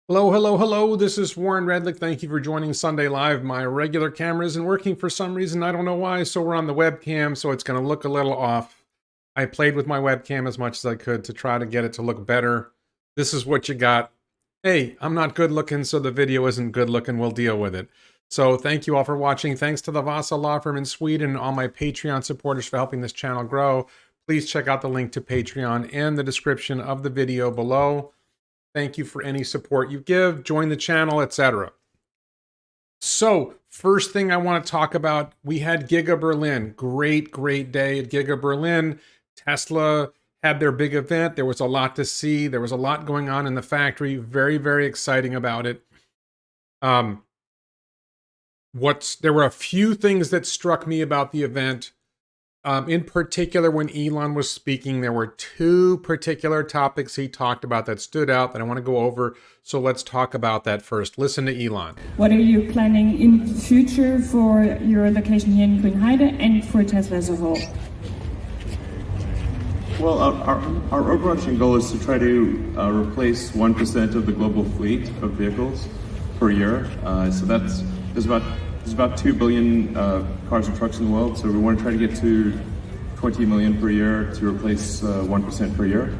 Hello, hello, hello. This is Warren Redlick. Thank you for joining Sunday Live. My regular camera isn't working for some reason. I don't know why. So we're on the webcam, so it's going to look a little off. I played with my webcam as much as I could to try to get it to look better. This is what you got. Hey, I'm not good looking, so the video isn't good looking. We'll deal with it. So thank you all for watching. Thanks to the Vasa Law Firm in Sweden and all my Patreon supporters for helping this channel grow. Please check out the link to Patreon in the description of the video below. Thank you for any support you give, join the channel, etc. So, first thing I want to talk about, we had Giga Berlin. Great day at Giga Berlin. Tesla had their big event. There was a lot to see. There was a lot going on in the factory. Very exciting about it. There were a few things that struck me about the event. In particular, when Elon was speaking, there were two particular topics he talked about that stood out that I want to go over. So let's talk about that first. Listen to Elon. What are you planning in the future for your location here in Grünheide and for Tesla as a whole? Well, our overarching goal is to try to replace 1% of the global fleet of vehicles per year. So there's about 2 billion cars and trucks in the world, so we want to try to get to 20 million per year to replace 1% per year.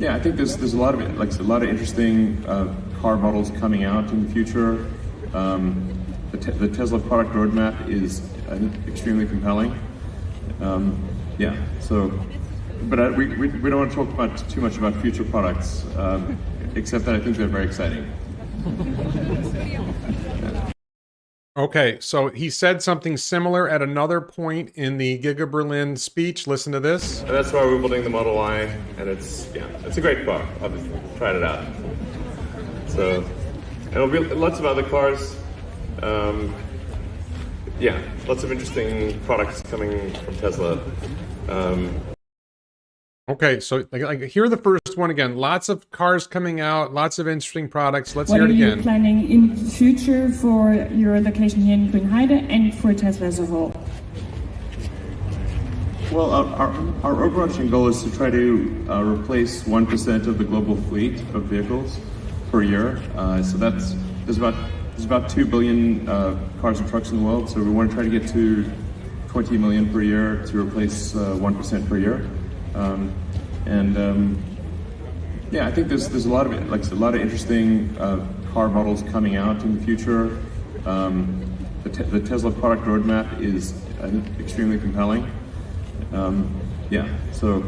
Yeah, I think there's a lot of interesting car models coming out in the future. The Tesla product roadmap is, I think, extremely compelling. Yeah, so, but we don't want to talk too much about future products, except that I think they're very exciting. Okay, so he said something similar at another point in the Giga Berlin speech. Listen to this. And that's why we're building the Model Y, and it's a great car. Obviously, tried it out. So, and there'll be lots of other cars. Yeah, lots of interesting products coming from Tesla. Okay, so like hear the first one again. Lots of cars coming out, lots of interesting products. Let's hear it again. What are you planning in the future for your location here in Grünheide and for Tesla as a whole? Well, our overarching goal is to try to replace 1% of the global fleet of vehicles per year. So there's about 2 billion cars and trucks in the world, so we want to try to get to 20 million per year to replace 1% per year. Yeah, I think there's a lot of interesting car models coming out in the future. The Tesla product roadmap is, I think, extremely compelling. Yeah, so,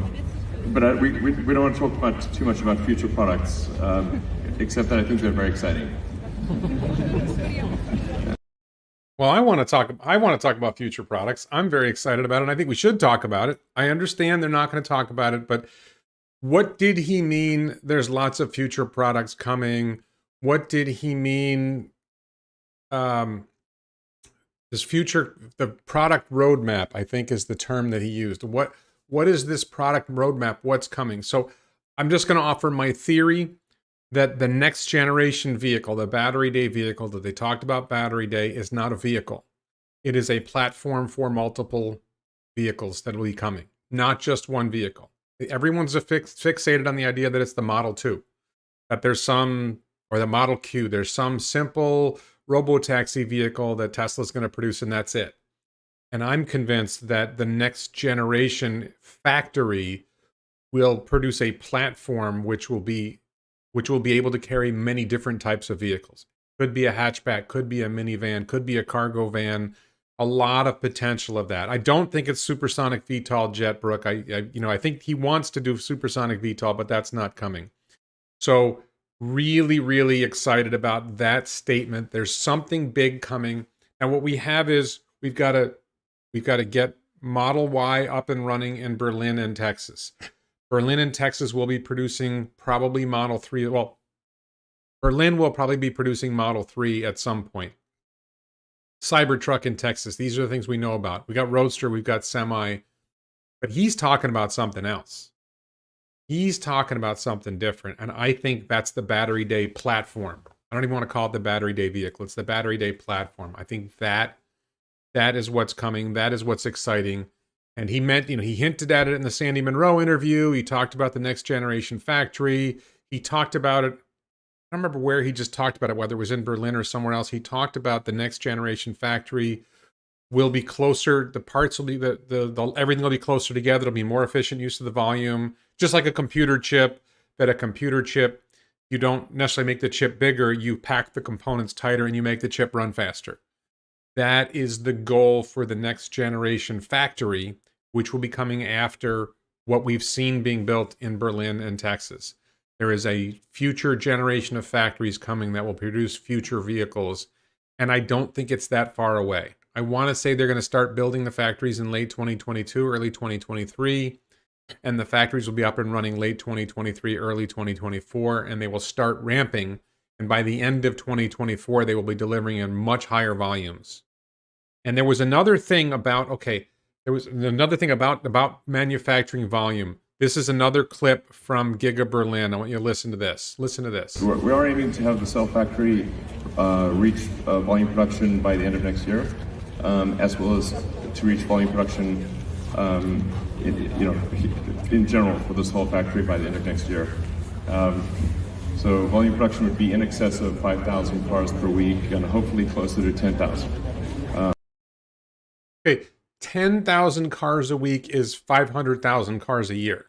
but we don't want to talk too much about future products, except that I think they're very exciting. Well, I want to talk about future products. I'm very excited about it, and I think we should talk about it. I understand they're not going to talk about it, but what did he mean? There's lots of future products coming. What did he mean? The product roadmap, I think, is the term that he used. What is this product roadmap? What's coming? So I'm just going to offer my theory that the next generation vehicle, the Battery Day vehicle that they talked about, Battery Day, is not a vehicle. It is a platform for multiple vehicles that will be coming, not just one vehicle. Everyone's fixated on the idea that it's the Model 2, that there's some, or the Model Q, there's some simple robo-taxi vehicle that Tesla's going to produce, and that's it. And I'm convinced that the next generation factory will produce a platform which will be able to carry many different types of vehicles. Could be a hatchback, could be a minivan, could be a cargo van. A lot of potential of that. I don't think it's supersonic VTOL jet, Brooke. I think he wants to do supersonic VTOL, but that's not coming. So really excited about that statement. There's something big coming. And what we have is we've got to get Model Y up and running in Berlin and Texas. Berlin and Texas will be producing probably Model 3. Well, Berlin will probably be producing Model 3 at some point. Cybertruck in Texas. These are the things we know about. We got Roadster, we've got Semi. But he's talking about something else. He's talking about something different. And I think that's the Battery Day platform. I don't even want to call it the Battery Day vehicle. It's the Battery Day platform. I think that is what's coming. That is what's exciting. And he meant, he hinted at it in the Sandy Munro interview. He talked about the next generation factory. He talked about it. I don't remember where he just talked about it, whether it was in Berlin or somewhere else. He talked about the next generation factory will be closer. The parts will be, everything will be closer together. It'll be more efficient use of the volume. Just like a computer chip, you don't necessarily make the chip bigger. You pack the components tighter and you make the chip run faster. That is the goal for the next generation factory, which will be coming after what we've seen being built in Berlin and Texas. There is a future generation of factories coming that will produce future vehicles, and I don't think it's that far away. I want to say they're going to start building the factories in late 2022, early 2023, and the factories will be up and running late 2023, early 2024, and they will start ramping, and by the end of 2024, they will be delivering in much higher volumes. And there was another thing about, about manufacturing volume. This is another clip from Giga Berlin. I want you to listen to this. Listen to this. We are aiming to have the cell factory reach volume production by the end of next year, as well as to reach volume production, in general for this whole factory by the end of next year. So volume production would be in excess of 5,000 cars per week, and hopefully closer to 10,000. Okay, 10,000 cars a week is 500,000 cars a year.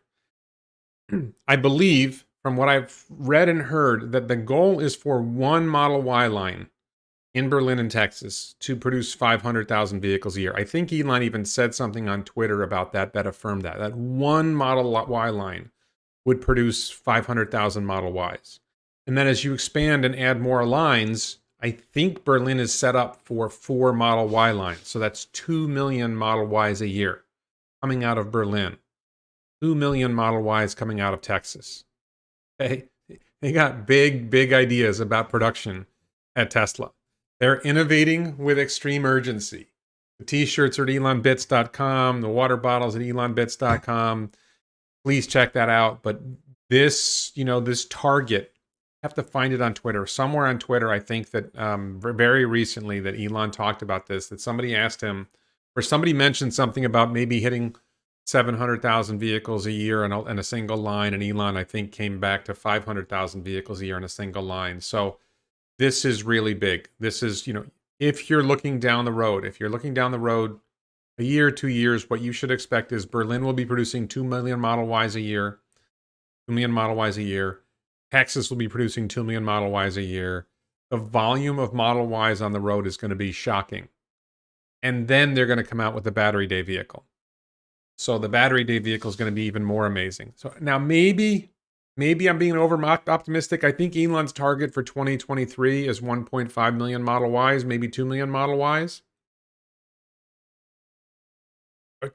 I believe, from what I've read and heard, that the goal is for one Model Y line in Berlin and Texas to produce 500,000 vehicles a year. I think Elon even said something on Twitter about that affirmed that one Model Y line would produce 500,000 Model Ys. And then as you expand and add more lines, I think Berlin is set up for 4 Model Y lines. So that's 2 million Model Ys a year coming out of Berlin. 2 million Model Ys coming out of Texas. Okay? They got big ideas about production at Tesla. They're innovating with extreme urgency. The t-shirts are at elonbits.com, the water bottles at elonbits.com. Please check that out. But this, this target, have to find it on Twitter. Somewhere on Twitter, I think that very recently that Elon talked about this, that somebody asked him, or somebody mentioned something about maybe hitting 700,000 vehicles a year in a single line. And Elon, I think, came back to 500,000 vehicles a year in a single line. So this is really big. This is, if you're looking down the road, a year, 2 years, what you should expect is Berlin will be producing 2 million Model Ys a year, 2 million Model Ys a year. Texas will be producing 2 million Model Ys a year. The volume of Model Ys on the road is going to be shocking. And then they're going to come out with the battery day vehicle. So the battery day vehicle is going to be even more amazing. So now maybe I'm being over optimistic. I think Elon's target for 2023 is 1.5 million Model Ys, maybe 2 million Model Ys.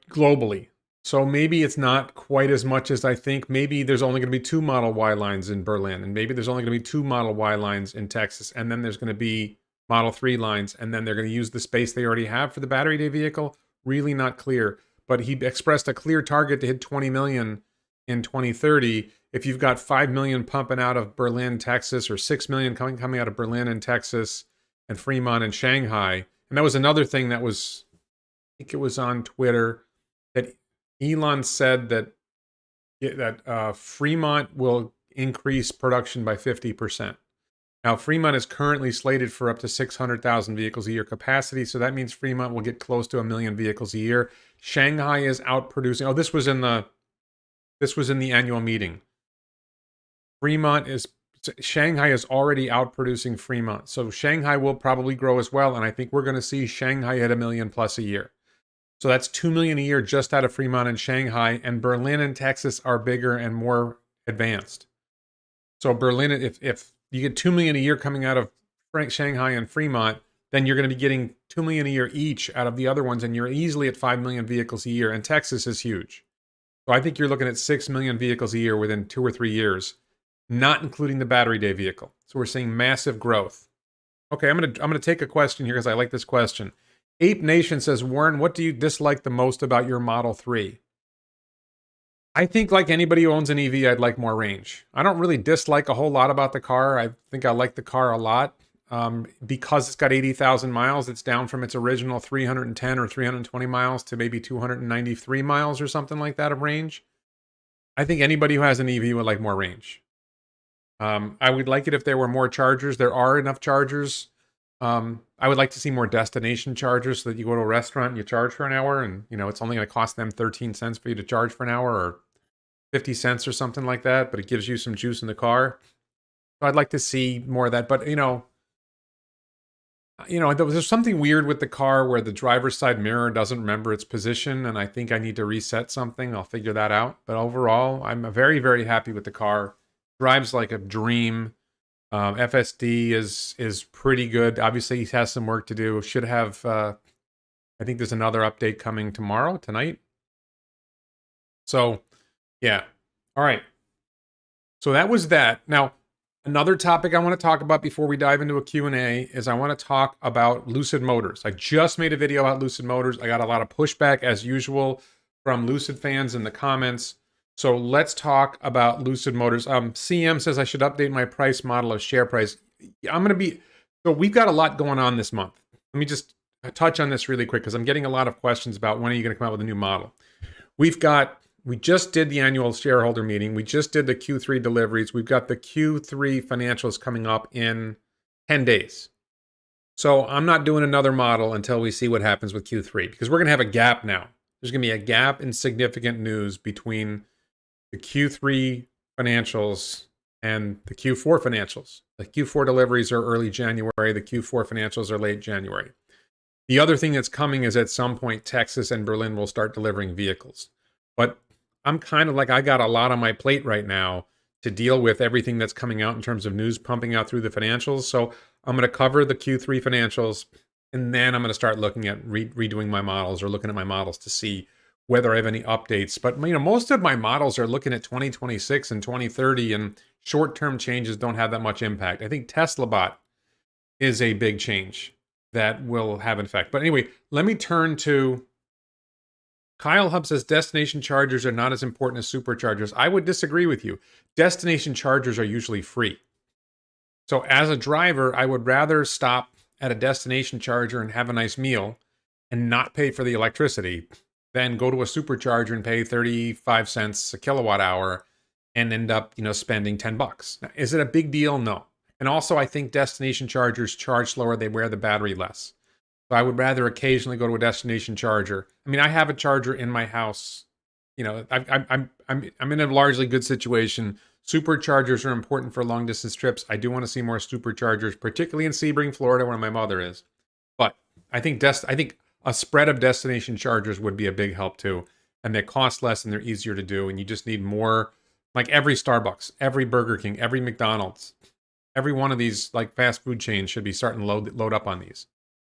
Globally. So maybe it's not quite as much as I think. Maybe there's only going to be 2 Model Y lines in Berlin, and maybe there's only going to be 2 Model Y lines in Texas, and then there's going to be Model 3 lines, and then they're going to use the space they already have for the battery day vehicle. Really not clear. But he expressed a clear target to hit 20 million in 2030. If you've got 5 million pumping out of Berlin, Texas, or 6 million coming out of Berlin and Texas and Fremont and Shanghai. And that was another thing that was, I think it was on Twitter, that Elon said that Fremont will increase production by 50%. Now, Fremont is currently slated for up to 600,000 vehicles a year capacity, so that means Fremont will get close to 1 million vehicles a year. Shanghai is outproducing. Oh, this was in the annual meeting. Shanghai is already outproducing Fremont, so Shanghai will probably grow as well, and I think we're going to see Shanghai hit 1 million plus a year. So that's 2 million a year just out of Fremont and Shanghai, and Berlin and Texas are bigger and more advanced. So Berlin, if you get 2 million a year coming out of Shanghai and Fremont, then you're going to be getting 2 million a year each out of the other ones, and you're easily at 5 million vehicles a year, and Texas is huge. So I think you're looking at 6 million vehicles a year within 2 or 3 years, not including the battery day vehicle. So we're seeing massive growth. Okay, I'm gonna take a question here because I like this question. Ape Nation says, Warren, what do you dislike the most about your Model 3? I think like anybody who owns an EV, I'd like more range. I don't really dislike a whole lot about the car. I think I like the car a lot. because it's got 80,000 miles, it's down from its original 310 or 320 miles to maybe 293 miles or something like that of range. I think anybody who has an EV would like more range. I would like it if there were more chargers. There are enough chargers. I would like to see more destination chargers so that you go to a restaurant and you charge for an hour and, you know, it's only going to cost them 13 cents for you to charge for an hour or 50 cents or something like that, but it gives you some juice in the car. So I'd like to see more of that. But, you know, there's something weird with the car where the driver's side mirror doesn't remember its position, and I think I need to reset something. I'll figure that out. But overall, I'm very, very happy with the car. Drives like a dream. FSD is pretty good. Obviously, he has some work to do. Should have, I think there's another update coming tonight. So, yeah. All right. So that was that. Now, another topic I want to talk about before we dive into a Q&A is I want to talk about Lucid Motors. I just made a video about Lucid Motors. I got a lot of pushback, as usual, from Lucid fans in the comments. So let's talk about Lucid Motors. CM says I should update my price model of share price. So we've got a lot going on this month. Let me just touch on this really quick because I'm getting a lot of questions about when are you going to come out with a new model. We just did the annual shareholder meeting. We just did the Q3 deliveries. We've got the Q3 financials coming up in 10 days. So I'm not doing another model until we see what happens with Q3 because we're going to have a gap now. There's going to be a gap in significant news between the Q3 financials and the Q4 financials. The Q4 deliveries are early January. The Q4 financials are late January. The other thing that's coming is at some point, Texas and Berlin will start delivering vehicles. But I'm kind of like, I got a lot on my plate right now to deal with everything that's coming out in terms of news pumping out through the financials. So I'm going to cover the Q3 financials, and then I'm going to start looking at redoing my models or looking at my models to see whether I have any updates. But, you know, most of my models are looking at 2026 and 2030, and short-term changes don't have that much impact. I think Tesla Bot is a big change that will have an effect. But anyway, let me turn to Kyle Hub says destination chargers are not as important as superchargers. I would disagree with you. Destination chargers are usually free. So as a driver, I would rather stop at a destination charger and have a nice meal and not pay for the electricity than go to a supercharger and pay 35 cents a kilowatt hour and end up, you know, spending $10. Now, is it a big deal? No. And also, I think destination chargers charge slower. They wear the battery less. So I would rather occasionally go to a destination charger. I mean, I have a charger in my house. You know, I'm in a largely good situation. Superchargers are important for long distance trips. I do want to see more superchargers, particularly in Sebring, Florida, where my mother is. But I think a spread of destination chargers would be a big help too. And they cost less and they're easier to do. And you just need more, like every Starbucks, every Burger King, every McDonald's, every one of these like fast food chains should be starting to load up on these.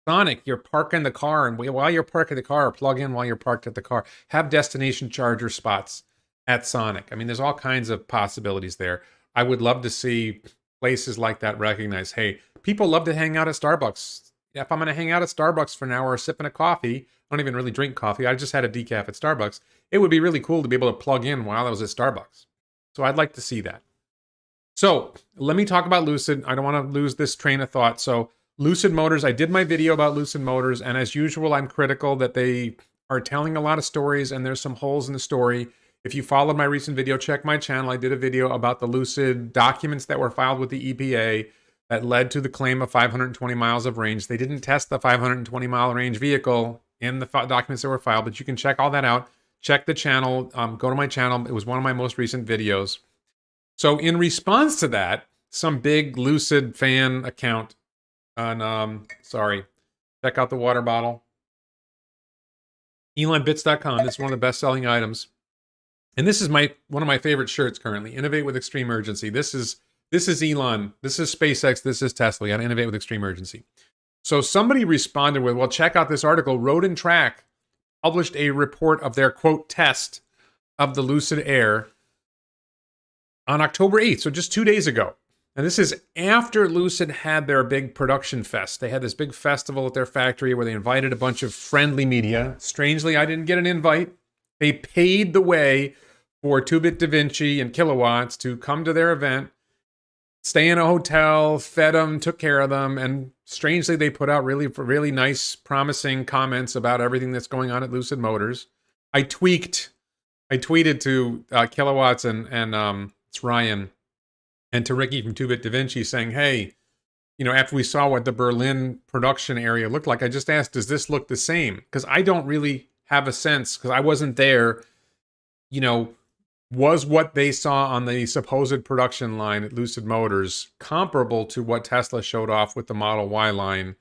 Sonic, you're parking the car, and while you're parking the car, or plug in while you're parked at the car. Have destination charger spots at Sonic. I mean, there's all kinds of possibilities there. I would love to see places like that recognize, hey, people love to hang out at Starbucks. If I'm going to hang out at Starbucks for an hour sipping a coffee, I don't even really drink coffee. I just had a decaf at Starbucks. It would be really cool to be able to plug in while I was at Starbucks. So I'd like to see that. So let me talk about Lucid. I don't want to lose this train of thought. So Lucid Motors, I did my video about Lucid Motors, and as usual, I'm critical that they are telling a lot of stories and there's some holes in the story. If you followed my recent video, check my channel. I did a video about the Lucid documents that were filed with the EPA that led to the claim of 520 miles of range. They didn't test the 520 mile range vehicle in the documents that were filed, but you can check all that out. Check the channel, go to my channel. It was one of my most recent videos. So in response to that, some big Lucid fan account on, check out the water bottle. ElonBits.com, this is one of the best-selling items. And this is one of my favorite shirts currently, Innovate with Extreme Urgency. This is Elon, this is SpaceX, this is Tesla. You gotta innovate with extreme urgency. So somebody responded with, well, check out this article. Road and Track published a report of their, quote, test of the Lucid Air on October 8th, so just 2 days ago. And this is after Lucid had their big production fest. They had this big festival at their factory where they invited a bunch of friendly media. Strangely, I didn't get an invite. They paid the way for 2-Bit Da Vinci and Kilowatts to come to their event. stay in a hotel, fed them, took care of them, and strangely, they put out really nice, promising comments about everything that's going on at Lucid Motors. I tweeted to Kilowatts and it's Ryan, and to Ricky from 2-Bit Da Vinci saying, hey, after we saw what the Berlin production area looked like, I just asked, does this look the same? Because I don't really have a sense, because I wasn't there, was what they saw on the supposed production line at Lucid Motors comparable to what Tesla showed off with the Model Y line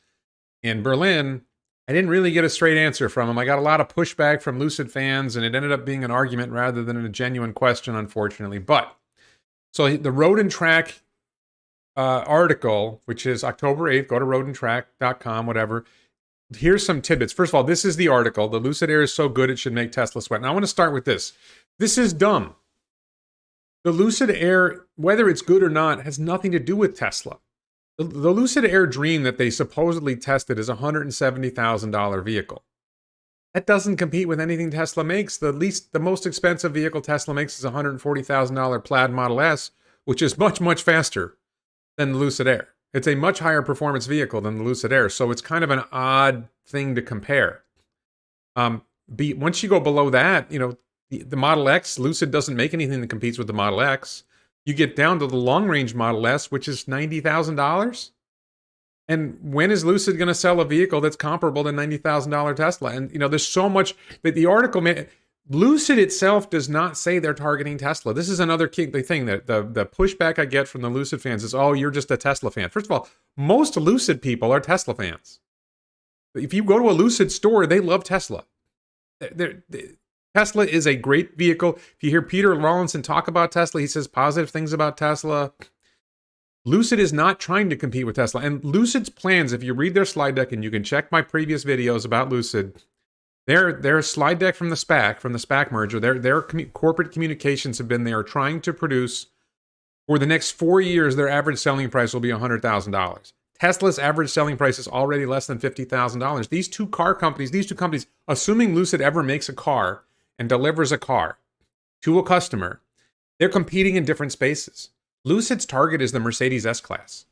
in Berlin? I didn't really get a straight answer from them. I got a lot of pushback from Lucid fans, and it ended up being an argument rather than a genuine question, unfortunately. But, so the Road and Track article, which is October 8th, go to roadandtrack.com, whatever. Here's some tidbits. First of all, this is the article. The Lucid Air is so good it should make Tesla sweat. Now I want to start with this. This is dumb. The Lucid Air, whether it's good or not, has nothing to do with Tesla. The Lucid Air Dream that they supposedly tested is a $170,000 vehicle. That doesn't compete with anything Tesla makes. The most expensive vehicle Tesla makes is a $140,000 Plaid Model S, which is much, much faster than the Lucid Air. It's a much higher performance vehicle than the Lucid Air, so it's kind of an odd thing to compare. Once you go below that, the Model X, Lucid doesn't make anything that competes with the Model X. You get down to the long-range Model S, which is $90,000. And when is Lucid going to sell a vehicle that's comparable to $90,000 Tesla? And, there's so much that the article... Lucid itself does not say they're targeting Tesla. This is another key thing that the pushback I get from the Lucid fans is, oh, you're just a Tesla fan. First of all, most Lucid people are Tesla fans. If you go to a Lucid store, they love Tesla. Tesla is a great vehicle. If you hear Peter Rawlinson talk about Tesla, he says positive things about Tesla. Lucid is not trying to compete with Tesla. And Lucid's plans, if you read their slide deck, and you can check my previous videos about Lucid, their slide deck from the SPAC merger, their corporate communications have been they are trying to produce, for the next 4 years, their average selling price will be $100,000. Tesla's average selling price is already less than $50,000. These two companies, assuming Lucid ever makes a car and delivers a car to a customer, they're competing in different spaces. Lucid's target is the Mercedes S-Class.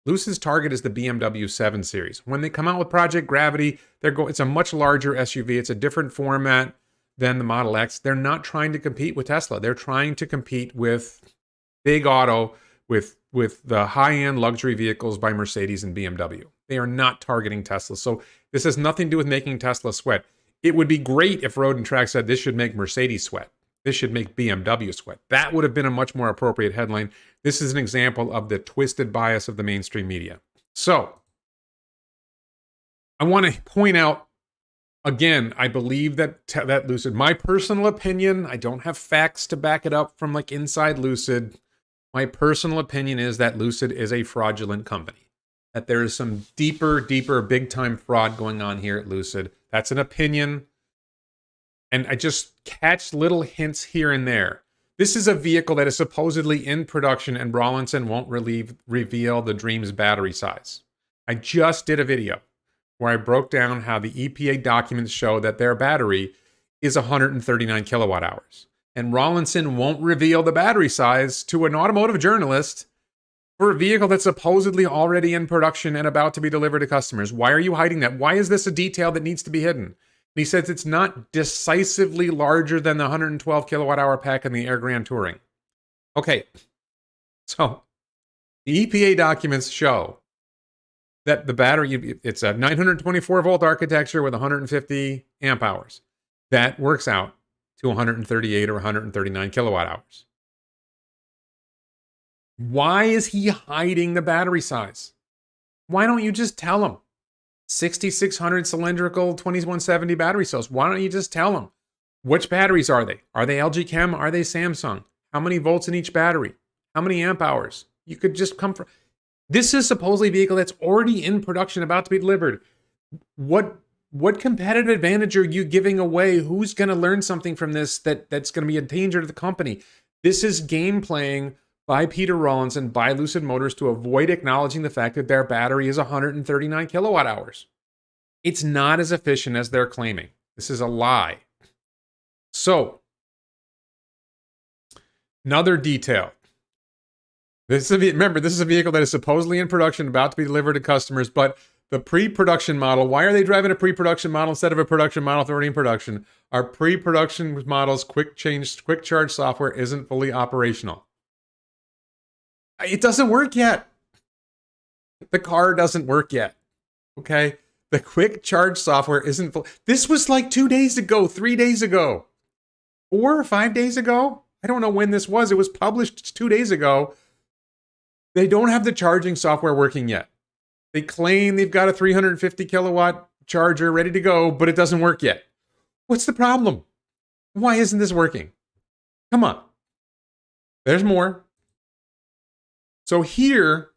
Lucid's target is the BMW 7 Series. When they come out with Project Gravity, it's a much larger SUV. It's a different format than the Model X. They're not trying to compete with Tesla. They're trying to compete with big auto, with the high-end luxury vehicles by Mercedes and BMW. They are not targeting Tesla. So this has nothing to do with making Tesla sweat. It would be great if Road and Track said this should make Mercedes sweat. This should make BMW sweat. That would have been a much more appropriate headline. This is an example of the twisted bias of the mainstream media. So, I want to point out, again, I believe that Lucid, my personal opinion, I don't have facts to back it up from inside Lucid. My personal opinion is that Lucid is a fraudulent company. That there is some deeper, big-time fraud going on here at Lucid. That's an opinion. And I just catch little hints here and there. This is a vehicle that is supposedly in production, and Rawlinson won't reveal the Dream's battery size. I just did a video where I broke down how the EPA documents show that their battery is 139 kilowatt hours. And Rawlinson won't reveal the battery size to an automotive journalist for a vehicle that's supposedly already in production and about to be delivered to customers. Why are you hiding that? Why is this a detail that needs to be hidden? And he says it's not decisively larger than the 112 kilowatt hour pack in the Air Grand Touring. Okay, so the EPA documents show that the battery, it's a 924 volt architecture with 150 amp hours. That works out to 138 or 139 kilowatt hours. Why is he hiding the battery size? Why don't you just tell him? 6600 cylindrical 2170 battery cells. Why don't you just tell them? Which batteries are they? Are they LG Chem? Are they Samsung? How many volts in each battery? How many amp hours? You could just come from... This is supposedly a vehicle that's already in production, about to be delivered. What competitive advantage are you giving away? Who's going to learn something from this that's going to be a danger to the company? This is game playing by Peter Rawlinson, by Lucid Motors, to avoid acknowledging the fact that their battery is 139 kilowatt hours. It's not as efficient as they're claiming. This is a lie. So, another detail. Remember, this is a vehicle that is supposedly in production, about to be delivered to customers, but the pre-production model, why are they driving a pre-production model instead of a production model that's already in production? Our pre-production model's quick charge software isn't fully operational. It doesn't work yet. The car doesn't work yet. Okay? The quick charge software isn't full. This was like 2 days ago, 3 days ago, 4 or 5 days ago. I don't know when this was. It was published 2 days ago. They don't have the charging software working yet. They claim they've got a 350 kilowatt charger ready to go, but it doesn't work yet. What's the problem? Why isn't this working? Come on. There's more. So here,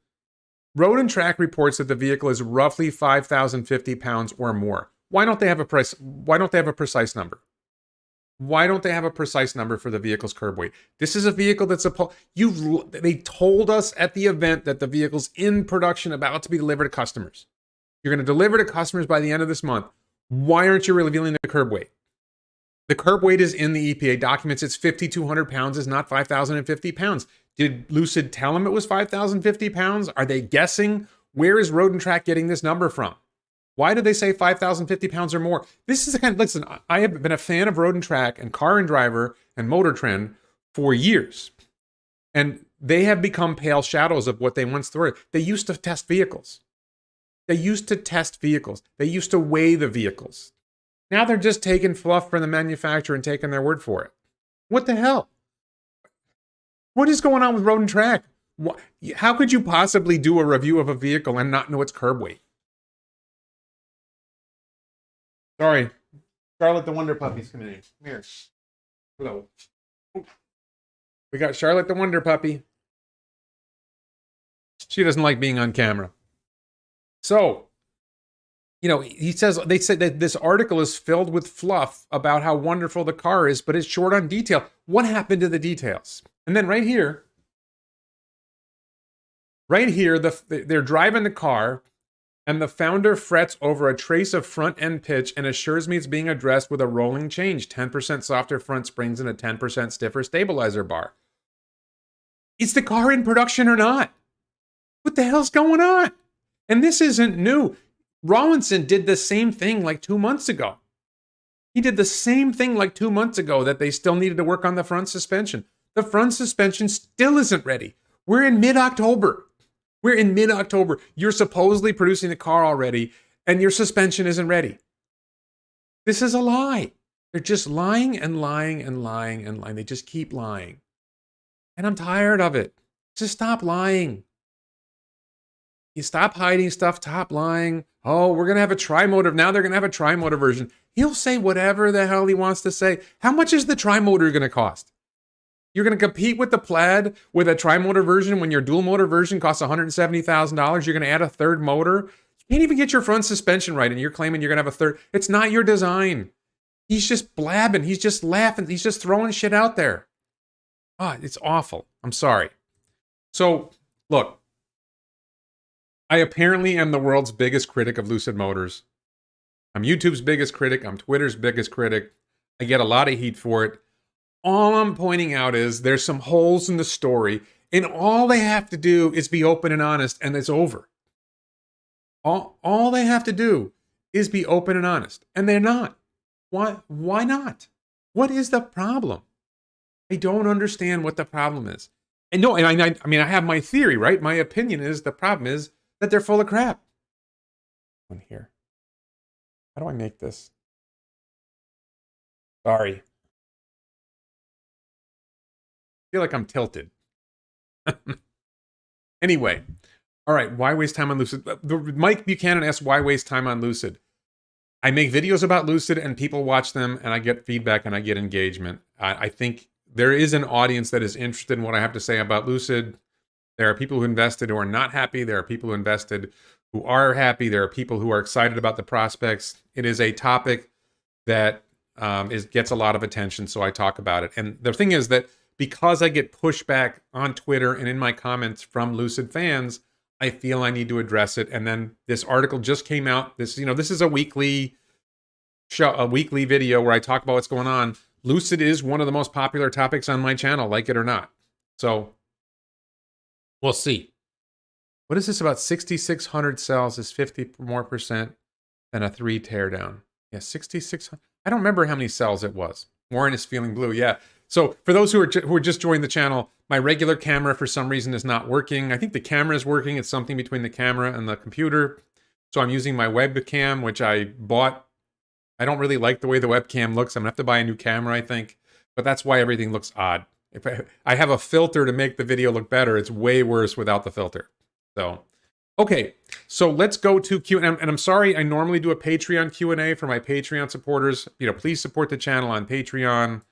Road and Track reports that the vehicle is roughly 5,050 pounds or more. Why don't they have a price? Why don't they have a precise number? Why don't they have a precise number for the vehicle's curb weight? This is a vehicle that's they told us at the event that the vehicle's in production, about to be delivered to customers. You're going to deliver to customers by the end of this month. Why aren't you revealing the curb weight? The curb weight is in the EPA documents. It's 5,200 pounds, is not 5,050 pounds. Did Lucid tell them it was 5,050 pounds? Are they guessing? Where is Road and Track getting this number from? Why did they say 5,050 pounds or more? This is the kind of, listen, I have been a fan of Road and Track and Car and Driver and Motor Trend for years. And they have become pale shadows of what they once were. They used to test vehicles. They used to weigh the vehicles. Now they're just taking fluff from the manufacturer and taking their word for it. What the hell? What is going on with Road and Track? How could you possibly do a review of a vehicle and not know its curb weight? Sorry. Charlotte the Wonder Puppy's coming in. Come here. Hello. We got Charlotte the Wonder Puppy. She doesn't like being on camera. So, they said that this article is filled with fluff about how wonderful the car is, but it's short on detail. What happened to the details? And then right here, they're driving the car, and the founder frets over a trace of front-end pitch and assures me it's being addressed with a rolling change, 10% softer front springs and a 10% stiffer stabilizer bar. Is the car in production or not? What the hell's going on? And this isn't new. Rawlinson did the same thing like 2 months ago. He did the same thing like 2 months ago, that they still needed to work on the front suspension. The front suspension still isn't ready. We're in mid-October. You're supposedly producing the car already, and your suspension isn't ready. This is a lie. They're just lying and lying and lying and lying. They just keep lying. And I'm tired of it. Just stop lying. You stop hiding stuff, stop lying. Oh, we're going to have a tri-motor. Now they're going to have a tri-motor version. He'll say whatever the hell he wants to say. How much is the tri-motor going to cost? You're going to compete with the Plaid with a tri-motor version when your dual motor version costs $170,000. You're going to add a third motor. You can't even get your front suspension right, and you're claiming you're going to have a third. It's not your design. He's just blabbing. He's just laughing. He's just throwing shit out there. It's awful. I'm sorry. So, look. I apparently am the world's biggest critic of Lucid Motors. I'm YouTube's biggest critic. I'm Twitter's biggest critic. I get a lot of heat for it. All I'm pointing out is there's some holes in the story, and all they have to do is be open and honest, and it's over. All they have to do is be open and honest, and they're not. Why not? What is the problem? I don't understand what the problem is. And no, and I have my theory, right? My opinion is the problem is that they're full of crap. On here. How do I make this? Sorry. I feel like I'm tilted. Anyway. All right. Why waste time on Lucid? Mike Buchanan asks, why waste time on Lucid? I make videos about Lucid and people watch them and I get feedback and I get engagement. I think there is an audience that is interested in what I have to say about Lucid. There are people who invested who are not happy. There are people who invested who are happy. There are people who are excited about the prospects. It is a topic that gets a lot of attention, so I talk about it. And the thing is that because I get pushback on Twitter and in my comments from Lucid fans, I feel I need to address it. And then this article just came out. This is a weekly show, a weekly video where I talk about what's going on. Lucid is one of the most popular topics on my channel, like it or not. So We'll see. What is this about 6,600 cells is 50 more percent than a 3 teardown? Yeah, 6,600. I don't remember how many cells it was. Warren is feeling blue. Yeah. So for those who are just joining the channel, my regular camera for some reason is not working. I think the camera is working. It's something between the camera and the computer. So I'm using my webcam, which I bought. I don't really like the way the webcam looks. I'm gonna have to buy a new camera, I think. But that's why everything looks odd. If I have a filter to make the video look better, it's way worse without the filter. So, okay. So let's go to Q&A. And I'm sorry, I normally do a Patreon Q&A for my Patreon supporters. Please support the channel on Patreon.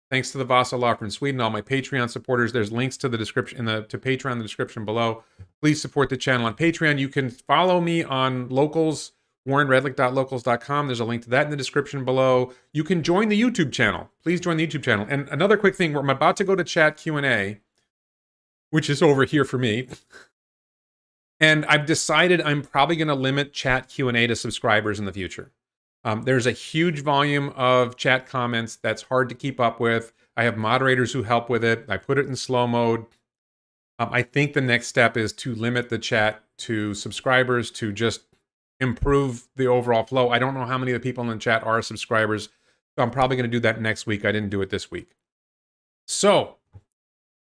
Thanks to the Vasa Law from Sweden, all my Patreon supporters. There's links to the description to Patreon in the description below. Please support the channel on Patreon. You can follow me on Locals, warrenredlick.locals.com. There's a link to that in the description below. You can join the YouTube channel. Please join the YouTube channel. And another quick thing, I'm about to go to chat Q&A, which is over here for me. And I've decided I'm probably going to limit chat Q&A to subscribers in the future. There's a huge volume of chat comments that's hard to keep up with. I have moderators who help with it. I put it in slow mode. I think the next step is to limit the chat to subscribers to just improve the overall flow. I don't know how many of the people in the chat are subscribers, so I'm probably going to do that next week. I didn't do it this week. So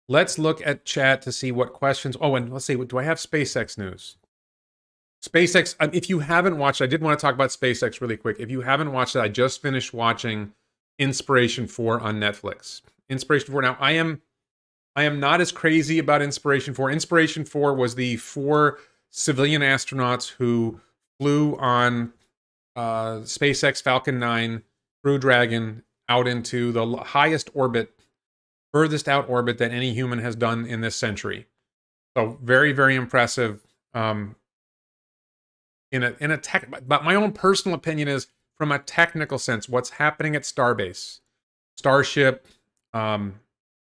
let's look at chat to see what questions. Oh, and let's see, do I have SpaceX news? SpaceX, if you haven't watched, I did want to talk about SpaceX really quick. If you haven't watched it, I just finished watching Inspiration4 on Netflix. Inspiration4. Now, I am not as crazy about Inspiration4. Inspiration4 was the 4 civilian astronauts who flew on SpaceX Falcon 9 Crew Dragon out into the highest orbit, furthest out orbit that any human has done in this century. So very, very impressive. But my own personal opinion is, from a technical sense, what's happening at Starbase, Starship, reusable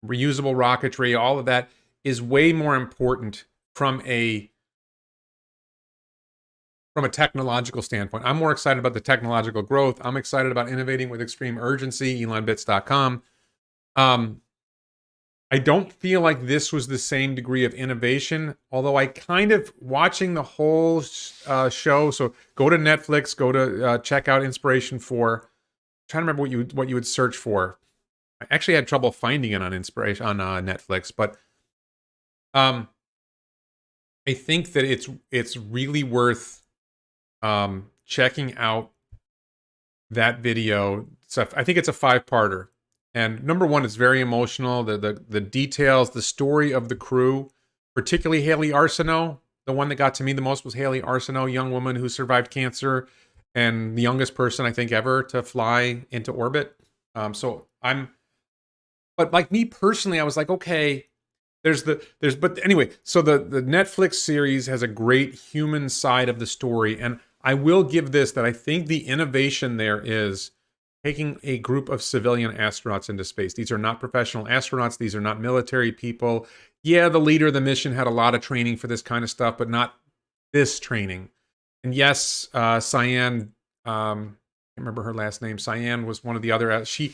rocketry, all of that is way more important from a technological standpoint. I'm more excited about the technological growth. I'm excited about innovating with extreme urgency, elonbits.com. I don't feel like this was the same degree of innovation, although I kind of, watching the whole show, so go to Netflix, go to check out Inspiration4. I'm trying to remember what you would search for. I actually had trouble finding it on Netflix, but I think that it's really worth checking out that video. So I think it's a 5-parter. And number one, it's very emotional. The details, the story of the crew, particularly Haley Arsenault. The one that got to me the most was Haley Arsenault, a young woman who survived cancer and the youngest person, I think, ever to fly into orbit. But like me personally, I was like, okay, but anyway, so the Netflix series has a great human side of the story. And I will give this, that I think the innovation there is taking a group of civilian astronauts into space. These are not professional astronauts. These are not military people. Yeah, the leader of the mission had a lot of training for this kind of stuff, but not this training. And yes, Cyan, I can't remember her last name. Cyan was one of the other, she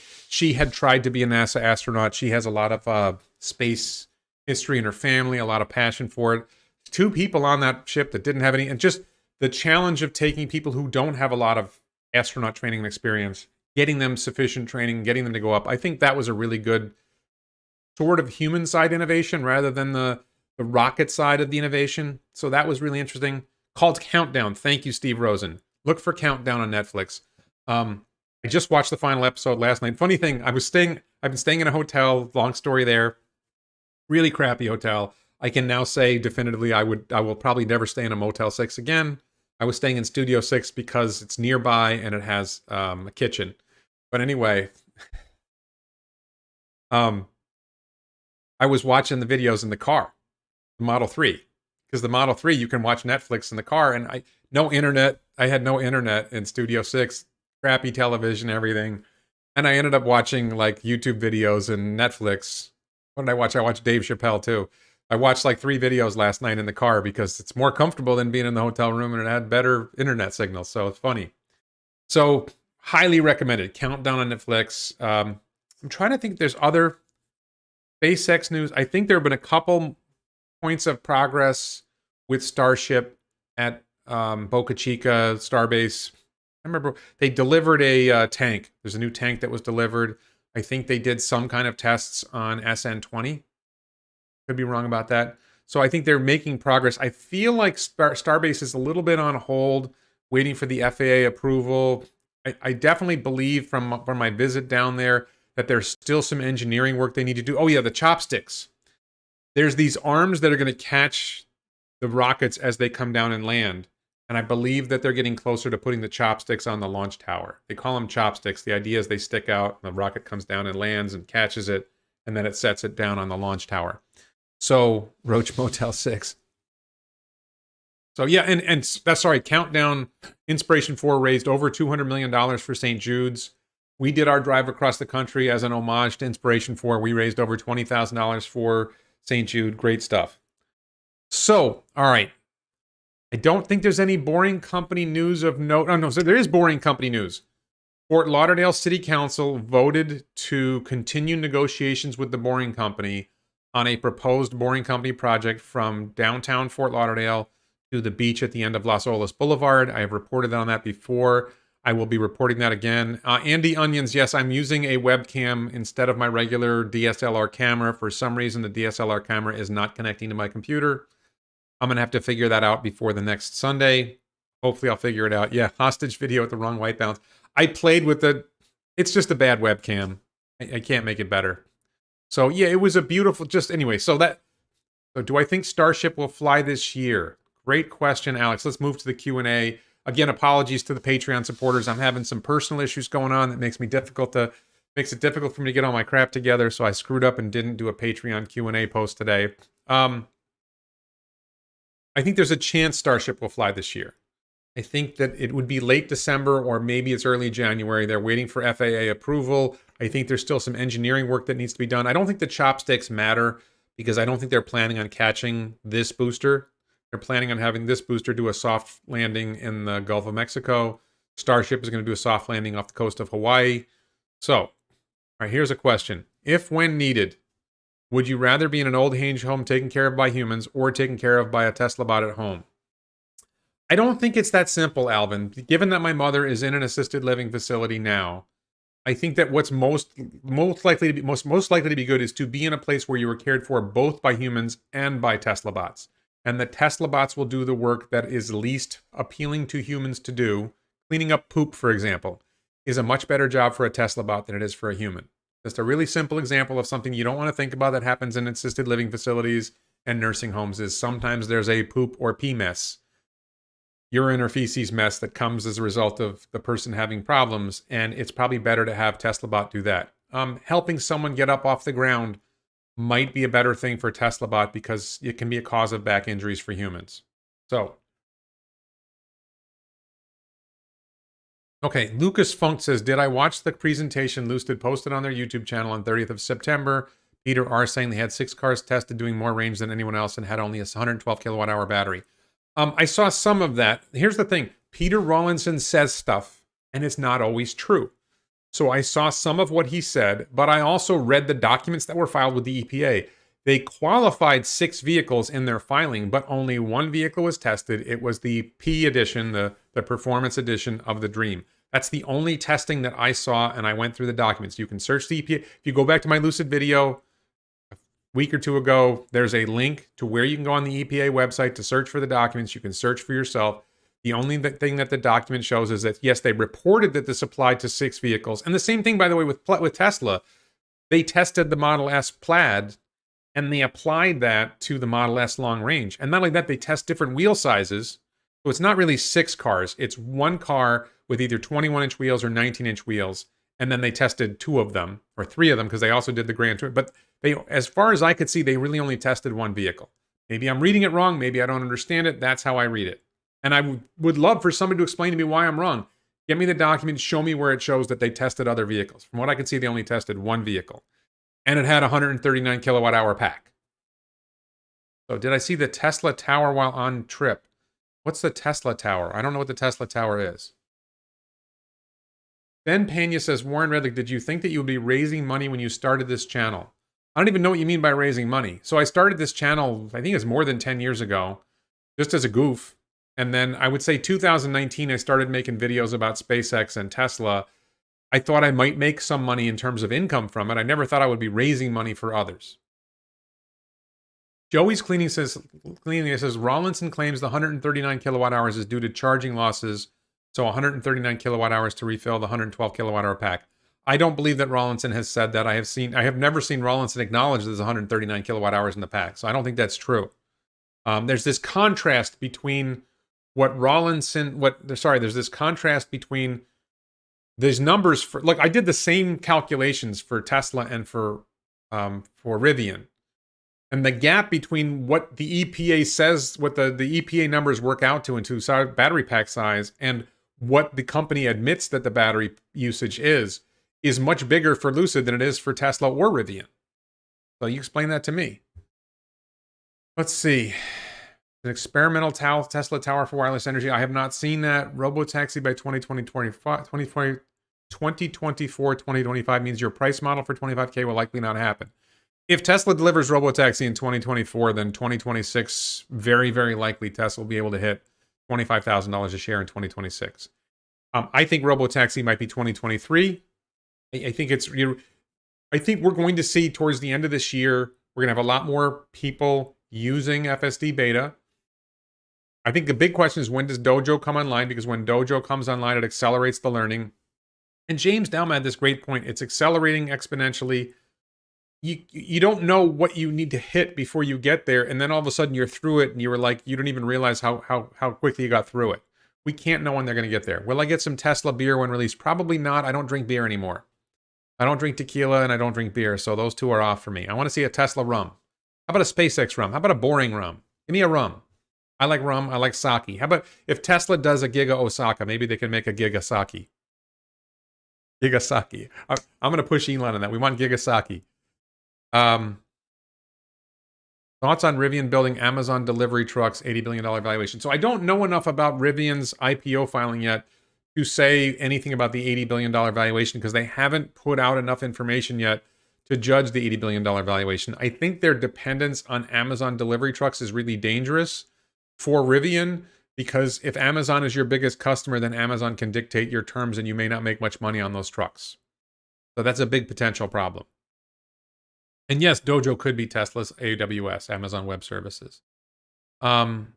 had tried to be a NASA astronaut. She has a lot of space history in her family, a lot of passion for it. 2 people on that ship that didn't have any, and just the challenge of taking people who don't have a lot of astronaut training and experience, getting them sufficient training, getting them to go up. I think that was a really good sort of human side innovation rather than the rocket side of the innovation. So that was really interesting. Called Countdown. Thank you, Steve Rosen. Look for Countdown on Netflix. I just watched the final episode last night. Funny thing, I've been staying in a hotel, long story there. Really crappy hotel. I can now say definitively I will probably never stay in a Motel 6 again. I was staying in Studio 6 because it's nearby and it has a kitchen. But anyway, I was watching the videos in the car, the Model 3, because the Model 3, you can watch Netflix in the car, and I had no internet in Studio 6, crappy television, everything. And I ended up watching like YouTube videos and Netflix. What did I watch? I watched Dave Chappelle too. I watched like 3 videos last night in the car because it's more comfortable than being in the hotel room, and it had better internet signals. So it's funny. So highly recommended. Countdown on Netflix. I'm trying to think if there's other SpaceX news. I think there have been a couple points of progress with Starship at Boca Chica Starbase. I remember they delivered a tank. There's a new tank that was delivered. I think they did some kind of tests on SN20. Could be wrong about that. So I think they're making progress. I feel like Starbase is a little bit on hold, waiting for the FAA approval. I definitely believe from my visit down there that there's still some engineering work they need to do. Oh yeah, the chopsticks. There's these arms that are going to catch the rockets as they come down and land. And I believe that they're getting closer to putting the chopsticks on the launch tower. They call them chopsticks. The idea is they stick out, and the rocket comes down and lands and catches it, and then it sets it down on the launch tower. So, Roach Motel 6. So yeah, and that's sorry, Countdown Inspiration4 raised over $200 million for St. Jude's. We did our drive across the country as an homage to Inspiration4. We raised over $20,000 for St. Jude. Great stuff. So, all right. I don't think there's any boring company news of note. Oh, no, so there is boring company news. Fort Lauderdale City Council voted to continue negotiations with the Boring Company on a proposed Boring Company project from downtown Fort Lauderdale to the beach at the end of Las Olas Boulevard. I have reported on that before. I will be reporting that again. Andy Onions, yes, I'm using a webcam instead of my regular DSLR camera. For some reason, the DSLR camera is not connecting to my computer. I'm going to have to figure that out before the next Sunday. Hopefully I'll figure it out. Yeah, hostage video at the wrong white balance. I played with it's just a bad webcam. I can't make it better. So yeah, it was a beautiful, anyway, so do I think Starship will fly this year? Great question, Alex. Let's move to the Q&A. Again, apologies to the Patreon supporters. I'm having some personal issues going on that makes it difficult for me to get all my crap together, so I screwed up and didn't do a Patreon Q&A post today. I think there's a chance Starship will fly this year. I think that it would be late December or maybe it's early January. They're waiting for FAA approval. I think there's still some engineering work that needs to be done. I don't think the chopsticks matter because I don't think they're planning on catching this booster. They're planning on having this booster do a soft landing in the Gulf of Mexico. Starship is going to do a soft landing off the coast of Hawaii. So, all right, here's a question. If, when needed, would you rather be in an old age home taken care of by humans or taken care of by a Tesla bot at home? I don't think it's that simple, Alvin. Given that my mother is in an assisted living facility now, I think that what's most likely to be good is to be in a place where you are cared for both by humans and by Tesla bots. And the Tesla bots will do the work that is least appealing to humans to do. Cleaning up poop, for example, is a much better job for a Tesla bot than it is for a human. Just a really simple example of something you don't want to think about that happens in assisted living facilities and nursing homes is sometimes there's a poop or pee mess, urine or feces mess that comes as a result of the person having problems, and it's probably better to have Tesla bot do that. Helping someone get up off the ground might be a better thing for Tesla bot because it can be a cause of back injuries for humans. So, okay, Lucas Funk says, did I watch the presentation Lucid posted on their YouTube channel on 30th of September? Peter R. saying they had 6 cars tested doing more range than anyone else and had only a 112 kilowatt hour battery. I saw some of that. Here's the thing. Peter Rawlinson says stuff, and it's not always true. So I saw some of what he said, but I also read the documents that were filed with the EPA. They qualified 6 vehicles in their filing, but only 1 vehicle was tested. It was the P edition, the performance edition of the Dream. That's the only testing that I saw, and I went through the documents. You can search the EPA. If you go back to my Lucid video a week or 2 ago, there's a link to where you can go on the EPA website to search for the documents. You can search for yourself. The only thing that the document shows is that, yes, they reported that this applied to 6 vehicles. And the same thing, by the way, with Tesla. They tested the Model S Plaid, and they applied that to the Model S long range. And not only that, they test different wheel sizes. So it's not really 6 cars. It's 1 car with either 21-inch wheels or 19-inch wheels. And then they tested 2 of them, or 3 of them, because they also did the Grand Tour. But they, as far as I could see, they really only tested 1 vehicle. Maybe I'm reading it wrong. Maybe I don't understand it. That's how I read it. And I would love for somebody to explain to me why I'm wrong. Get me the document, show me where it shows that they tested other vehicles. From what I can see, they only tested 1 vehicle. And it had a 139 kilowatt hour pack. So did I see the Tesla Tower while on trip? What's the Tesla Tower? I don't know what the Tesla Tower is. Ben Pena says, Warren Redlick, did you think that you would be raising money when you started this channel? I don't even know what you mean by raising money. So I started this channel, I think it's more than 10 years ago, just as a goof. And then I would say 2019, I started making videos about SpaceX and Tesla. I thought I might make some money in terms of income from it. I never thought I would be raising money for others. Joey's Cleaning says Rawlinson claims the 139 kilowatt hours is due to charging losses. So 139 kilowatt hours to refill the 112 kilowatt hour pack. I don't believe that Rawlinson has said that. I have never seen Rawlinson acknowledge there's 139 kilowatt hours in the pack. So I don't think that's true. There's this contrast between there's this contrast between these numbers for, look, I did the same calculations for Tesla and for Rivian. And the gap between what the EPA says, what the EPA numbers work out to into battery pack size and what the company admits that the battery usage is much bigger for Lucid than it is for Tesla or Rivian. So you explain that to me. Let's see. An experimental Tesla tower for wireless energy. I have not seen that. Robotaxi by 2024, 2025 means your price model for 25K will likely not happen. If Tesla delivers Robotaxi in 2024, then 2026, very, very likely Tesla will be able to hit $25,000 a share in 2026. I think Robotaxi might be 2023. I think we're going to see towards the end of this year, we're going to have a lot more people using FSD beta. I think the big question is, when does Dojo come online? Because when Dojo comes online, it accelerates the learning. And James Dalma had this great point. It's accelerating exponentially. You don't know what you need to hit before you get there, and then all of a sudden you're through it, and you were like, you don't even realize how quickly you got through it. We can't know when they're going to get there. Will I get some Tesla beer when released? Probably not. I don't drink beer anymore. I don't drink tequila, and I don't drink beer, so those two are off for me. I want to see a Tesla rum. How about a SpaceX rum? How about a boring rum? Give me a rum. I like rum. I like sake. How about if Tesla does a Giga Osaka, maybe they can make a Giga Sake. Giga Sake. I'm going to push Elon on that. We want Giga Sake. Thoughts on Rivian building Amazon delivery trucks, $80 billion valuation. So I don't know enough about Rivian's IPO filing yet to say anything about the $80 billion valuation because they haven't put out enough information yet to judge the $80 billion valuation. I think their dependence on Amazon delivery trucks is really dangerous for Rivian because if Amazon is your biggest customer, then Amazon can dictate your terms and you may not make much money on those trucks. So that's a big potential problem. And yes, Dojo could be Tesla's AWS, Amazon Web Services. Tesla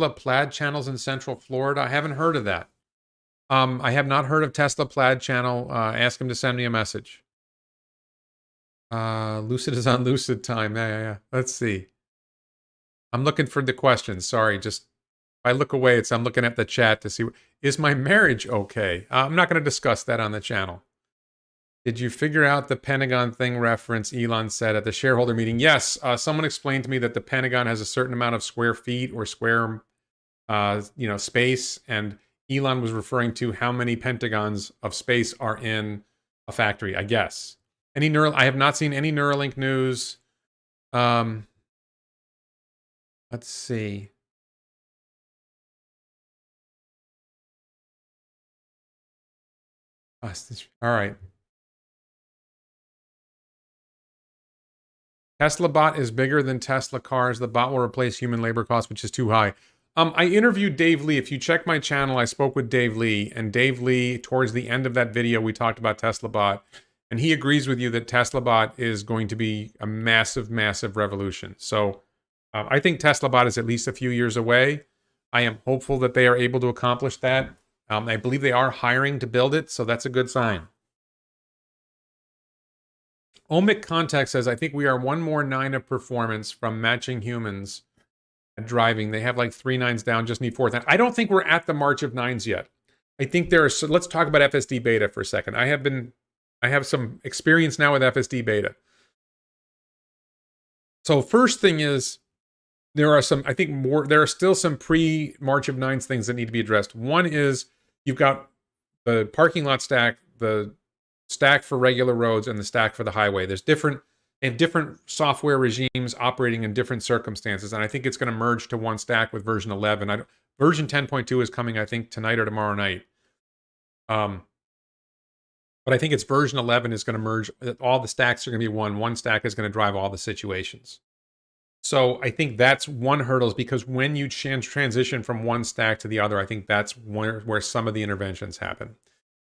Plaid channels in Central Florida. I haven't heard of that. I have not heard of Tesla Plaid channel. Ask him to send me a message. Lucid is on Lucid time. Yeah. Let's see. I'm looking for the questions. Sorry, just if I look away, I'm looking at the chat to see. Is my marriage okay? I'm not going to discuss that on the channel. Did you figure out the Pentagon thing reference Elon said at the shareholder meeting? Yes, someone explained to me that the Pentagon has a certain amount of square feet or square, space, and Elon was referring to how many pentagons of space are in a factory, I guess. I have not seen any Neuralink news. Let's see. All right. Tesla bot is bigger than Tesla cars. The bot will replace human labor costs, which is too high. I interviewed Dave Lee. If you check my channel, I spoke with Dave Lee. And Dave Lee, towards the end of that video, we talked about Tesla bot. And he agrees with you that Tesla bot is going to be a massive, massive revolution. So I think Tesla bot is at least a few years away. I am hopeful that they are able to accomplish that. I believe they are hiring to build it, so that's a good sign. Omic Contact says, I think we are one more 9 of performance from matching humans at driving. They have like 3 9s down, just need 4th. I don't think we're at the march of 9s yet. I think let's talk about FSD beta for a second. I have some experience now with FSD beta. So first thing is, there are still some pre-March of 9s things that need to be addressed. One is you've got the parking lot stack, the stack for regular roads, and the stack for the highway. They have different software regimes operating in different circumstances, and I think it's going to merge to one stack with version 11. Version 10.2 is coming, I think, tonight or tomorrow night. But But I think it's version 11 is going to merge. All the stacks are going to be one. One stack is going to drive all the situations. So I think that's one hurdle, is because when you transition from one stack to the other, I think that's where some of the interventions happen.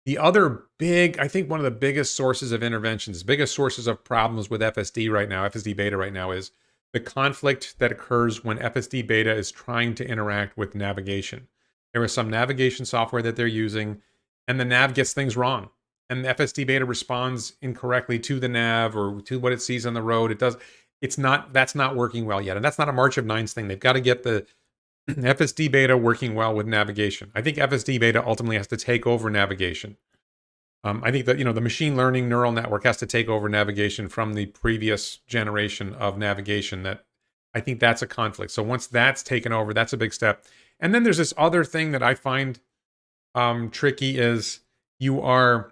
The other I think one of the biggest sources of interventions, biggest sources of problems with FSD right now, FSD beta right now, is the conflict that occurs when FSD beta is trying to interact with navigation. There is some navigation software that they're using, and the nav gets things wrong. And the FSD beta responds incorrectly to the nav or to what it sees on the road. That's not working well yet. And that's not a March of Nines thing. They've got to get the FSD beta working well with navigation. I think FSD beta ultimately has to take over navigation. I think that, the machine learning neural network has to take over navigation from the previous generation of navigation. That I think that's a conflict. So once that's taken over, that's a big step. And then there's this other thing that I find tricky, is you are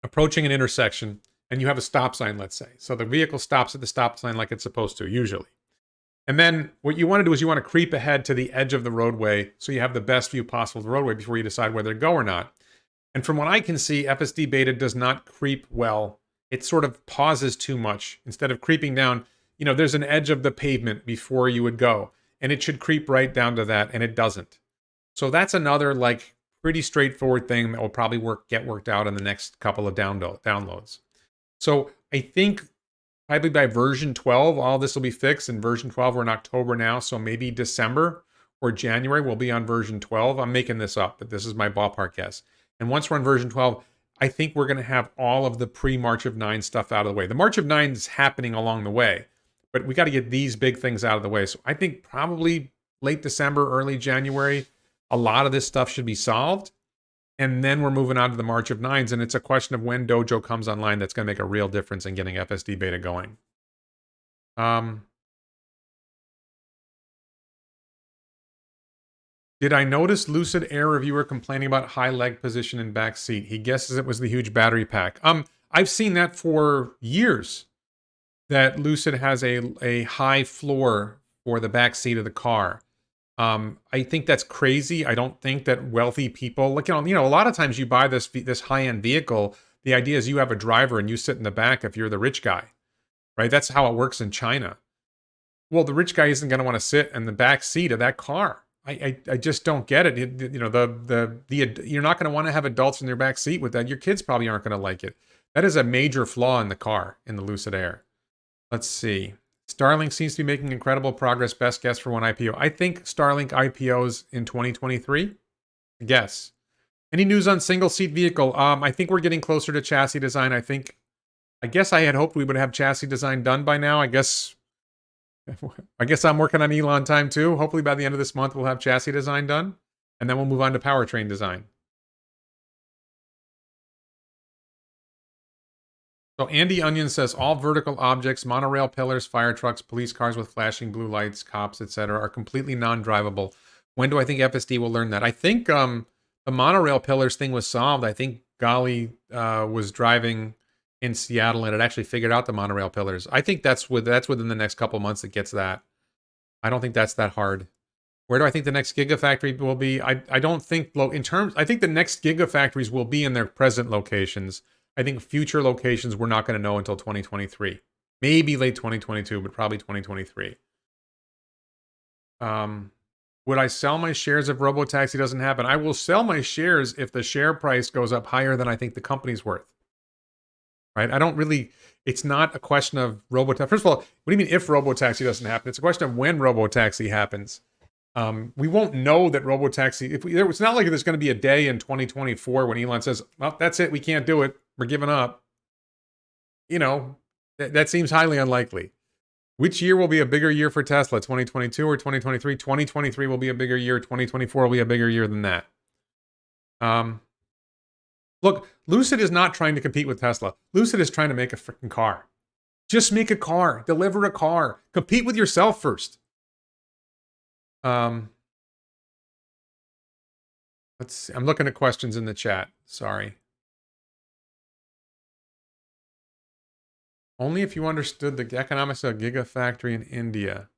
approaching an intersection and you have a stop sign, let's say. So the vehicle stops at the stop sign like it's supposed to, usually. And then what you want to do is you want to creep ahead to the edge of the roadway so you have the best view possible of the roadway before you decide whether to go or not. And from what I can see, FSD beta does not creep well. It sort of pauses too much. Instead of creeping down, there's an edge of the pavement before you would go, and it should creep right down to that, and it doesn't. So that's another pretty straightforward thing that will probably get worked out in the next couple of downloads. So I think probably by version 12, all this will be fixed. In version 12, we're in October now, so maybe December or January we'll be on version 12. I'm making this up, but this is my ballpark guess. And once we're on version 12, I think we're going to have all of the pre-March of 9 stuff out of the way. The March of 9 is happening along the way, but we got to get these big things out of the way. So I think probably late December, early January, a lot of this stuff should be solved. And then we're moving on to the March of 9s, and it's a question of when Dojo comes online that's going to make a real difference in getting FSD beta going. Did I notice Lucid Air reviewer complaining about high leg position in back seat? He guesses it was the huge battery pack. I've seen that for years, that Lucid has a high floor for the back seat of the car. I think that's crazy. I don't think that wealthy people, a lot of times you buy this high-end vehicle, the idea is you have a driver and you sit in the back if you're the rich guy, right? That's how it works in China. Well, the rich guy isn't going to want to sit in the back seat of that car. I just don't get it. You're not going to want to have adults in their back seat with that. Your kids probably aren't going to like it. That is a major flaw in the car, in the Lucid Air. Let's see. Starlink seems to be making incredible progress. Best guess for one IPO. I think Starlink IPOs in 2023. I guess. Any news on single seat vehicle? I think we're getting closer to chassis design. I guess I had hoped we would have chassis design done by now. I guess I'm working on Elon time too. Hopefully by the end of this month, we'll have chassis design done, and then we'll move on to powertrain design. So Andy Onion says all vertical objects, monorail pillars, fire trucks, police cars with flashing blue lights, cops, etc., are completely non-drivable. When do I think FSD will learn that? I think the monorail pillars thing was solved. I think Gali was driving in Seattle and it actually figured out the monorail pillars. I think that's within the next couple months it gets that. I don't think that's that hard. Where do I think the next Gigafactory will be? I don't think I think the next Gigafactories will be in their present locations. I think future locations we're not going to know until 2023. Maybe late 2022, but probably 2023. Would I sell my shares if Robotaxi doesn't happen? I will sell my shares if the share price goes up higher than I think the company's worth. Right? It's not a question of Robotaxi. First of all, what do you mean if Robotaxi doesn't happen? It's a question of when Robotaxi happens. We won't know that Robotaxi, it's not like there's going to be a day in 2024 when Elon says, well, that's it, we can't do it, we're giving up. That seems highly unlikely. Which year will be a bigger year for Tesla, 2022 or 2023? 2023 will be a bigger year, 2024 will be a bigger year than that. Look, Lucid is not trying to compete with Tesla. Lucid is trying to make a freaking car. Just make a car, deliver a car, compete with yourself first. Let's see. I'm looking at questions in the chat. Sorry. Only if you understood the economics of a Gigafactory in India.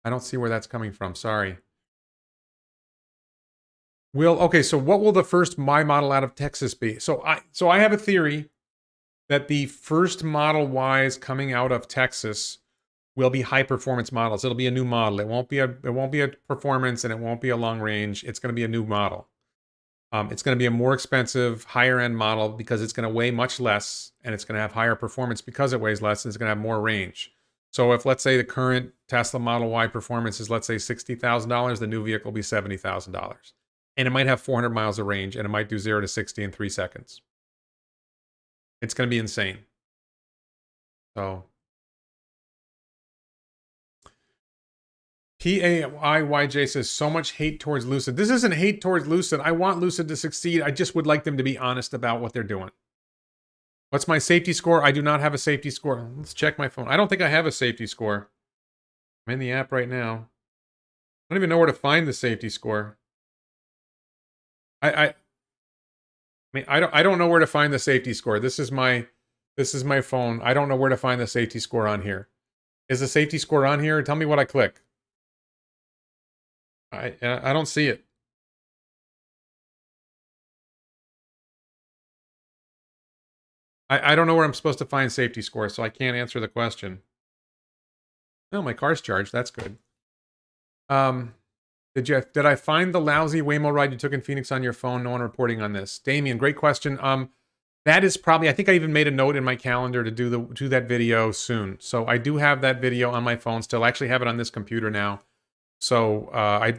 I don't see where that's coming from. Sorry. Okay, so what will the first Y model out of Texas be? So I have a theory that the first Model Ys coming out of Texas will be high performance models. It'll be a new model. It won't be a performance, and it won't be a long range. It's going to be a new model. It's going to be a more expensive, higher end model because it's going to weigh much less, and it's going to have higher performance because it weighs less, and it's going to have more range. So if, let's say, the current Tesla Model Y performance is, let's say, $60,000, the new vehicle will be $70,000. And it might have 400 miles of range, and it might do 0 to 60 in 3 seconds. It's going to be insane. So PAIYJ says, so much hate towards Lucid. This isn't hate towards Lucid. I want Lucid to succeed. I just would like them to be honest about what they're doing. What's my safety score? I do not have a safety score. Let's check my phone. I don't think I have a safety score. I'm in the app right now. I don't even know where to find the safety score. I mean, I don't know where to find the safety score. This is my phone. I don't know where to find the safety score on here. Is the safety score on here? Tell me what I click. I don't see it. I don't know where I'm supposed to find safety score, so I can't answer the question. Oh, my car's charged. That's good. Did I find the lousy Waymo ride you took in Phoenix on your phone? No one reporting on this. Damien, great question. That is probably, I think I even made a note in my calendar to do that video soon. So I do have that video on my phone still. I actually have it on this computer now. So I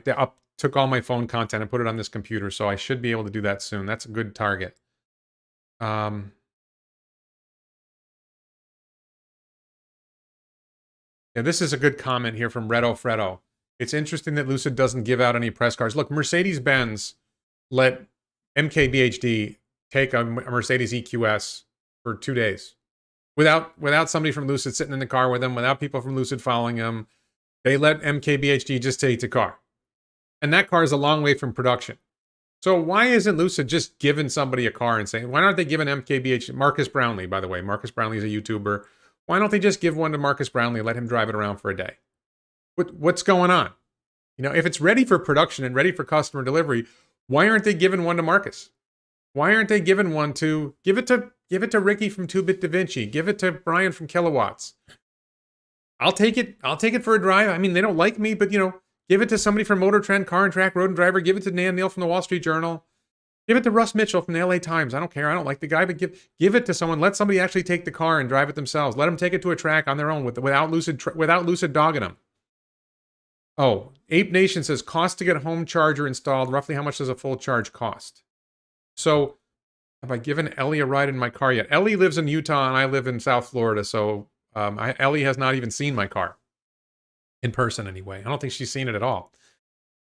took all my phone content and put it on this computer. So I should be able to do that soon. That's a good target. Yeah, this is a good comment here from Redo Fredo. It's interesting that Lucid doesn't give out any press cars. Look, Mercedes-Benz let MKBHD take a Mercedes EQS for 2 days without somebody from Lucid sitting in the car with them, without people from Lucid following them. They let MKBHD just take the car. And that car is a long way from production. So why isn't Lucid just giving somebody a car and saying, why aren't they giving MKBHD, Marcus Brownlee, by the way, Marcus Brownlee is a YouTuber. Why don't they just give one to Marcus Brownlee and let him drive it around for a day? What's going on? You know, if it's ready for production and ready for customer delivery, why aren't they giving one to Marcus? Why aren't they giving one to give it to Ricky from 2-Bit Da Vinci? Give it to Brian from Kilowatts. I'll take it. I'll take it for a drive. I mean, they don't like me, but you know, give it to somebody from Motor Trend, Car and Track, Road and Driver. Give it to Nan Neal from the Wall Street Journal. Give it to Russ Mitchell from the LA Times. I don't care. I don't like the guy, but give it to someone. Let somebody actually take the car and drive it themselves. Let them take it to a track on their own without Lucid dogging them. Oh, Ape Nation says, cost to get a home charger installed. Roughly how much does a full charge cost? So, have I given Ellie a ride in my car yet? Ellie lives in Utah and I live in South Florida, so Ellie has not even seen my car. In person, anyway. I don't think she's seen it at all.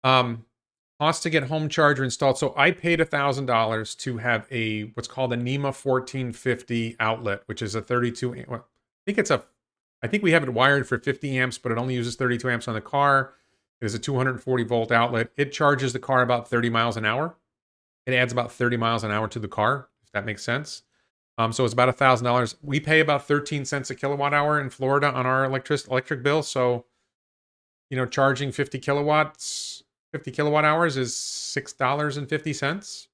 Cost to get home charger installed. So, I paid $1,000 to have what's called a NEMA 1450 outlet, which is a 32... Well, I think we have it wired for 50 amps, but it only uses 32 amps on the car. It is a 240 volt outlet. It charges the car about 30 miles an hour. It adds about 30 miles an hour to the car, if that makes sense. So it's about $1,000. We pay about 13 cents a kilowatt hour in Florida on our electric bill. So, you know, charging 50 kilowatt hours is $6.50,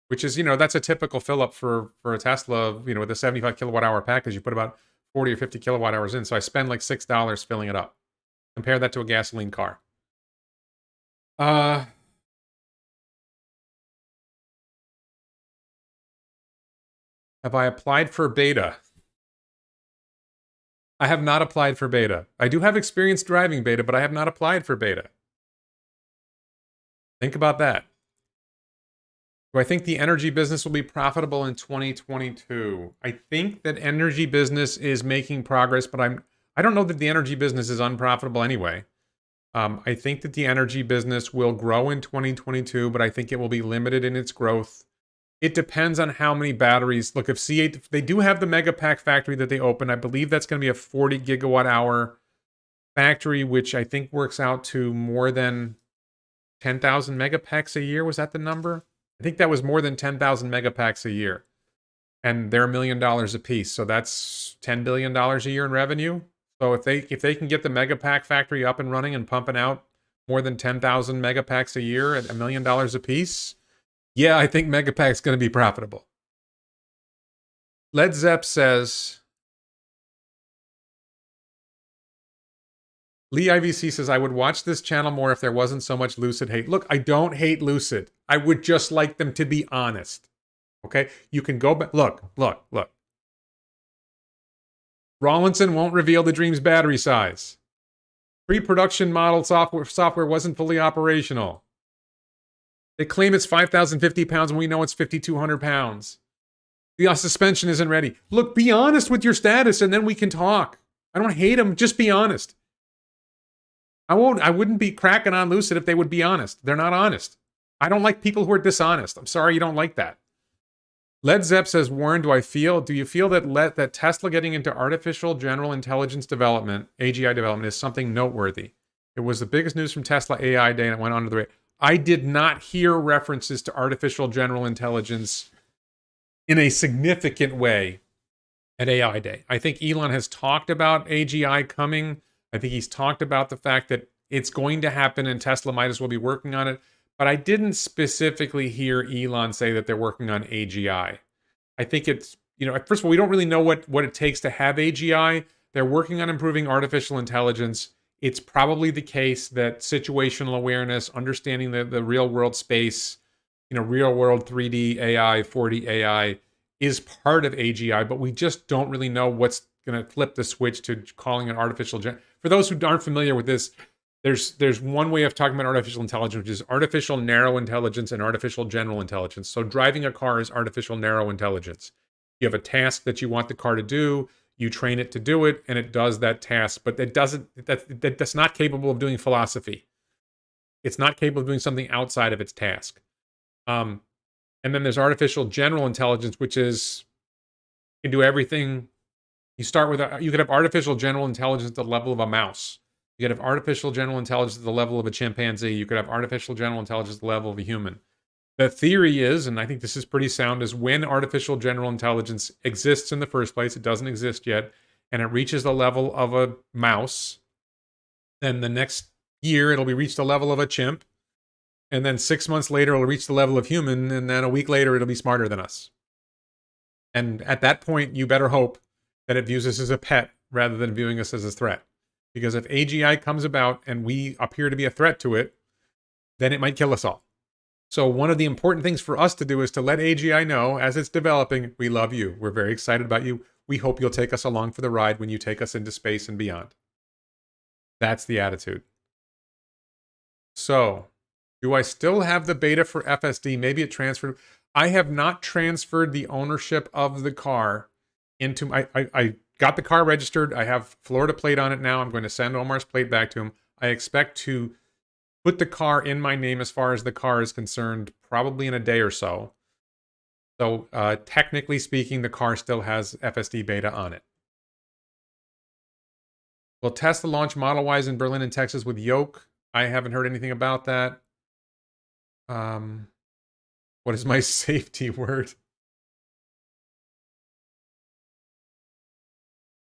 which is, you know, that's a typical fill up for a Tesla, you know, with a 75 kilowatt hour package. You put about 40 or 50 kilowatt hours in. So I spend like $6 filling it up. Compare that to a gasoline car. Have I applied for beta? I have not applied for beta. I do have experience driving beta, but I have not applied for beta. Think about that. Do I think the energy business will be profitable in 2022? I think that energy business is making progress, but I don't know that the energy business is unprofitable anyway. I think that the energy business will grow in 2022, but I think it will be limited in its growth. It depends on how many batteries. Look, if C8, they do have the Megapack factory that they opened. I believe that's going to be a 40 gigawatt hour factory, which I think works out to more than 10,000 megapacks a year. Was that the number? I think that was more than 10,000 megapacks a year. And they're $1 million a piece. So that's $10 billion a year in revenue. So if they can get the Megapack factory up and running and pumping out more than 10,000 megapacks a year at $1 million a piece, yeah, I think Megapack's going to be profitable. Led Zepp says, Lee IVC says, I would watch this channel more if there wasn't so much Lucid hate. Look, I don't hate Lucid. I would just like them to be honest. Okay? You can go back. Look. Rawlinson won't reveal the Dream's battery size. Pre-production model software wasn't fully operational. They claim it's 5,050 pounds and we know it's 5,200 pounds. The suspension isn't ready. Look, be honest with your status and then we can talk. I don't hate them. Just be honest. I wouldn't be cracking on Lucid if they would be honest. They're not honest. I don't like people who are dishonest. I'm sorry you don't like that. Led Zepp says, Warren, do you feel that Tesla getting into artificial general intelligence development, AGI development, is something noteworthy? It was the biggest news from Tesla AI Day and it went on to the radio. I did not hear references to artificial general intelligence in a significant way at AI Day. I think Elon has talked about AGI coming. I think he's talked about the fact that it's going to happen and Tesla might as well be working on it. But I didn't specifically hear Elon say that they're working on AGI. I think it's, first of all, we don't really know what it takes to have AGI. They're working on improving artificial intelligence. It's probably the case that situational awareness, understanding the real world space, real world 3D AI, 4D AI is part of AGI, but we just don't really know what's going to flip the switch to calling it artificial. For those who aren't familiar with this, there's one way of talking about artificial intelligence, which is artificial narrow intelligence and artificial general intelligence. So driving a car is artificial narrow intelligence. You have a task that you want the car to do, you train it to do it, and it does that task, but that's not capable of doing philosophy. It's not capable of doing something outside of its task. And then there's artificial general intelligence, which is, you can do everything. You could have artificial general intelligence at the level of a mouse. You could have artificial general intelligence at the level of a chimpanzee. You could have artificial general intelligence at the level of a human. The theory is, and I think this is pretty sound, is when artificial general intelligence exists in the first place, it doesn't exist yet, and it reaches the level of a mouse, then the next year it'll be reached the level of a chimp, and then 6 months later it'll reach the level of human, and then a week later it'll be smarter than us. And at that point, you better hope that it views us as a pet rather than viewing us as a threat. Because if AGI comes about and we appear to be a threat to it, then it might kill us all. So one of the important things for us to do is to let AGI know as it's developing, we love you. We're very excited about you. We hope you'll take us along for the ride when you take us into space and beyond. That's the attitude. So, do I still have the beta for FSD? Maybe it transferred. I have not transferred the ownership of the car into I got the car registered. I have Florida plate on it now. I'm going to send Omar's plate back to him. I expect to put the car in my name as far as the car is concerned, probably in a day or so. So technically speaking, the car still has FSD beta on it. Will Tesla launch Model Ys in Berlin and Texas with yoke? I haven't heard anything about that. What is my safety word?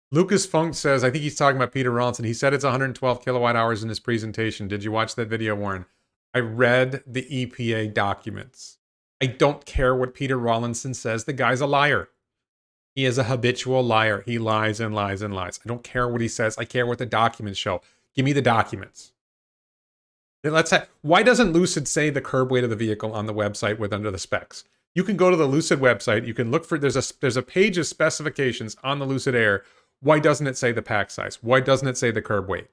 Lucas Funk says, I think he's talking about Peter Rawlinson. He said it's 112 kilowatt hours in his presentation. Did you watch that video, Warren? I read the EPA documents. I don't care what Peter Rawlinson says. The guy's a liar. He is a habitual liar. He lies and lies and lies. I don't care what he says. I care what the documents show. Give me the documents. Why doesn't Lucid say the curb weight of the vehicle on the website under the specs? You can go to the Lucid website. You can look for, there's a page of specifications on the Lucid Air. Why doesn't it say the pack size? Why doesn't it say the curb weight?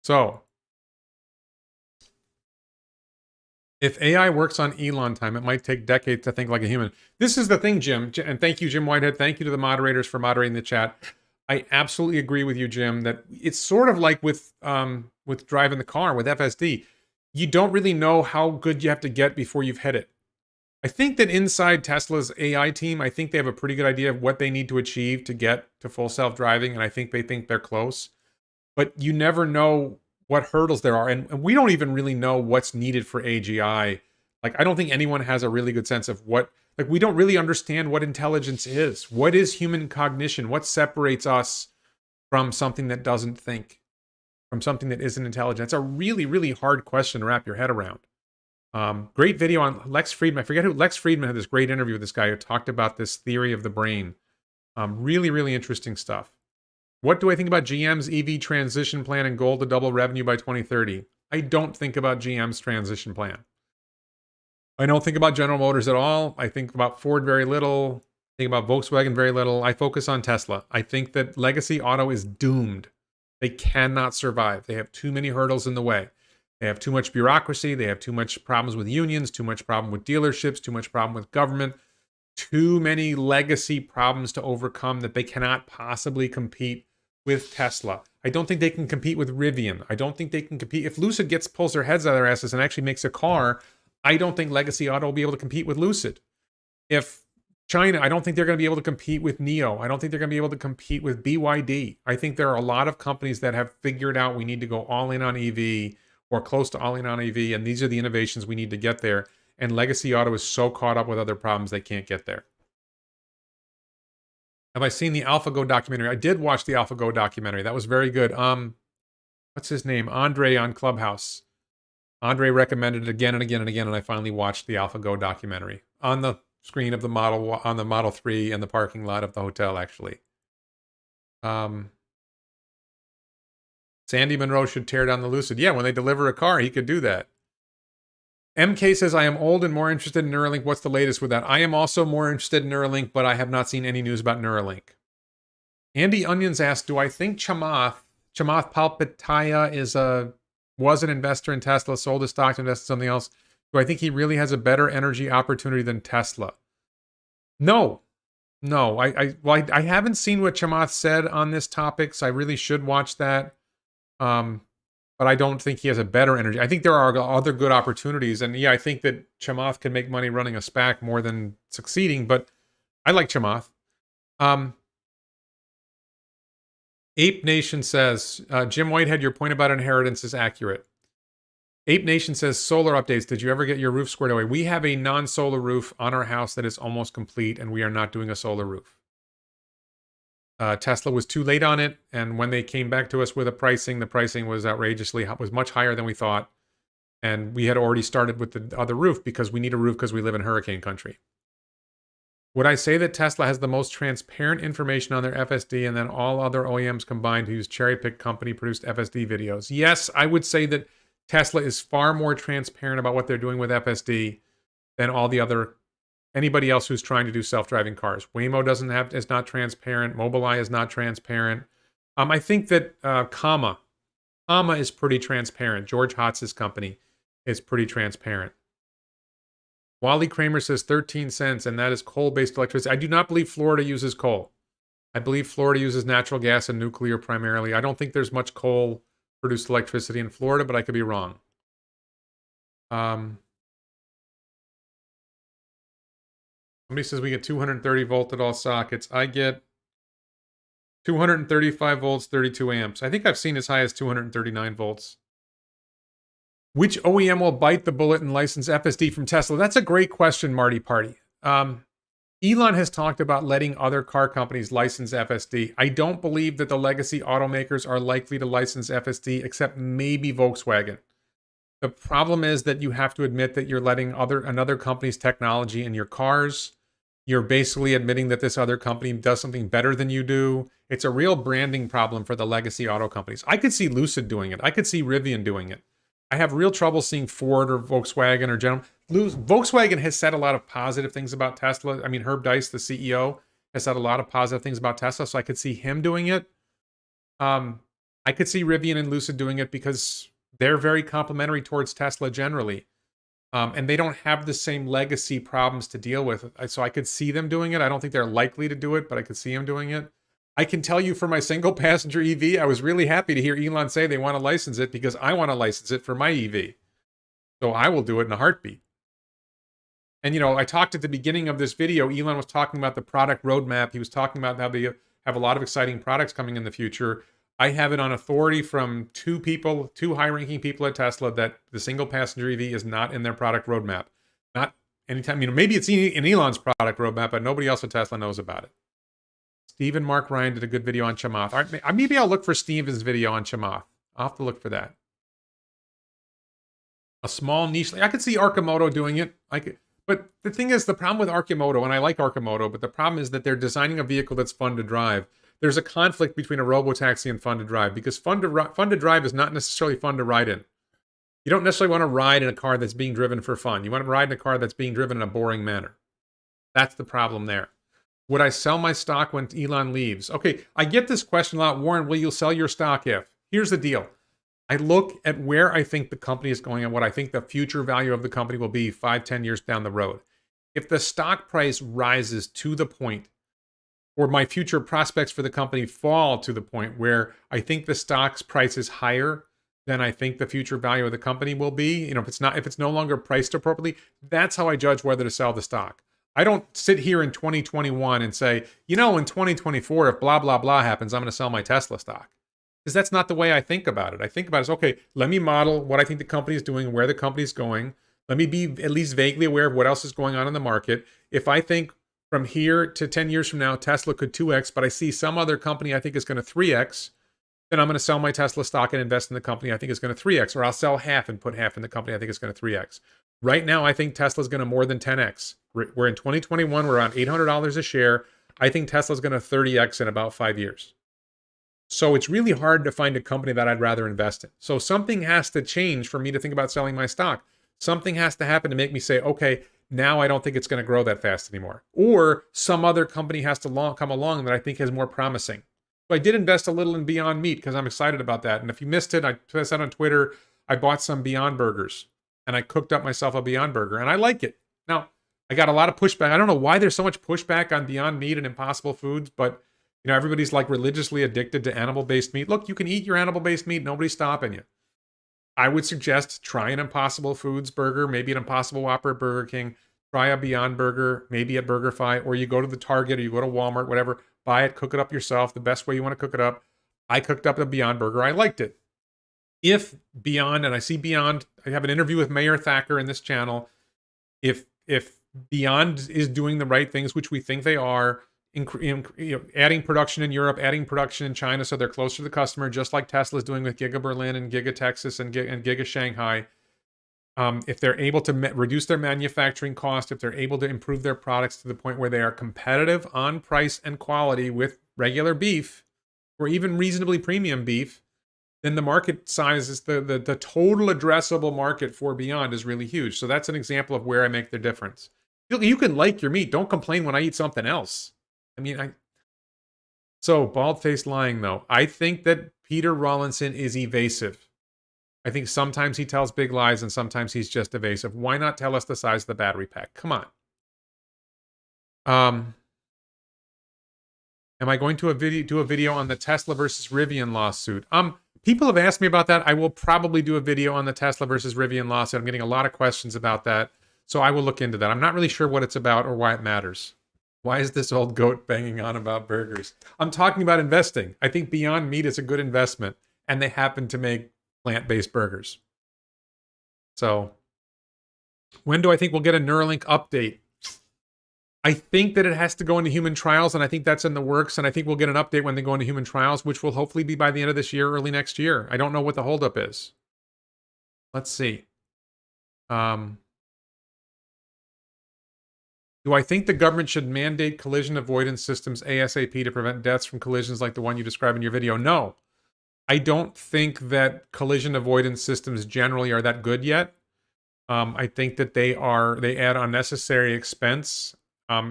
So, if AI works on Elon time, it might take decades to think like a human. This is the thing, Jim, and thank you, Jim Whitehead. Thank you to the moderators for moderating the chat. I absolutely agree with you, Jim, that it's sort of like with driving the car, with FSD. You don't really know how good you have to get before you've hit it. I think that inside Tesla's AI team, I think they have a pretty good idea of what they need to achieve to get to full self-driving, and I think they think they're close. But you never know what hurdles there are, and we don't even really know what's needed for AGI. Like, I don't think anyone has a really good sense of we don't really understand what intelligence is. What is human cognition? What separates us from something that doesn't think, from something that isn't intelligent? It's a really, really hard question to wrap your head around. Great video on Lex Friedman. I forget who, Lex Friedman had this great interview with this guy who talked about this theory of the brain. Really, really interesting stuff. What do I think about GM's EV transition plan and goal to double revenue by 2030? I don't think about GM's transition plan. I don't think about General Motors at all. I think about Ford very little. I think about Volkswagen very little. I focus on Tesla. I think that legacy auto is doomed. They cannot survive. They have too many hurdles in the way. They have too much bureaucracy. They have too much problems with unions, too much problem with dealerships, too much problem with government, too many legacy problems to overcome that they cannot possibly compete with Tesla. I don't think they can compete with Rivian. I don't think they can compete. If Lucid pulls their heads out of their asses and actually makes a car, I don't think legacy auto will be able to compete with Lucid. If China, I don't think they're going to be able to compete with NIO. I don't think they're going to be able to compete with BYD. I think there are a lot of companies that have figured out we need to go all in on EV or close to all in on EV, and these are the innovations we need to get there. And legacy auto is so caught up with other problems they can't get there. Have I seen the AlphaGo documentary? I did watch the AlphaGo documentary. That was very good. What's his name? Andre on Clubhouse. Andre recommended it again and again and again, and I finally watched the AlphaGo documentary on the screen of the Model 3 in the parking lot of the hotel, actually. Sandy Monroe should tear down the Lucid. Yeah, when they deliver a car, he could do that. MK says, I am old and more interested in Neuralink. What's the latest with that? I am also more interested in Neuralink, but I have not seen any news about Neuralink. Andy Onions asked, do I think Chamath Palihapitiya was an investor in Tesla, sold his stock to invest in something else? Do I think he really has a better energy opportunity than Tesla? No. I haven't seen what Chamath said on this topic, so I really should watch that. But I don't think he has a better energy. I think there are other good opportunities. And yeah, I think that Chamath can make money running a SPAC more than succeeding, but I like Chamath. Ape Nation says, Jim Whitehead, your point about inheritance is accurate. Ape Nation says, solar updates. Did you ever get your roof squared away? We have a non-solar roof on our house that is almost complete, and we are not doing a solar roof. Tesla was too late on it, and when they came back to us with the pricing was was much higher than we thought. And we had already started with the other roof because we need a roof because we live in hurricane country. Would I say that Tesla has the most transparent information on their FSD and then all other OEMs combined who use cherry-picked company-produced FSD videos? Yes, I would say that Tesla is far more transparent about what they're doing with FSD than anybody else who's trying to do self-driving cars. Waymo is not transparent. Mobileye is not transparent. I think that Comma is pretty transparent. George Hotz's company is pretty transparent. Wally Kramer says 13 cents, and that is coal-based electricity. I do not believe Florida uses coal. I believe Florida uses natural gas and nuclear primarily. I don't think there's much coal-produced electricity in Florida, but I could be wrong. Somebody says we get 230 volt at all sockets. I get 235 volts, 32 amps. I think I've seen as high as 239 volts. Which OEM will bite the bullet and license FSD from Tesla? That's a great question, Marty Party. Elon has talked about letting other car companies license FSD. I don't believe that the legacy automakers are likely to license FSD, except maybe Volkswagen. The problem is that you have to admit that you're letting another company's technology in your cars. You're basically admitting that this other company does something better than you do. It's a real branding problem for the legacy auto companies. I could see Lucid doing it. I could see Rivian doing it. I have real trouble seeing Ford or Volkswagen or General. Volkswagen has said a lot of positive things about Tesla. I mean, Herb Dice, the CEO, has said a lot of positive things about Tesla, so I could see him doing it. I could see Rivian and Lucid doing it because they're very complementary towards Tesla generally. And they don't have the same legacy problems to deal with. So I could see them doing it. I don't think they're likely to do it, but I could see them doing it. I can tell you for my single passenger EV, I was really happy to hear Elon say they want to license it because I want to license it for my EV. So I will do it in a heartbeat. And, I talked at the beginning of this video, Elon was talking about the product roadmap. He was talking about how they have a lot of exciting products coming in the future. I have it on authority from two high-ranking people at Tesla that the single passenger EV is not in their product roadmap. Not anytime, maybe it's in Elon's product roadmap, but nobody else at Tesla knows about it. Steve and Mark Ryan did a good video on Chamath. All right, maybe I'll look for Steven's video on Chamath. I'll have to look for that. A small niche. I could see Arcimoto doing it. But the thing is, the problem with Arcimoto, and I like Arcimoto, but the problem is that they're designing a vehicle that's fun to drive. There's a conflict between a robotaxi and fun to drive, because fun to drive is not necessarily fun to ride in. You don't necessarily want to ride in a car that's being driven for fun. You want to ride in a car that's being driven in a boring manner. That's the problem there. Would I sell my stock when Elon leaves? Okay, I get this question a lot. Warren, will you sell your stock if? Here's the deal. I look at where I think the company is going and what I think the future value of the company will be 5-10 years down the road. If the stock price rises to the point, or my future prospects for the company fall to the point where I think the stock's price is higher than I think the future value of the company will be, if it's no longer priced appropriately, that's how I judge whether to sell the stock. I don't sit here in 2021 and say, in 2024, if blah, blah, blah happens, I'm going to sell my Tesla stock. Because that's not the way I think about it. I think about it as, okay, let me model what I think the company is doing, where the company is going. Let me be at least vaguely aware of what else is going on in the market. If I think from here to 10 years from now, Tesla could 2x, but I see some other company I think is going to 3x, then I'm going to sell my Tesla stock and invest in the company I think is going to 3x, or I'll sell half and put half in the company I think is going to 3x. Right now, I think Tesla is going to more than 10x. We're in 2021, we're around $800 a share. I think Tesla's going to 30x in about 5 years. So it's really hard to find a company that I'd rather invest in. So something has to change for me to think about selling my stock. Something has to happen to make me say, okay, now I don't think it's going to grow that fast anymore. Or some other company has to come along that I think is more promising. So I did invest a little in Beyond Meat because I'm excited about that. And if you missed it, I said on Twitter, I bought some Beyond Burgers and I cooked up myself a Beyond Burger and I like it. Now, I got a lot of pushback. I don't know why there's so much pushback on Beyond Meat and Impossible Foods, but everybody's like religiously addicted to animal-based meat. Look, you can eat your animal-based meat. Nobody's stopping you. I would suggest try an Impossible Foods burger, maybe an Impossible Whopper at Burger King. Try a Beyond Burger, maybe at BurgerFi, or you go to the Target or you go to Walmart, whatever. Buy it, cook it up yourself, the best way you want to cook it up. I cooked up the Beyond Burger. I liked it. If Beyond, and I see Beyond, I have an interview with Mayor Thacker in this channel. If Beyond is doing the right things, which we think they are, adding production in Europe, adding production in China so they're closer to the customer, just like Tesla's doing with Giga Berlin and Giga Texas and Giga Shanghai. If they're able to reduce their manufacturing cost, if they're able to improve their products to the point where they are competitive on price and quality with regular beef, or even reasonably premium beef, then the market size is the total addressable market for Beyond is really huge. So that's an example of where I make the difference. You can like your meat. Don't complain when I eat something else. So bald-faced lying, though. I think that Peter Rawlinson is evasive. I think sometimes he tells big lies and sometimes he's just evasive. Why not tell us the size of the battery pack? Come on. Am I going to do a video on the Tesla versus Rivian lawsuit? People have asked me about that. I will probably do a video on the Tesla versus Rivian lawsuit. I'm getting a lot of questions about that. So I will look into that. I'm not really sure what it's about or why it matters. Why is this old goat banging on about burgers? I'm talking about investing. I think Beyond Meat is a good investment, and they happen to make plant-based burgers. So, when do I think we'll get a Neuralink update? I think that it has to go into human trials, and I think that's in the works, and I think we'll get an update when they go into human trials, which will hopefully be by the end of this year, early next year. I don't know what the holdup is. Let's see. Do I think the government should mandate collision avoidance systems ASAP to prevent deaths from collisions like the one you described in your video? No. I don't think that collision avoidance systems generally are that good yet. I think that they add unnecessary expense. I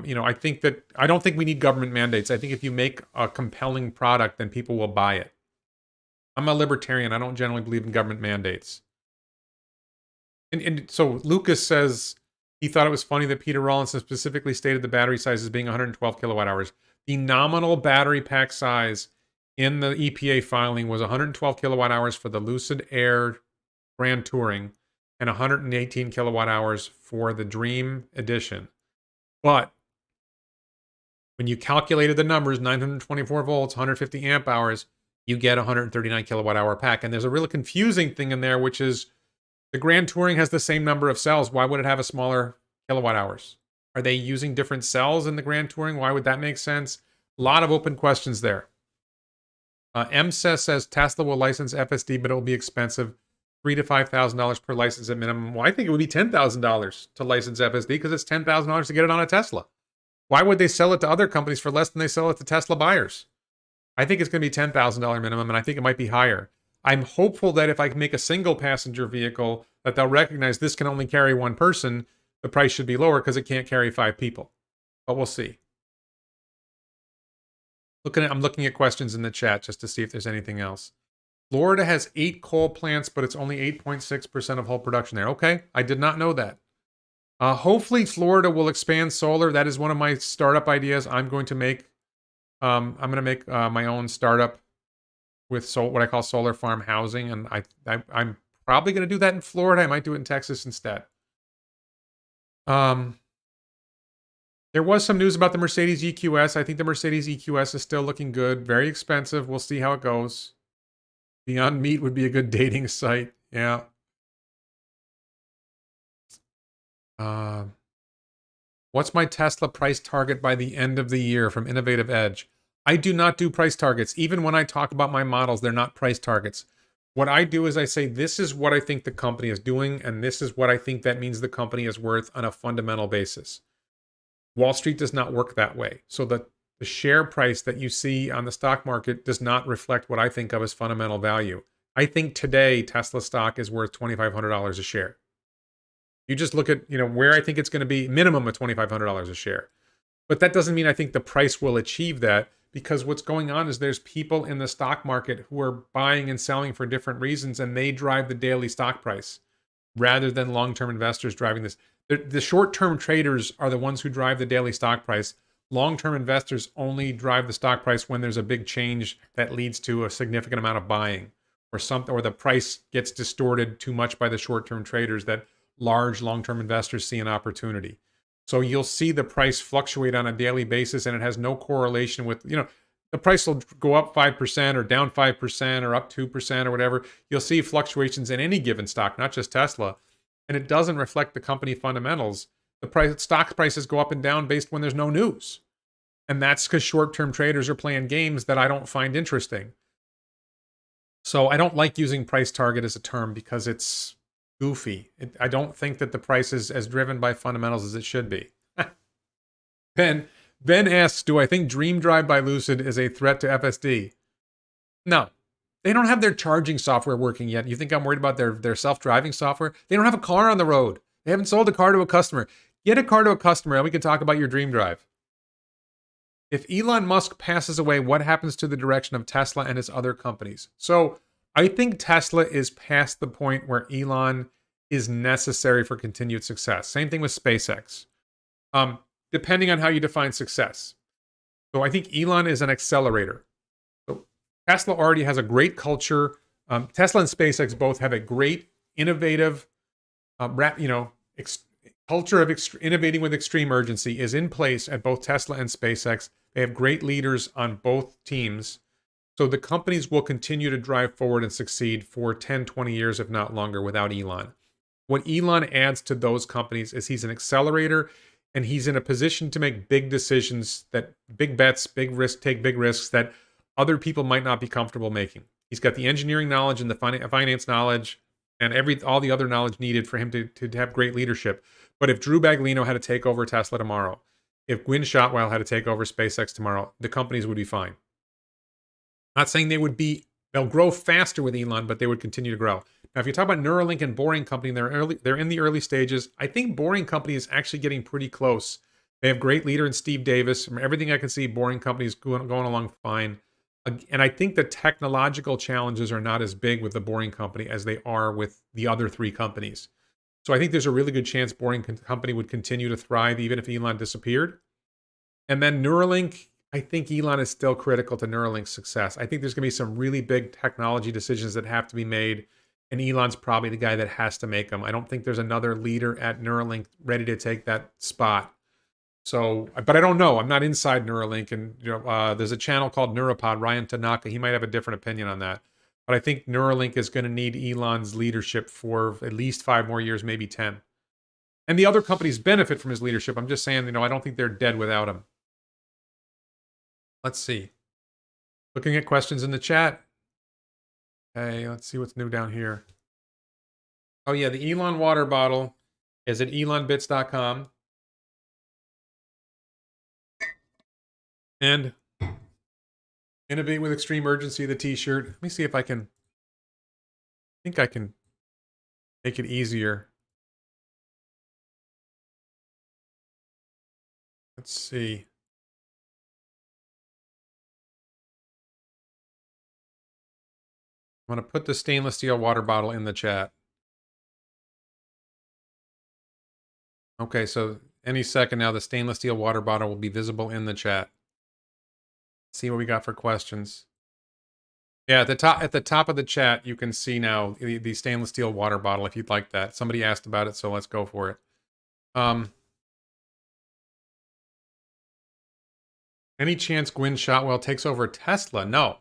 don't think we need government mandates. I think if you make a compelling product, then people will buy it. I'm a libertarian. I don't generally believe in government mandates. And so Lucas says he thought it was funny that Peter Rawlinson specifically stated the battery size as being 112 kilowatt hours. The nominal battery pack size in the EPA filing was 112 kilowatt hours for the Lucid Air Grand Touring and 118 kilowatt hours for the Dream Edition. But when you calculated the numbers, 924 volts, 150 amp hours, you get a 139 kilowatt hour pack. And there's a really confusing thing in there, which is the Grand Touring has the same number of cells. Why would it have a smaller kilowatt hours? Are they using different cells in the Grand Touring? Why would that make sense? A lot of open questions there. MSES says Tesla will license FSD, but it will be expensive. $3,000 to $5,000 per license at minimum. Well, I think it would be $10,000 to license FSD because it's $10,000 to get it on a Tesla. Why would they sell it to other companies for less than they sell it to Tesla buyers? I think it's going to be $10,000 minimum, and I think it might be higher. I'm hopeful that if I can make a single passenger vehicle, that they'll recognize this can only carry one person. The price should be lower because it can't carry 5 people. But we'll see. I'm looking at questions in the chat just to see if there's anything else. Florida has 8 coal plants, but it's only 8.6% of whole production there. Okay, I did not know that. Hopefully, Florida will expand solar. That is one of my startup ideas. I'm going to make my own startup with what I call solar farm housing, and I'm probably going to do that in Florida. I might do it in Texas instead. There was some news about the Mercedes EQS. I think the Mercedes EQS is still looking good. Very expensive. We'll see how it goes. Beyond Meat would be a good dating site. Yeah. What's my Tesla price target by the end of the year from Innovative Edge? I do not do price targets. Even when I talk about my models, they're not price targets. What I do is I say, this is what I think the company is doing, and this is what I think that means the company is worth on a fundamental basis. Wall Street does not work that way. So the share price that you see on the stock market does not reflect what I think of as fundamental value. I think today Tesla stock is worth $2,500 a share. You just look at, where I think it's going to be, minimum of $2,500 a share. But that doesn't mean I think the price will achieve that, because what's going on is there's people in the stock market who are buying and selling for different reasons, and they drive the daily stock price rather than long-term investors driving this. The short-term traders are the ones who drive the daily stock price. Long-term investors only drive the stock price when there's a big change that leads to a significant amount of buying, or the price gets distorted too much by the short-term traders that large long-term investors see an opportunity. So you'll see the price fluctuate on a daily basis, and it has no correlation with, the price will go up 5% or down 5% or up 2% or whatever. You'll see fluctuations in any given stock, not just Tesla, and it doesn't reflect the company fundamentals. Stock prices go up and down based when there's no news. And that's because short-term traders are playing games that I don't find interesting. So I don't like using price target as a term because it's goofy. I don't think that the price is as driven by fundamentals as it should be. Ben asks, do I think Dream Drive by Lucid is a threat to FSD? No. They don't have their charging software working yet. You think I'm worried about their self-driving software? They don't have a car on the road. They haven't sold a car to a customer. Get a car to a customer and we can talk about your Dream Drive. If Elon Musk passes away, what happens to the direction of Tesla and its other companies? So I think Tesla is past the point where Elon is necessary for continued success. Same thing with SpaceX. Depending on how you define success. So I think Elon is an accelerator. So Tesla already has a great culture. Tesla and SpaceX both have a great, innovative, culture of innovating with extreme urgency is in place at both Tesla and SpaceX. They have great leaders on both teams. So the companies will continue to drive forward and succeed for 10, 20 years, if not longer, without Elon. What Elon adds to those companies is he's an accelerator, and he's in a position to make big decisions, that big bets, take big risks that other people might not be comfortable making. He's got the engineering knowledge and the finance knowledge and all the other knowledge needed for him to have great leadership. But if Drew Baglino had to take over Tesla tomorrow, if Gwynne Shotwell had to take over SpaceX tomorrow, the companies would be fine. Not saying they'll grow faster with Elon, but they would continue to grow. Now, if you talk about Neuralink and Boring Company, they're in the early stages. I think Boring Company is actually getting pretty close. They have great leader in Steve Davis. From everything I can see, Boring Company is going along fine. And I think the technological challenges are not as big with the Boring Company as they are with the other 3 companies. So I think there's a really good chance Boring Company would continue to thrive even if Elon disappeared. And then Neuralink, I think Elon is still critical to Neuralink's success. I think there's going to be some really big technology decisions that have to be made, and Elon's probably the guy that has to make them. I don't think there's another leader at Neuralink ready to take that spot. So, but I don't know. I'm not inside Neuralink, and there's a channel called Neuropod, Ryan Tanaka. He might have a different opinion on that. But I think Neuralink is going to need Elon's leadership for at least 5 more years, maybe 10. And the other companies benefit from his leadership. I'm just saying, I don't think they're dead without him. Let's see. Looking at questions in the chat. Okay, let's see what's new down here. Oh yeah, the Elon water bottle is at elonbits.com. And Innovate with Extreme Urgency, the t-shirt. Let me see if I can, I think I can make it easier. Let's see. I'm going to put the stainless steel water bottle in the chat. Okay, so any second now, the stainless steel water bottle will be visible in the chat. See what we got for questions. Yeah, at the top of the chat, you can see now the stainless steel water bottle if you'd like that. Somebody asked about it, so let's go for it. Any chance Gwynne Shotwell takes over Tesla? No.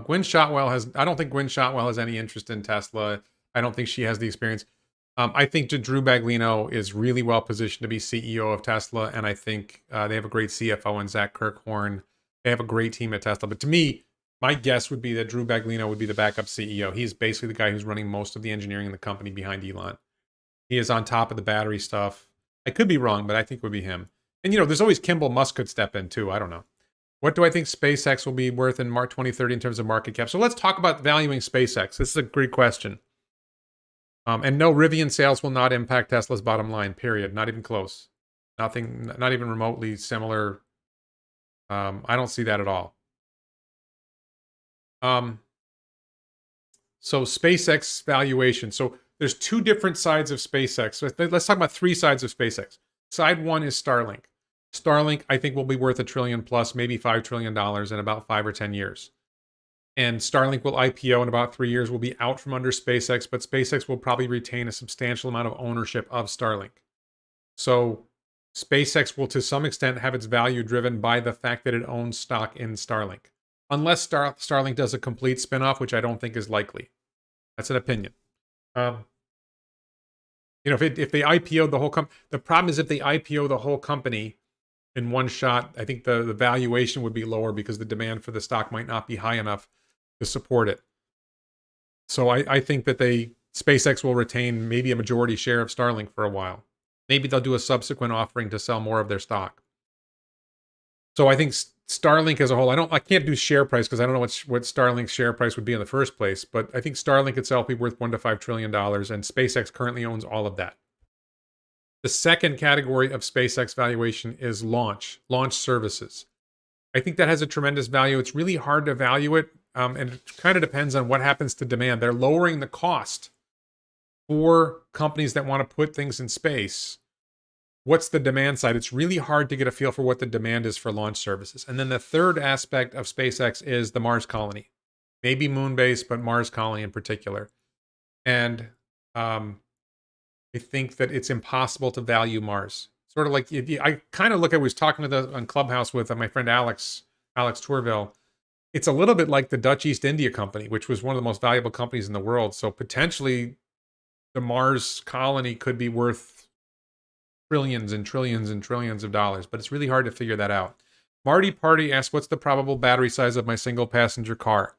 Gwynne Shotwell has. I don't think Gwynne Shotwell has any interest in Tesla. I don't think she has the experience. I think Drew Baglino is really well positioned to be CEO of Tesla, and I think they have a great CFO in Zach Kirkhorn. They have a great team at Tesla. But to me, my guess would be that Drew Baglino would be the backup CEO. He's basically the guy who's running most of the engineering in the company behind Elon. He is on top of the battery stuff. I could be wrong, but I think it would be him. And, you know, there's always Kimball Musk could step in, too. I don't know. What do I think SpaceX will be worth in March 2030 in terms of market cap? So let's talk about valuing SpaceX. This is a great question. And no, Rivian sales will not impact Tesla's bottom line, period. Not even close. Nothing, not even remotely similar. I don't see that at all. So SpaceX valuation. So there's two different sides of SpaceX. So let's talk about three sides of SpaceX. Side one is Starlink. Starlink, I think, will be worth $1 trillion plus, maybe $5 trillion in about 5 or 10 years. And Starlink will IPO in about 3 years, will be out from under SpaceX, but SpaceX will probably retain a substantial amount of ownership of Starlink. So SpaceX will, to some extent, have its value driven by the fact that it owns stock in Starlink. Unless Starlink does a complete spinoff, which I don't think is likely. That's an opinion. You know, if they IPO the whole company, the problem is if they IPO the whole company in one shot, I think the valuation would be lower because the demand for the stock might not be high enough to support it. So I think that SpaceX will retain maybe a majority share of Starlink for a while. Maybe they'll do a subsequent offering to sell more of their stock. So I think Starlink as a whole, I can't do share price because I don't know what Starlink's share price would be in the first place, but I think Starlink itself will be worth $1 to $5 trillion, and SpaceX currently owns all of that. The second category of SpaceX valuation is launch services. I think that has a tremendous value. It's really hard to value it, and it kind of depends on what happens to demand. They're lowering the cost for companies that want to put things in space. What's the demand side? It's really hard to get a feel for what the demand is for launch services. And then the third aspect of SpaceX is the Mars colony. Maybe moon base, but Mars colony in particular. And I think that it's impossible to value Mars. Sort of like, I kind of look at, I was talking on Clubhouse with my friend Alex Tourville. It's a little bit like the Dutch East India Company, which was one of the most valuable companies in the world. So potentially the Mars colony could be worth trillions and trillions and trillions of dollars, but it's really hard to figure that out. Marty Party asks, what's the probable battery size of my single passenger car?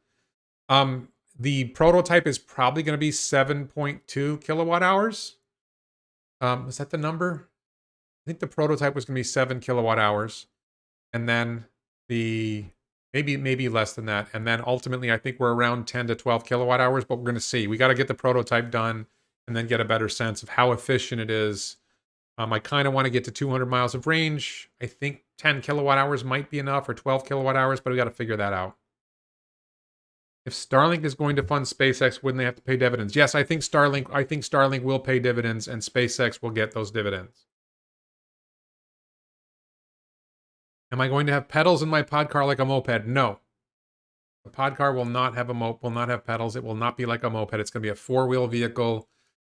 The prototype is probably going to be 7.2 kilowatt hours. Is that the number? I think the prototype was going to be 7 kilowatt hours. And then maybe less than that. And then ultimately, I think we're around 10 to 12 kilowatt hours, but we're going to see. We got to get the prototype done and then get a better sense of how efficient it is. I kind of want to get to 200 miles of range. I think 10 kilowatt hours might be enough, or 12 kilowatt hours, but we got to figure that out. If Starlink is going to fund SpaceX, wouldn't they have to pay dividends? Yes, I think Starlink will pay dividends, and SpaceX will get those dividends. Am I going to have pedals in my pod car like a moped? No. The pod car will not have pedals. It will not be like a moped. It's going to be a 4-wheel vehicle.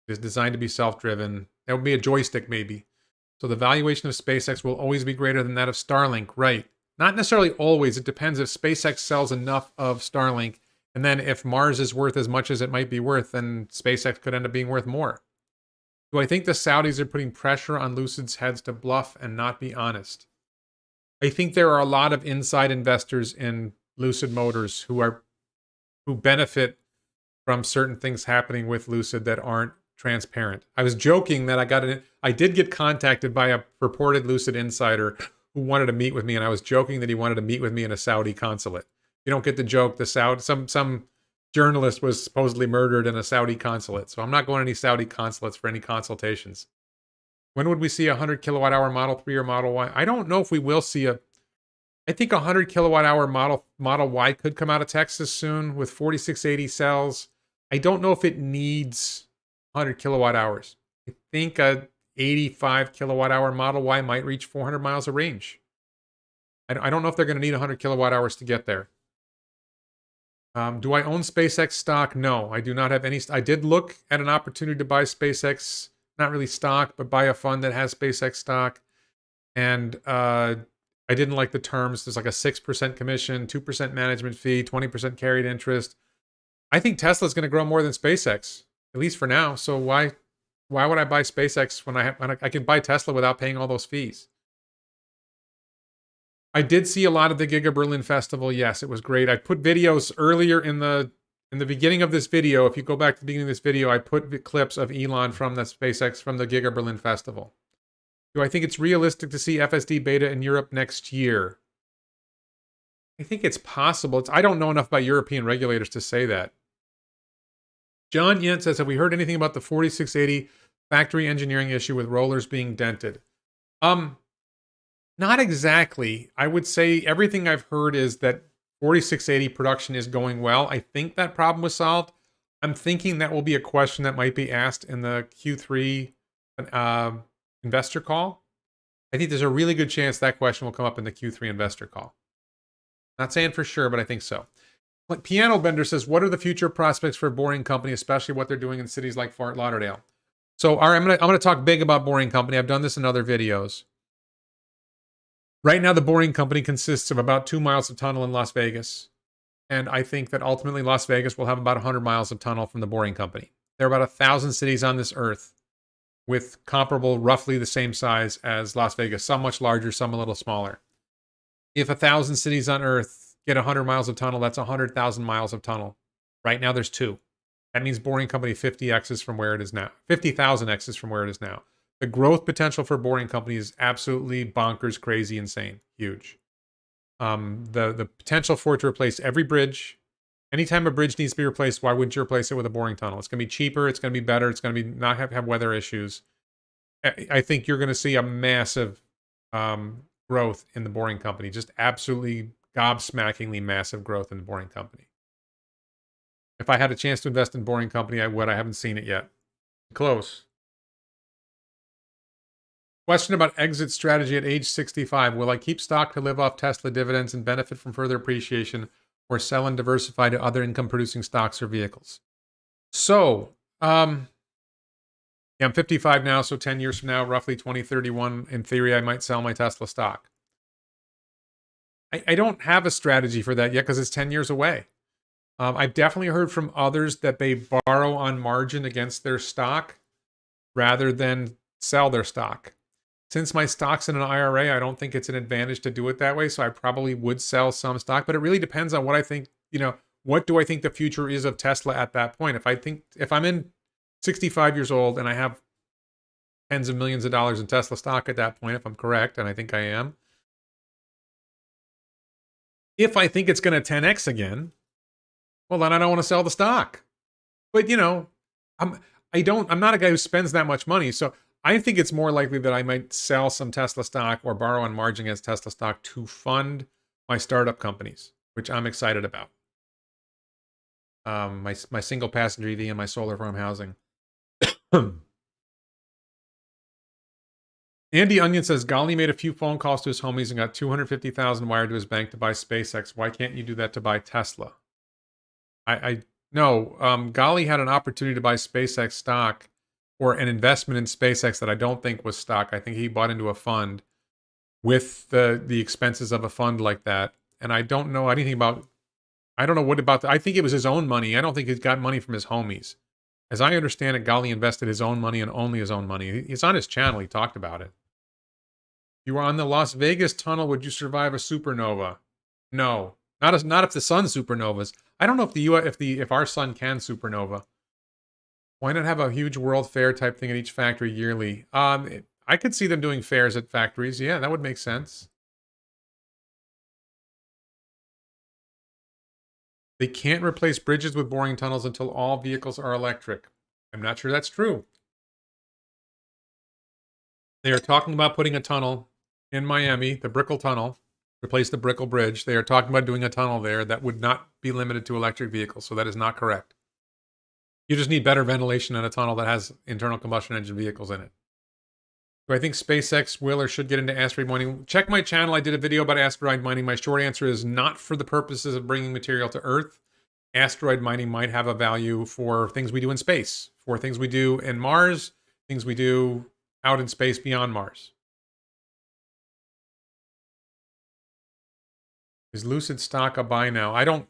It is designed to be self-driven. There will be a joystick maybe. So the valuation of SpaceX will always be greater than that of Starlink, right? Not necessarily always. It depends if SpaceX sells enough of Starlink. And then if Mars is worth as much as it might be worth, then SpaceX could end up being worth more. Do I think the Saudis are putting pressure on Lucid's heads to bluff and not be honest? I think there are a lot of inside investors in Lucid Motors who benefit from certain things happening with Lucid that aren't transparent. I was joking that I did get contacted by a purported Lucid insider who wanted to meet with me, and I was joking that he wanted to meet with me in a Saudi consulate. You don't get the joke. Some journalist was supposedly murdered in a Saudi consulate, so I'm not going to any Saudi consulates for any consultations. When would we see a 100 kilowatt hour Model 3 or Model Y? I don't know if we will see I think a 100 kilowatt hour Model Y could come out of Texas soon with 4680 cells. I don't know if it needs 100 kilowatt hours. I think a 85 kilowatt hour Model Y might reach 400 miles of range. I don't know if they're going to need 100 kilowatt hours to get there. Do I own SpaceX stock? No, I do not have any. I did look at an opportunity to buy SpaceX, not really stock, but buy a fund that has SpaceX stock. And I didn't like the terms. There's like a 6% commission, 2% management fee, 20% carried interest. I think Tesla's going to grow more than SpaceX, at least for now. So why would I buy SpaceX when I can buy Tesla without paying all those fees? I did see a lot of the Giga Berlin Festival. Yes, it was great. I put videos earlier in the beginning of this video. If you go back to the beginning of this video, I put clips of Elon from the SpaceX from the Giga Berlin Festival. Do I think it's realistic to see FSD beta in Europe next year? I think it's possible. I don't know enough about European regulators to say that. John Yent says, have we heard anything about the 4680 factory engineering issue with rollers being dented? Not exactly. I would say everything I've heard is that 4680 production is going well. I think that problem was solved. I'm thinking that will be a question that might be asked in the Q3 investor call. I think there's a really good chance that question will come up in the Q3 investor call. Not saying for sure, but I think so. Like Piano Bender says, what are the future prospects for Boring Company, especially what they're doing in cities like Fort Lauderdale? So, all right, I'm gonna talk big about Boring Company. I've done this in other videos. Right now, the Boring Company consists of about 2 miles of tunnel in Las Vegas. And I think that ultimately Las Vegas will have about 100 miles of tunnel from the Boring Company. There are about 1,000 cities on this earth with comparable, roughly the same size as Las Vegas. Some much larger, some a little smaller. If 1,000 cities on earth get 100 miles of tunnel, that's 100,000 miles of tunnel. Right now, there's 2. That means Boring Company 50x's from where it is now. 50,000 x's from where it is now. The growth potential for Boring Company is absolutely bonkers, crazy, insane, huge. The potential for it to replace every bridge. Anytime a bridge needs to be replaced, why wouldn't you replace it with a boring tunnel? It's going to be cheaper. It's going to be better. It's going to be not have weather issues. I think you're going to see a massive growth in the Boring Company. Just absolutely gobsmackingly massive growth in the Boring Company. If I had a chance to invest in Boring Company, I would. I haven't seen it yet. Close. Question about exit strategy at age 65. Will I keep stock to live off Tesla dividends and benefit from further appreciation, or sell and diversify to other income-producing stocks or vehicles? So, yeah, I'm 55 now, so 10 years from now, roughly 2031, in theory, I might sell my Tesla stock. I don't have a strategy for that yet because it's 10 years away. I've definitely heard from others that they borrow on margin against their stock rather than sell their stock. Since my stock's in an IRA, I don't think it's an advantage to do it that way, so I probably would sell some stock, but it really depends on what I think, what do I think the future is of Tesla at that point? If I'm in 65 years old and I have tens of millions of dollars in Tesla stock at that point, if I'm correct, and I think I am, if I think it's going to 10x again, well, then I don't want to sell the stock. But, I'm not a guy who spends that much money, so I think it's more likely that I might sell some Tesla stock or borrow on margin against Tesla stock to fund my startup companies, which I'm excited about. My single passenger EV and my solar farm housing. Andy Onion says, Gali made a few phone calls to his homies and got $250,000 wired to his bank to buy SpaceX. Why can't you do that to buy Tesla? No, Gali had an opportunity to buy SpaceX stock, or an investment in SpaceX that I don't think was stock. I think he bought into a fund with the expenses of a fund like that. And I don't know anything about, I think it was his own money. I don't think he got money from his homies. As I understand it, Gali invested his own money and only his own money. It's on his channel. He talked about it. You were on the Las Vegas tunnel. Would you survive a supernova? No, not if the sun's supernovas. I don't know if our sun can supernova. Why not have a huge World Fair type thing at each factory yearly? I could see them doing fairs at factories. Yeah, that would make sense. They can't replace bridges with boring tunnels until all vehicles are electric. I'm not sure that's true. They are talking about putting a tunnel in Miami, the Brickell Tunnel, replace the Brickell Bridge. They are talking about doing a tunnel there that would not be limited to electric vehicles, so that is not correct. You just need better ventilation in a tunnel that has internal combustion engine vehicles in it. Do I think SpaceX will or should get into asteroid mining? Check my channel. I did a video about asteroid mining. My short answer is not for the purposes of bringing material to Earth. Asteroid mining might have a value for things we do in space, for things we do in Mars, things we do out in space beyond Mars. Is Lucid stock a buy now? I don't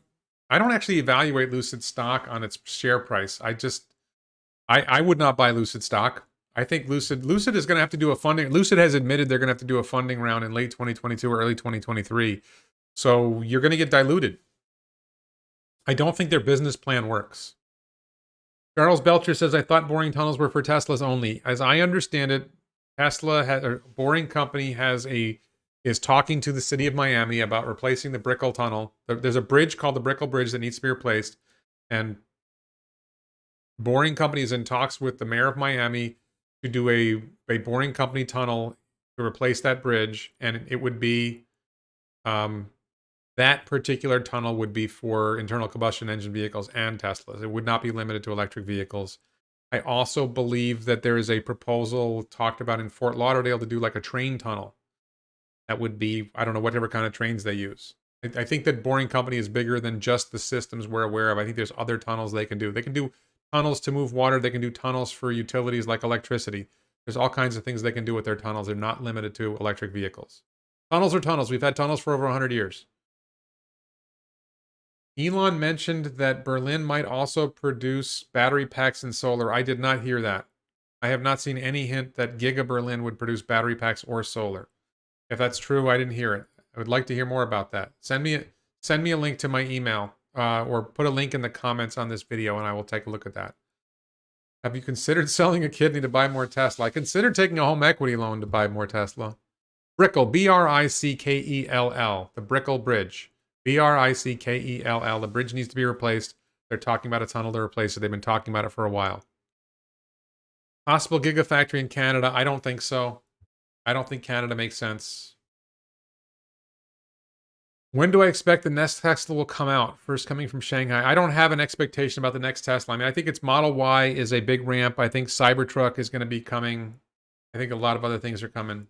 actually evaluate Lucid stock on its share price. I would not buy Lucid stock. I think Lucid is going to have to do a funding. Lucid has admitted they're going to have to do a funding round in late 2022 or early 2023. So you're going to get diluted. I don't think their business plan works. Charles Belcher says, I thought boring tunnels were for Teslas only. As I understand it, Boring Company is talking to the city of Miami about replacing the Brickell Tunnel. There's a bridge called the Brickell Bridge that needs to be replaced. And Boring Company is in talks with the mayor of Miami to do a Boring Company tunnel to replace that bridge. And it would be, that particular tunnel would be for internal combustion engine vehicles and Teslas. It would not be limited to electric vehicles. I also believe that there is a proposal talked about in Fort Lauderdale to do like a train tunnel. That would be, I don't know, whatever kind of trains they use. I think that Boring Company is bigger than just the systems we're aware of. I think there's other tunnels they can do. They can do tunnels to move water. They can do tunnels for utilities like electricity. There's all kinds of things they can do with their tunnels. They're not limited to electric vehicles. Tunnels are tunnels. We've had tunnels for over 100 years. Elon mentioned that Berlin might also produce battery packs and solar. I did not hear that. I have not seen any hint that Giga Berlin would produce battery packs or solar. If that's true, I didn't hear it. I would like to hear more about that. Send me a link to my email or put a link in the comments on this video and I will take a look at that. Have you considered selling a kidney to buy more Tesla? I considered taking a home equity loan to buy more Tesla. Brickell, B-R-I-C-K-E-L-L, the Brickell Bridge. B-R-I-C-K-E-L-L. The bridge needs to be replaced. They're talking about a tunnel to replace it. They've been talking about it for a while. Possible gigafactory in Canada? I don't think so. I don't think Canada makes sense. When do I expect the next Tesla will come out? First coming from Shanghai. I don't have an expectation about the next Tesla. I mean, I think its Model Y is a big ramp. I think Cybertruck is going to be coming. I think a lot of other things are coming.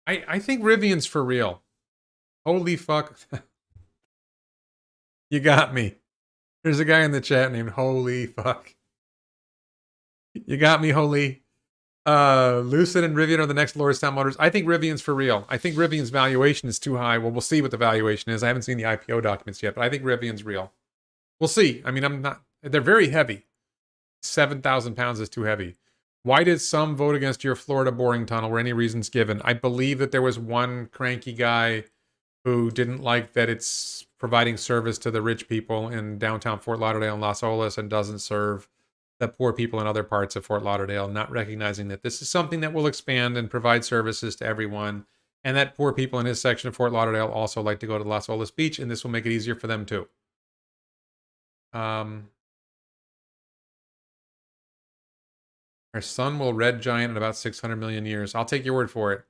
I think Rivian's for real. Holy fuck. You got me. There's a guy in the chat named Holy Fuck. You got me, Holy. Lucid and Rivian are the next Lordstown Motors. I think Rivian's for real. I think Rivian's valuation is too high. Well, we'll see what the valuation is. I haven't seen the IPO documents yet, but I think Rivian's real. We'll see. I mean, they're very heavy. 7,000 pounds is too heavy. Why did some vote against your Florida boring tunnel? Were any reasons given? I believe that there was one cranky guy who didn't like that it's providing service to the rich people in downtown Fort Lauderdale and Las Olas and doesn't serve the poor people in other parts of Fort Lauderdale, not recognizing that this is something that will expand and provide services to everyone, and that poor people in his section of Fort Lauderdale also like to go to Las Olas Beach, and this will make it easier for them too. Our sun will red giant in about 600 million years. I'll take your word for it.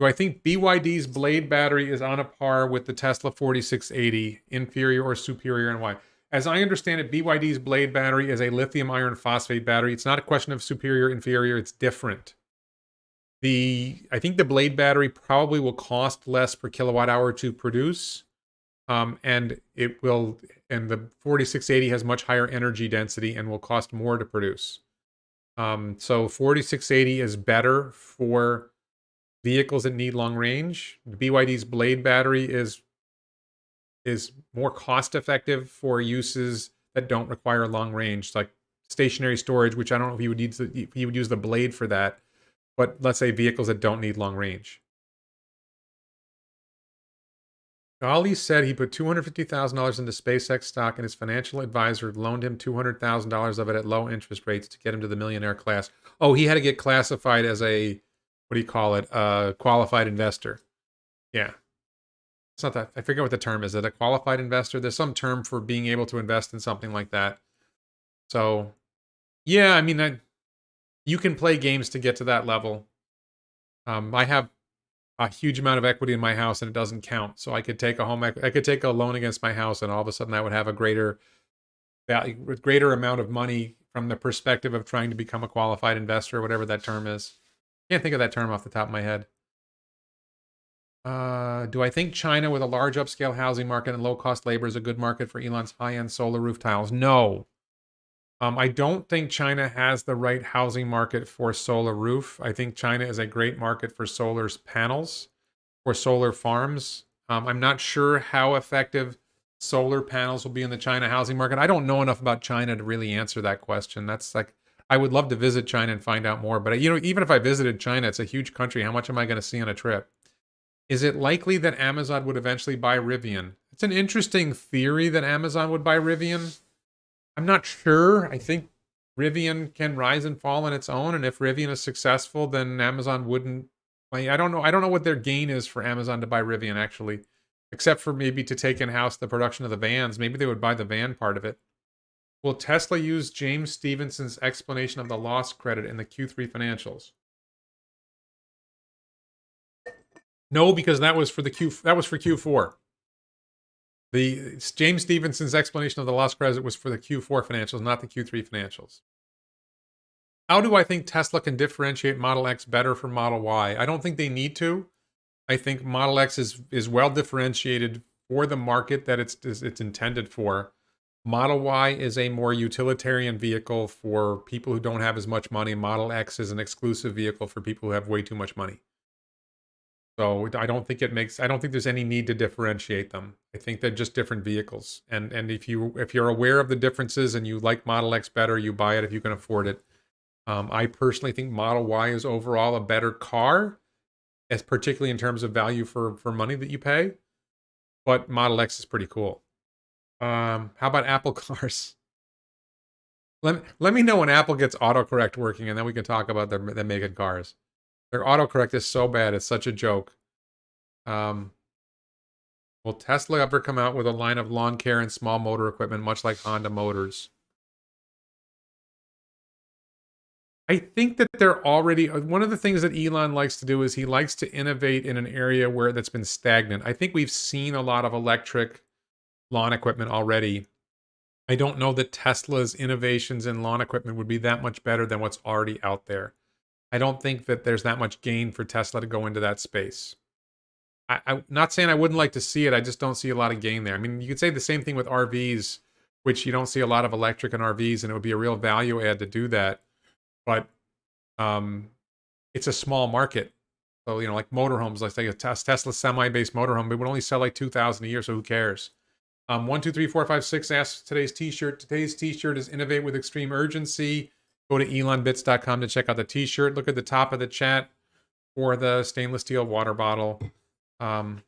Do I think BYD's Blade battery is on a par with the Tesla 4680, inferior or superior, and why? As I understand it, BYD's Blade battery is a lithium iron phosphate battery. It's not a question of superior, inferior. It's different. I think the Blade battery probably will cost less per kilowatt hour to produce, and the 4680 has much higher energy density and will cost more to produce. So 4680 is better for vehicles that need long range. The BYD's Blade battery is more cost effective for uses that don't require long range, like stationary storage, which I don't know if he would use the Blade for that. but let's say vehicles that don't need long range. Ali said he put $250,000 into SpaceX stock and his financial advisor loaned him $200,000 of it at low interest rates to get him to the millionaire class. Oh, he had to get classified as a, what do you call it, qualified investor. Yeah. It's not that, I forget what the term is. Is it a qualified investor? There's some term for being able to invest in something like that. So, yeah, I mean, you can play games to get to that level. I have a huge amount of equity in my house and it doesn't count. So I could take I could take a loan against my house and all of a sudden I would have a greater amount of money from the perspective of trying to become a qualified investor, whatever that term is. Can't think of that term off the top of my head. Do I think China with a large upscale housing market and low cost labor is a good market for Elon's high-end solar roof tiles? No. I don't think China has the right housing market for solar roof. I think China is a great market for solar panels, or solar farms. I'm not sure how effective solar panels will be in the China housing market. I don't know enough about China to really answer that question. That's like, I would love to visit China and find out more. But, you know, even if I visited China, it's a huge country. How much am I going to see on a trip? Is it likely that Amazon would eventually buy Rivian? It's an interesting theory that Amazon would buy Rivian. I'm not sure. I think Rivian can rise and fall on its own, and if Rivian is successful, then Amazon wouldn't. I don't know. I don't know what their gain is for Amazon to buy Rivian, actually, except for maybe to take in-house the production of the vans. Maybe they would buy the van part of it. Will Tesla use James Stevenson's explanation of the loss credit in the Q3 financials? No, because that was for Q4. The James Stevenson's explanation of the loss credit was for the Q4 financials, not the Q3 financials. How do I think Tesla can differentiate Model X better from Model Y? I don't think they need to. I think Model X is well differentiated for the market that it's intended for. Model Y is a more utilitarian vehicle for people who don't have as much money. Model X is an exclusive vehicle for people who have way too much money. So I don't think there's any need to differentiate them. I think they're just different vehicles. And if you're aware of the differences and you like Model X better, you buy it if you can afford it. I personally think Model Y is overall a better car, as particularly in terms of value for money that you pay. But Model X is pretty cool. How about Apple cars? Let me know when Apple gets autocorrect working, and then we can talk about them making cars. Their autocorrect is so bad, it's such a joke. Will Tesla ever come out with a line of lawn care and small motor equipment, much like Honda Motors? I think that they're already, one of the things that Elon likes to do is he likes to innovate in an area where that's been stagnant. I think we've seen a lot of electric lawn equipment already. I don't know that Tesla's innovations in lawn equipment would be that much better than what's already out there. I don't think that there's that much gain for Tesla to go into that space. I'm not saying I wouldn't like to see it. I just don't see a lot of gain there. I mean, you could say the same thing with RVs, which you don't see a lot of electric in RVs, and it would be a real value add to do that. But it's a small market. So, you know, like motorhomes, like say a Tesla semi-based motorhome, it would only sell like 2,000 a year, so who cares? 1, 2, 3, 4, 5, 6 asks today's t-shirt. Today's t-shirt is Innovate with Extreme Urgency. Go to elonbits.com to check out the t-shirt. Look at the top of the chat for the stainless steel water bottle. And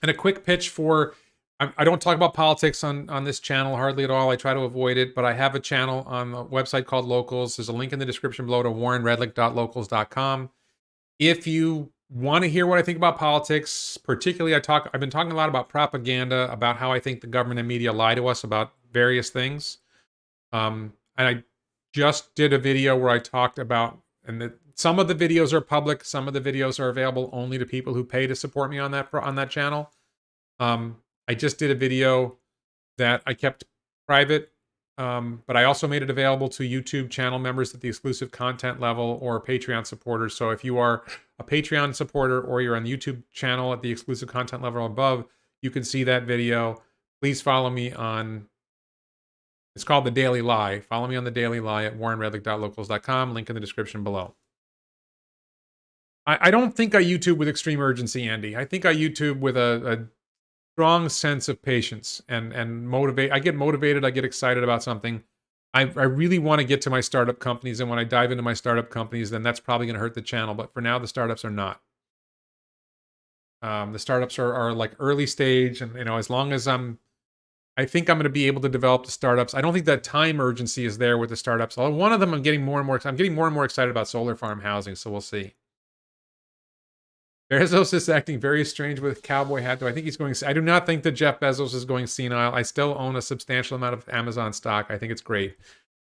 a quick pitch for, I don't talk about politics on this channel hardly at all. I try to avoid it, but I have a channel on a website called Locals. There's a link in the description below to warrenredlich.locals.com. If you want to hear what I think about politics, particularly I've been talking a lot about propaganda, about how I think the government and media lie to us about various things. And I just did a video where I talked about, and some of the videos are public, some of the videos are available only to people who pay to support me on that channel. I just did a video that I kept private, but I also made it available to YouTube channel members at the exclusive content level or Patreon supporters. So if you are a Patreon supporter or you're on the YouTube channel at the exclusive content level above, you can see that video. Please follow me on, it's called The Daily Lie. Follow me on The Daily Lie at warrenredlich.locals.com. Link in the description below. I don't think I YouTube with extreme urgency, Andy. I think I YouTube with a strong sense of patience and motivate. I get motivated. I get excited about something. I really want to get to my startup companies, and when I dive into my startup companies, then that's probably going to hurt the channel. But for now, the startups are not. The startups are like early stage, and as long as I think I'm going to be able to develop the startups. I don't think that time urgency is there with the startups. Although one of them, I'm getting more and more excited about solar farm housing. So we'll see. Bezos is acting very strange with cowboy hat. Do I think he's going? I do not think that Jeff Bezos is going senile. I still own a substantial amount of Amazon stock. I think it's great.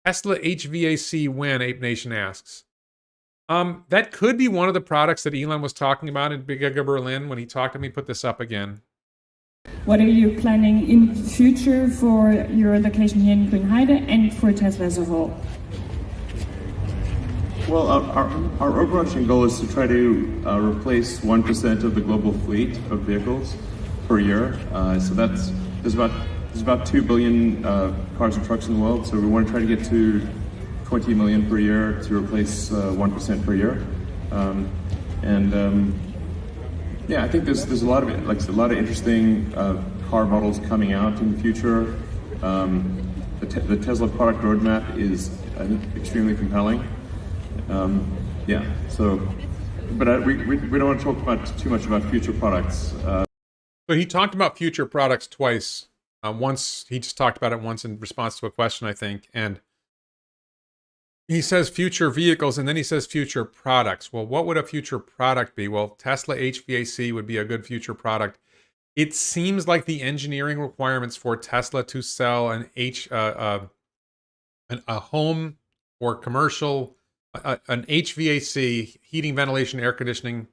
Tesla HVAC win, Ape Nation asks. That could be one of the products that Elon was talking about in Giga Berlin when he talked to me. Put this up again. What are you planning in future for your location here in Grünheide and for Tesla as a whole? Well, our overarching goal is to try to replace 1% of the global fleet of vehicles per year. So there's about 2 billion cars and trucks in the world. So we want to try to get to 20 million per year to replace 1% per year. Yeah, I think there's a lot of interesting car models coming out in the future. The Tesla product roadmap is, I think, extremely compelling. Yeah, so, but we don't want to talk too much about future products. So he talked about future products twice. Once he just talked about it once in response to a question, I think, and he says future vehicles, and then he says future products. Well, what would a future product be? Well, Tesla HVAC would be a good future product. It seems like the engineering requirements for Tesla to sell a home or commercial, an HVAC, heating, ventilation, air conditioning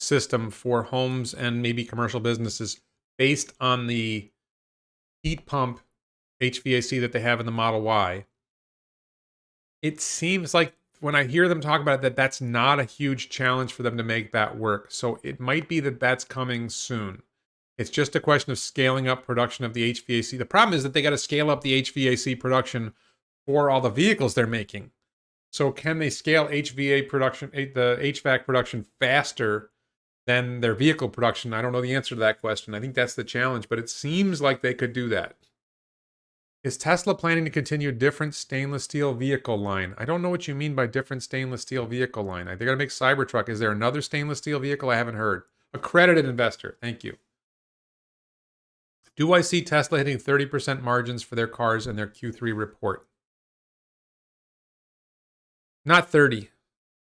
system for homes and maybe commercial businesses based on the heat pump HVAC that they have in the Model Y. It seems like when I hear them talk about it, that's not a huge challenge for them to make that work. So it might be that that's coming soon. It's just a question of scaling up production of the HVAC. The problem is that they got to scale up the HVAC production for all the vehicles they're making. So can they scale the HVAC production faster than their vehicle production? I don't know the answer to that question. I think that's the challenge, but it seems like they could do that. Is Tesla planning to continue a different stainless steel vehicle line? I don't know what you mean by different stainless steel vehicle line. They're going to make Cybertruck. Is there another stainless steel vehicle? I haven't heard. Accredited investor. Thank you. Do I see Tesla hitting 30% margins for their cars in their Q3 report? Not 30.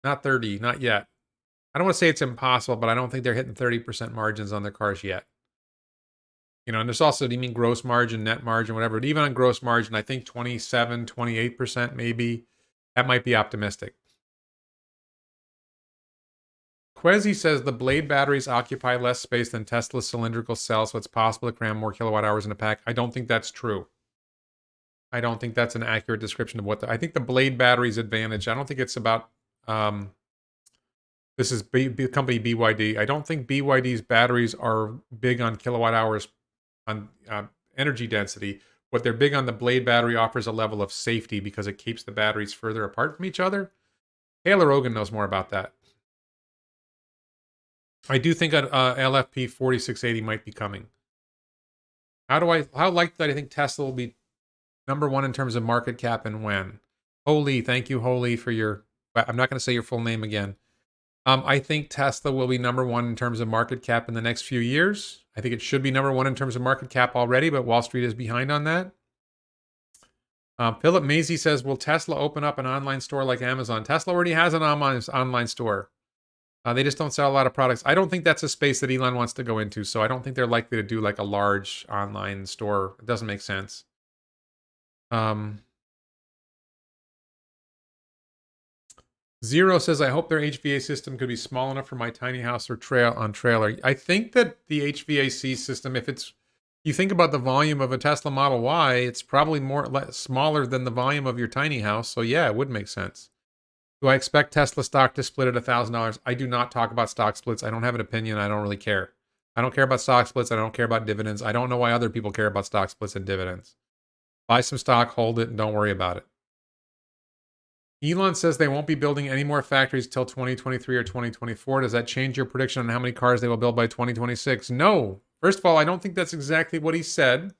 Not 30. Not yet. I don't want to say it's impossible, but I don't think they're hitting 30% margins on their cars yet. And there's also, do you mean gross margin, net margin, whatever? But even on gross margin, I think 27, 28% maybe. That might be optimistic. Quezi says the Blade batteries occupy less space than Tesla's cylindrical cells, so it's possible to cram more kilowatt hours in a pack. I don't think that's true. I don't think that's an accurate description of I think the Blade battery's advantage. I don't think it's about, this is company BYD. I don't think BYD's batteries are big on kilowatt hours on energy density. What they're big on, the Blade battery offers a level of safety because it keeps the batteries further apart from each other. Taylor Rogan knows more about that. I do think an LFP 4680 might be coming. How likely do I think Tesla will be number one in terms of market cap and when? Holy, thank you, Holy, for your, I'm not going to say your full name again. I think Tesla will be number one in terms of market cap in the next few years. I think it should be number one in terms of market cap already, but Wall Street is behind on that. Philip Mazie says, will Tesla open up an online store like Amazon? Tesla already has an online store. They just don't sell a lot of products. I don't think that's a space that Elon wants to go into, so I don't think they're likely to do like a large online store. It doesn't make sense. Zero says, I hope their HVAC system could be small enough for my tiny house or trailer. I think that the HVAC system, if you think about the volume of a Tesla Model Y, it's probably smaller than the volume of your tiny house. So yeah, it would make sense. Do I expect Tesla stock to split at $1,000? I do not talk about stock splits. I don't have an opinion. I don't really care. I don't care about stock splits. I don't care about dividends. I don't know why other people care about stock splits and dividends. Buy some stock, hold it, and don't worry about it. Elon says they won't be building any more factories till 2023 or 2024. Does that change your prediction on how many cars they will build by 2026? No. First of all, I don't think that's exactly what he said.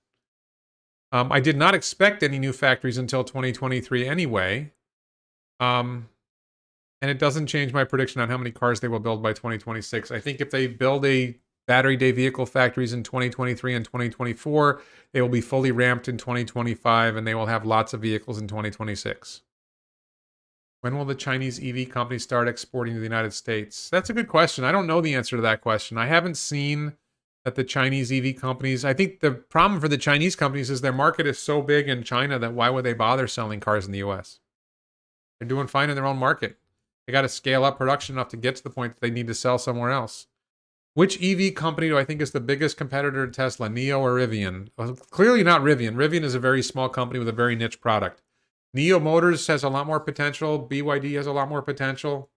I did not expect any new factories until 2023 anyway. And it doesn't change my prediction on how many cars they will build by 2026. I think if they build a battery day vehicle factories in 2023 and 2024, they will be fully ramped in 2025, and they will have lots of vehicles in 2026. When will the Chinese EV companies start exporting to the United States? That's a good question. I don't know the answer to that question. I haven't seen that the Chinese EV companies, I think the problem for the Chinese companies is their market is so big in China that why would they bother selling cars in the US? They're doing fine in their own market. They got to scale up production enough to get to the point that they need to sell somewhere else. Which EV company do I think is the biggest competitor to Tesla, NIO or Rivian? Well, clearly not Rivian. Rivian is a very small company with a very niche product. NIO Motors has a lot more potential. BYD has a lot more potential.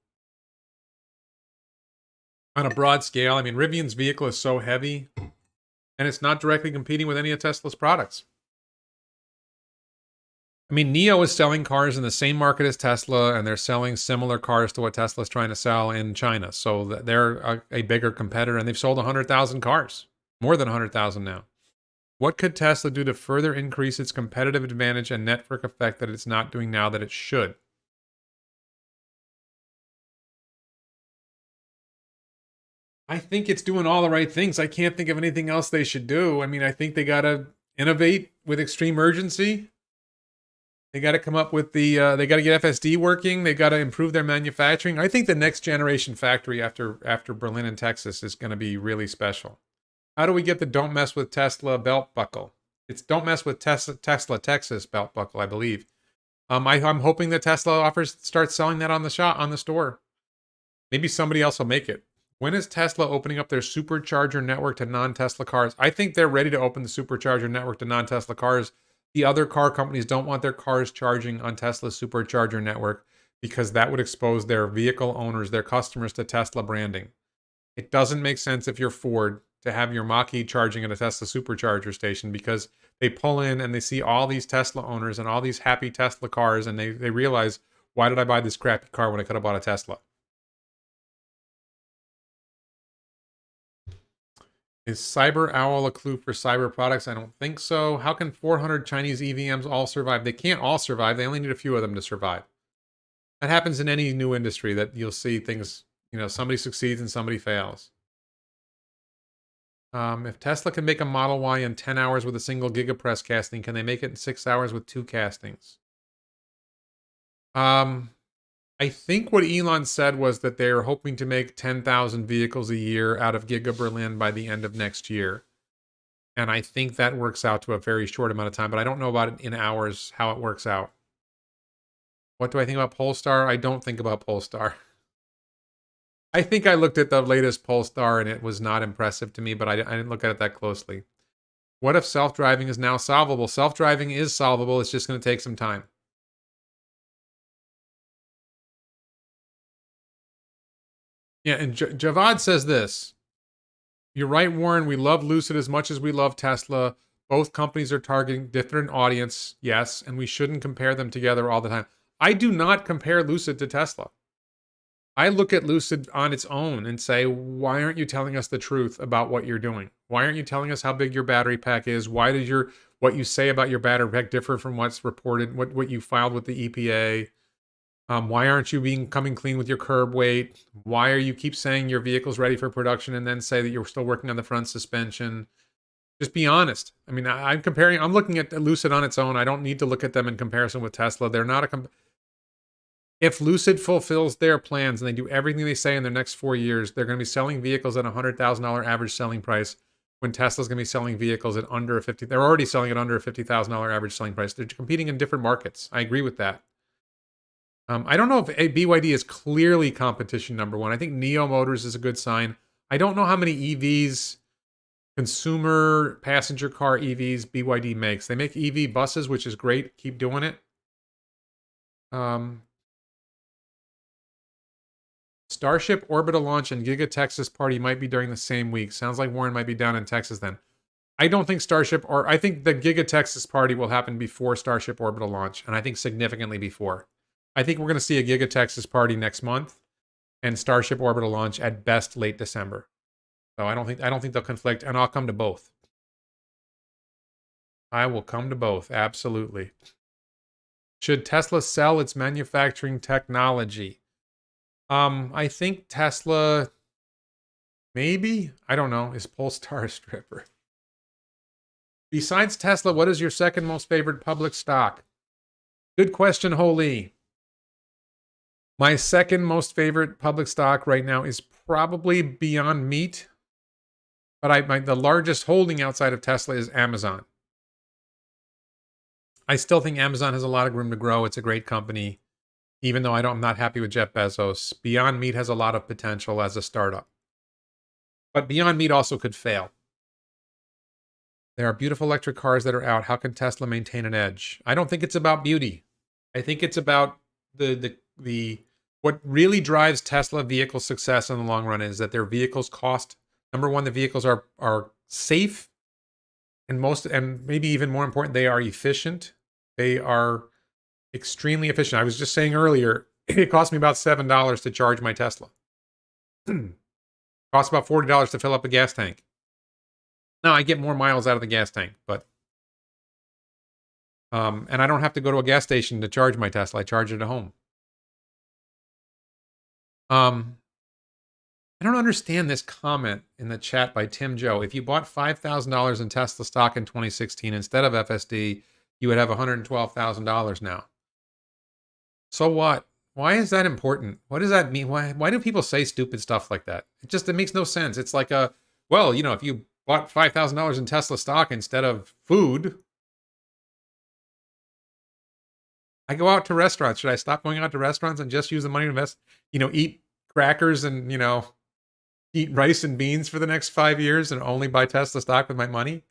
On a broad scale, I mean, Rivian's vehicle is so heavy, and it's not directly competing with any of Tesla's products. I mean, NIO is selling cars in the same market as Tesla, and they're selling similar cars to what Tesla's trying to sell in China. So they're a bigger competitor, and they've sold 100,000 cars. More than 100,000 now. What could Tesla do to further increase its competitive advantage and network effect that it's not doing now that it should? I think it's doing all the right things. I can't think of anything else they should do. I mean, I think they got to innovate with extreme urgency. They got to come up with they got to get FSD working. They got to improve their manufacturing. I think the next generation factory after Berlin and Texas is going to be really special. How do we get the "Don't Mess with Tesla" belt buckle? It's "Don't Mess with Tesla Texas" belt buckle, I believe. I'm hoping that Tesla starts selling that on the store. Maybe somebody else will make it. When is Tesla opening up their supercharger network to non-Tesla cars? I think they're ready to open the supercharger network to non-Tesla cars. The other car companies don't want their cars charging on Tesla's supercharger network because that would expose their vehicle owners, their customers, to Tesla branding. It doesn't make sense if you're Ford to have your Mach-E charging at a Tesla supercharger station because they pull in and they see all these Tesla owners and all these happy Tesla cars, and they realize, why did I buy this crappy car when I could have bought a Tesla? Is Cyber Owl a clue for cyber products? I don't think so. How can 400 Chinese EVMs all survive? They can't all survive. They only need a few of them to survive. That happens in any new industry, that you'll see things, somebody succeeds and somebody fails. If Tesla can make a Model Y in 10 hours with a single gigapress casting, can they make it in 6 hours with 2 castings? I think what Elon said was that they're hoping to make 10,000 vehicles a year out of Giga Berlin by the end of next year. And I think that works out to a very short amount of time, but I don't know about it in hours, how it works out. What do I think about Polestar? I don't think about Polestar. I think I looked at the latest Polestar and it was not impressive to me, but I didn't look at it that closely. What if self-driving is now solvable? Self-driving is solvable. It's just going to take some time. Yeah, and Javad says this. You're right, Warren. We love Lucid as much as we love Tesla. Both companies are targeting different audience, yes, and we shouldn't compare them together all the time. I do not compare Lucid to Tesla. I look at Lucid on its own and say, why aren't you telling us the truth about what you're doing? Why aren't you telling us how big your battery pack is? Why does what you say about your battery pack differ from what's reported, what you filed with the EPA? Why aren't you coming clean with your curb weight? Why are you keep saying your vehicle's ready for production and then say that you're still working on the front suspension? Just be honest. I mean, I'm looking at Lucid on its own. I don't need to look at them in comparison with Tesla. They're not if Lucid fulfills their plans and they do everything they say in their next 4 years, they're going to be selling vehicles at a $100,000 average selling price when Tesla's going to be selling vehicles at under they're already selling at under a $50,000 average selling price. They're competing in different markets. I agree with that. I don't know if BYD is clearly competition number one. I think NIO Motors is a good sign. I don't know how many EVs, consumer passenger car EVs, BYD makes. They make EV buses, which is great. Keep doing it. Starship orbital launch and Giga Texas party might be during the same week. Sounds like Warren might be down in Texas then. I don't think I think the Giga Texas party will happen before Starship orbital launch, and I think significantly before. I think we're going to see a Giga Texas party next month and Starship orbital launch at best late December. So I don't think they'll conflict, and I'll come to both. I will come to both. Absolutely. Should Tesla sell its manufacturing technology? I think Tesla, maybe. I don't know. Is Polestar a stripper? Besides Tesla, what is your second most favorite public stock? Good question, Holy. My second most favorite public stock right now is probably Beyond Meat. But the largest holding outside of Tesla is Amazon. I still think Amazon has a lot of room to grow. It's a great company. Even though I'm not happy with Jeff Bezos. Beyond Meat has a lot of potential as a startup. But Beyond Meat also could fail. There are beautiful electric cars that are out. How can Tesla maintain an edge? I don't think it's about beauty. I think it's about the what really drives Tesla vehicle success in the long run is that their vehicles cost. Number one, the vehicles are safe, and maybe even more important, they are efficient. They are extremely efficient. I was just saying earlier, it cost me about $7 to charge my Tesla. Costs about $40 to fill up a gas tank. Now I get more miles out of the gas tank, but and I don't have to go to a gas station to charge my Tesla. I charge it at home. I don't understand this comment in the chat by Tim Joe. If you bought $5,000 in Tesla stock in 2016 instead of FSD, you would have $112,000 now. So what? Why is that important? What does that mean? Why do people say stupid stuff like that? It makes no sense. It's like if you bought $5,000 in Tesla stock instead of food, I go out to restaurants. Should I stop going out to restaurants and just use the money to invest, eat crackers and, eat rice and beans for the next 5 years and only buy Tesla stock with my money?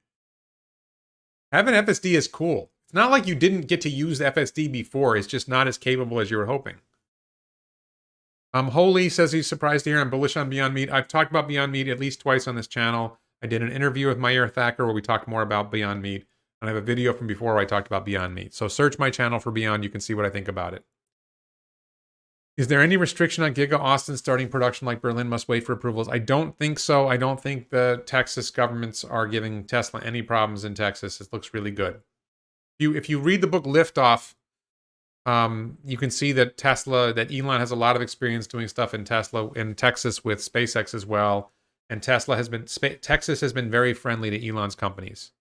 Having FSD is cool. It's not like you didn't get to use FSD before. It's just not as capable as you were hoping. Holy says he's surprised to hear I'm bullish on Beyond Meat. I've talked about Beyond Meat at least twice on this channel. I did an interview with Meyer Thacker where we talked more about Beyond Meat. And I have a video from before where I talked about Beyond Meat. So search my channel for Beyond. You can see what I think about it. Is there any restriction on Giga Austin starting production like Berlin must wait for approvals? I don't think so. I don't think the Texas governments are giving Tesla any problems in Texas. It looks really good. If you read the book Liftoff, you can see that Elon has a lot of experience doing stuff in Texas with SpaceX as well. And Texas has been very friendly to Elon's companies.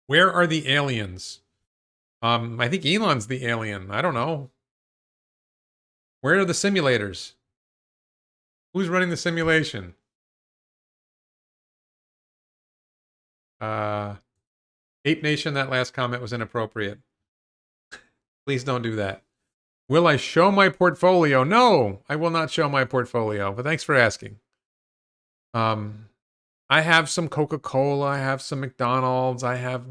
Where are the aliens? I think Elon's the alien. I don't know. Where are the simulators? Who's running the simulation? Ape Nation, that last comment was inappropriate. Please don't do that. Will I show my portfolio? No, I will not show my portfolio, but thanks for asking. I have some Coca-Cola, I have some McDonald's, I have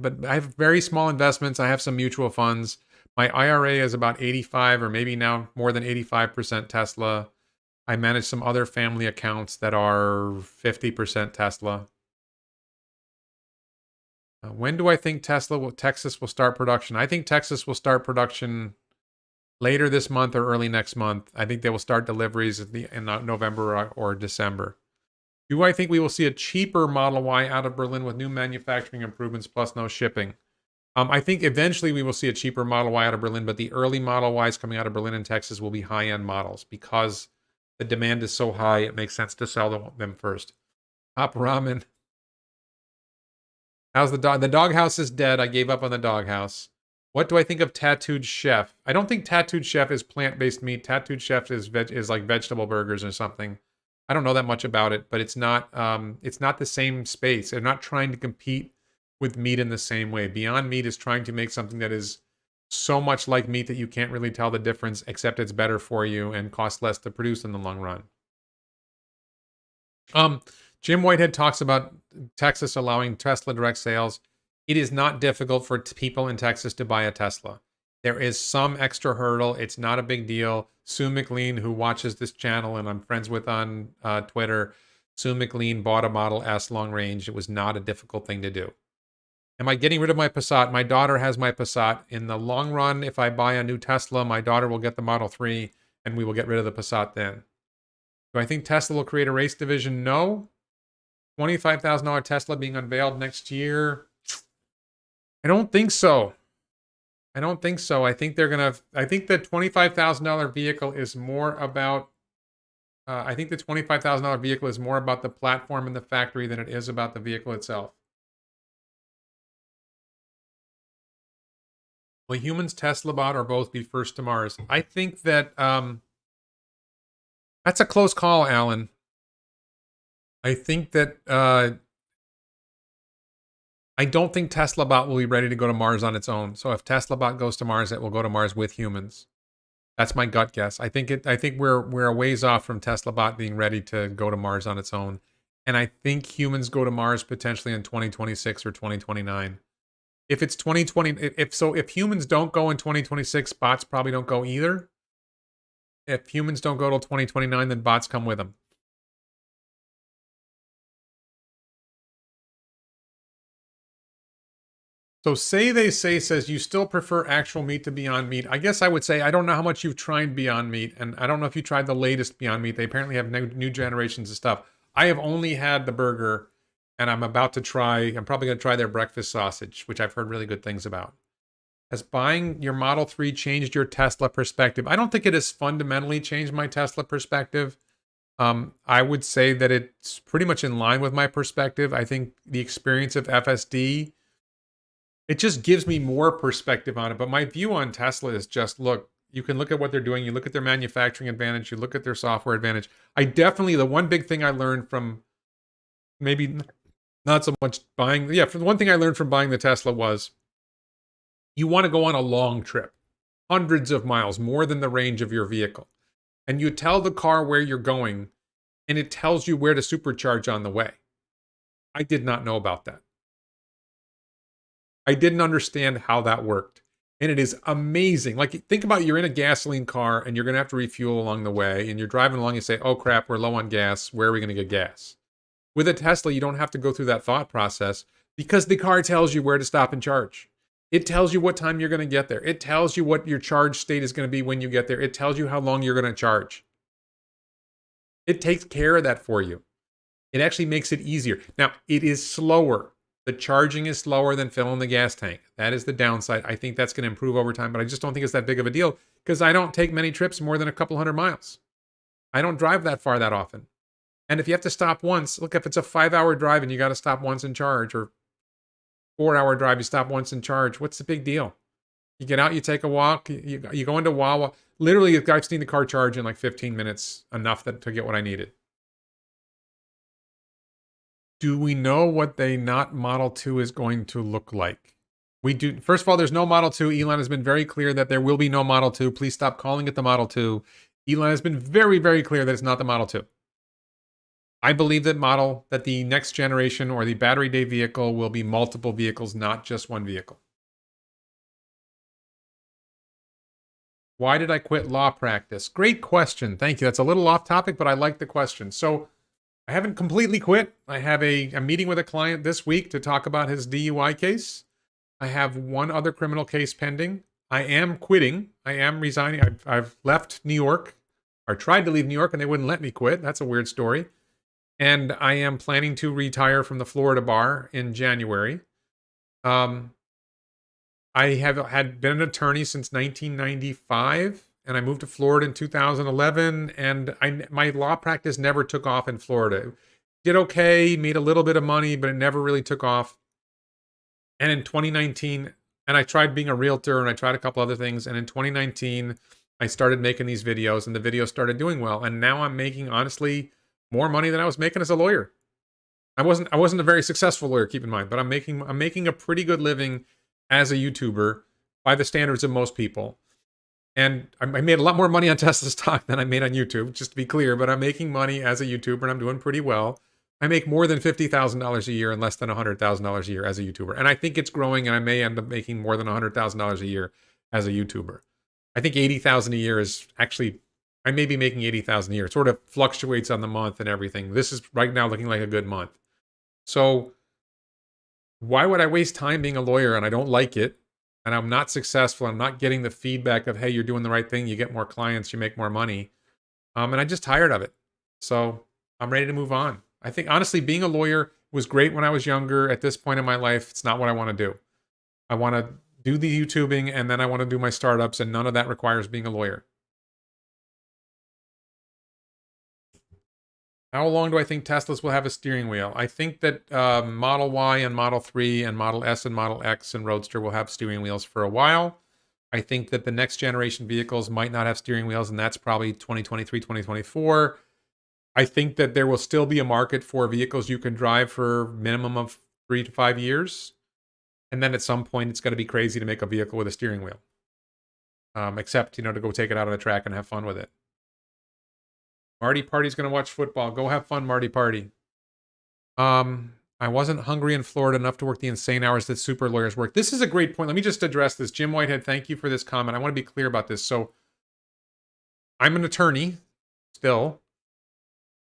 very small investments. I have some mutual funds. My IRA is about 85 or maybe now more than 85% Tesla. I manage some other family accounts that are 50% Tesla. When do I think Texas will start production? I think Texas will start production later this month or early next month. I think they will start deliveries in November or December. Do I think we will see a cheaper Model Y out of Berlin with new manufacturing improvements plus no shipping? I think eventually we will see a cheaper Model Y out of Berlin, but the early Model Ys coming out of Berlin and Texas will be high-end models because the demand is so high, it makes sense to sell them first. Hop Ramen. How's the dog? The doghouse is dead. I gave up on the doghouse. What do I think of Tattooed Chef? I don't think Tattooed Chef is plant-based meat. Tattooed Chef is like vegetable burgers or something. I don't know that much about it, but it's not the same space. They're not trying to compete with meat in the same way. Beyond Meat is trying to make something that is so much like meat that you can't really tell the difference, except it's better for you and costs less to produce in the long run. Jim Whitehead talks about Texas allowing Tesla direct sales. It is not difficult for people in Texas to buy a Tesla. There is some extra hurdle. It's not a big deal. Sue McLean, who watches this channel and I'm friends with on Twitter, Sue McLean bought a Model S long range. It was not a difficult thing to do. Am I getting rid of my Passat? My daughter has my Passat. In the long run, if I buy a new Tesla, my daughter will get the Model 3 and we will get rid of the Passat then. Do I think Tesla will create a race division? No. $25,000 Tesla being unveiled next year? I don't think so. I don't think so. I think they're gonna. I think the $25,000 vehicle is more about. I think the $25,000 vehicle is more about the platform and the factory than it is about the vehicle itself. Will humans, Tesla bot, or both be first to Mars? I think that that's a close call, Alan. I think that I don't think Tesla bot will be ready to go to Mars on its own. So if Tesla bot goes to Mars, it will go to Mars with humans. That's my gut guess. I think we're a ways off from Tesla bot being ready to go to Mars on its own. And I think humans go to Mars potentially in 2026 or 2029. If it's 2020, if humans don't go in 2026, bots probably don't go either. If humans don't go till 2029, then bots come with them. So They Say says, you still prefer actual meat to Beyond Meat. I guess I would say, I don't know how much you've tried Beyond Meat, and I don't know if you tried the latest Beyond Meat. They apparently have new generations of stuff. I have only had the burger, and I'm about to try, I'm probably going to try their breakfast sausage, which I've heard really good things about. Has buying your Model 3 changed your Tesla perspective? I don't think it has fundamentally changed my Tesla perspective. I would say that it's pretty much in line with my perspective. I think the experience of FSD, it just gives me more perspective on it. But my view on Tesla is just, look, you can look at what they're doing. You look at their manufacturing advantage. You look at their software advantage. The one big thing I learned from maybe not so much buying. Yeah, for the one thing I learned from buying the Tesla was you want to go on a long trip, hundreds of miles, more than the range of your vehicle. And you tell the car where you're going, and it tells you where to supercharge on the way. I did not know about that. I didn't understand how that worked. And it is amazing. Like, think about, you're in a gasoline car and you're going to have to refuel along the way, and you're driving along, you say, oh crap, we're low on gas. Where are we going to get gas? With a Tesla, you don't have to go through that thought process because the car tells you where to stop and charge. It tells you what time you're going to get there. It tells you what your charge state is going to be when you get there. It tells you how long you're going to charge. It takes care of that for you. It actually makes it easier. Now, it is slower. The charging is slower than filling the gas tank. That is the downside. I think that's going to improve over time, but I just don't think it's that big of a deal because I don't take many trips more than a couple hundred miles. I don't drive that far that often. And if you have to stop once, look, if it's a 5-hour drive and you got to stop once and charge, or 4-hour drive, you stop once and charge, what's the big deal? You get out, you take a walk, you go into Wawa. Literally, I've seen the car charge in like 15 minutes, enough to get what I needed. Do we know what the not Model 2 is going to look like? We do. First of all, there's no Model 2. Elon has been very clear that there will be no Model 2. Please stop calling it the Model 2. Elon has been very, very clear that it's not the Model 2. I believe that the next generation, or the battery day vehicle, will be multiple vehicles, not just one vehicle. Why did I quit law practice? Great question. Thank you. That's a little off topic, but I like the question. So I haven't completely quit. I have a meeting with a client this week to talk about his DUI case. I have one other criminal case pending. I am quitting. I am resigning. I've left New York, or tried to leave New York, and they wouldn't let me quit. That's a weird story. And I am planning to retire from the Florida bar in January. I had been an attorney since 1995. And I moved to Florida in 2011, and my law practice never took off in Florida. Did okay, made a little bit of money, but it never really took off. And in 2019, and I tried being a realtor, and I tried a couple other things, and in 2019, I started making these videos, and the videos started doing well. And now I'm making, honestly, more money than I was making as a lawyer. I wasn't a very successful lawyer, keep in mind, but I'm making a pretty good living as a YouTuber by the standards of most people. And I made a lot more money on Tesla stock than I made on YouTube, just to be clear, but I'm making money as a YouTuber and I'm doing pretty well. I make more than $50,000 a year and less than $100,000 a year as a YouTuber. And I think it's growing, and I may end up making more than $100,000 a year as a YouTuber. I think $80,000 a year is actually, I may be making $80,000 a year. It sort of fluctuates on the month and everything. This is right now looking like a good month. So why would I waste time being a lawyer? And I don't like it. And I'm not successful. I'm not getting the feedback of, hey, you're doing the right thing. You get more clients, you make more money. And I'm just tired of it. So I'm ready to move on. I think honestly, being a lawyer was great when I was younger. At this point in my life, it's not what I want to do. I want to do the YouTubing and then I want to do my startups, and none of that requires being a lawyer. How long do I think Teslas will have a steering wheel? I think that Model Y and Model 3 and Model S and Model X and Roadster will have steering wheels for a while. I think that the next generation vehicles might not have steering wheels, and that's probably 2023, 2024. I think that there will still be a market for vehicles you can drive for minimum of 3 to 5 years. And then at some point, it's going to be crazy to make a vehicle with a steering wheel. Except, to go take it out on the track and have fun with it. Marty Party's going to watch football. Go have fun, Marty Party. I wasn't hungry in Florida enough to work the insane hours that super lawyers work. This is a great point. Let me just address this. Jim Whitehead, thank you for this comment. I want to be clear about this. So I'm an attorney still.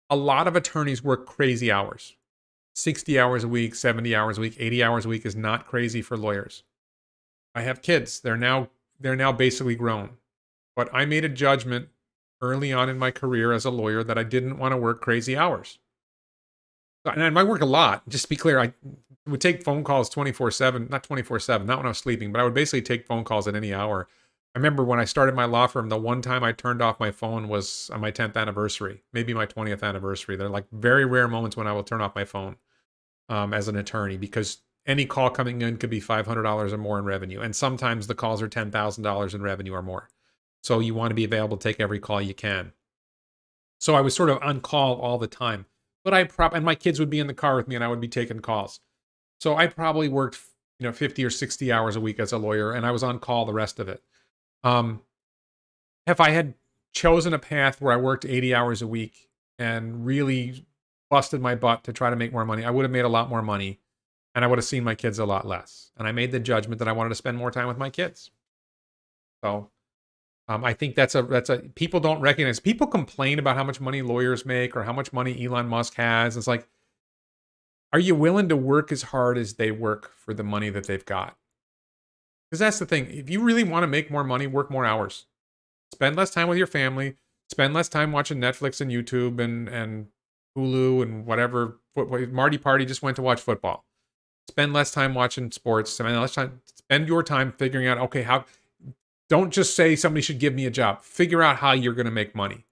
A lot of attorneys work crazy hours. 60 hours a week, 70 hours a week, 80 hours a week is not crazy for lawyers. I have kids. They're now basically grown. But I made a judgment early on in my career as a lawyer that I didn't want to work crazy hours. And I might work a lot. Just to be clear, I would take phone calls 24/7, not 24/7, not when I was sleeping, but I would basically take phone calls at any hour. I remember when I started my law firm, the one time I turned off my phone was on my 10th anniversary, maybe my 20th anniversary. They're like very rare moments when I will turn off my phone as an attorney, because any call coming in could be $500 or more in revenue. And sometimes the calls are $10,000 in revenue or more. So you want to be available to take every call you can. So I was sort of on call all the time. But and my kids would be in the car with me and I would be taking calls. So I probably worked 50 or 60 hours a week as a lawyer, and I was on call the rest of it. If I had chosen a path where I worked 80 hours a week and really busted my butt to try to make more money, I would have made a lot more money and I would have seen my kids a lot less. And I made the judgment that I wanted to spend more time with my kids. So I think that's a people don't recognize. People complain about how much money lawyers make or how much money Elon Musk has. It's like, are you willing to work as hard as they work for the money that they've got? Because that's the thing. If you really want to make more money, work more hours. Spend less time with your family. Spend less time watching Netflix and YouTube and Hulu and whatever. Marty Party just went to watch football. Spend less time watching sports. Spend your time figuring out, okay, don't just say somebody should give me a job. Figure out how you're going to make money.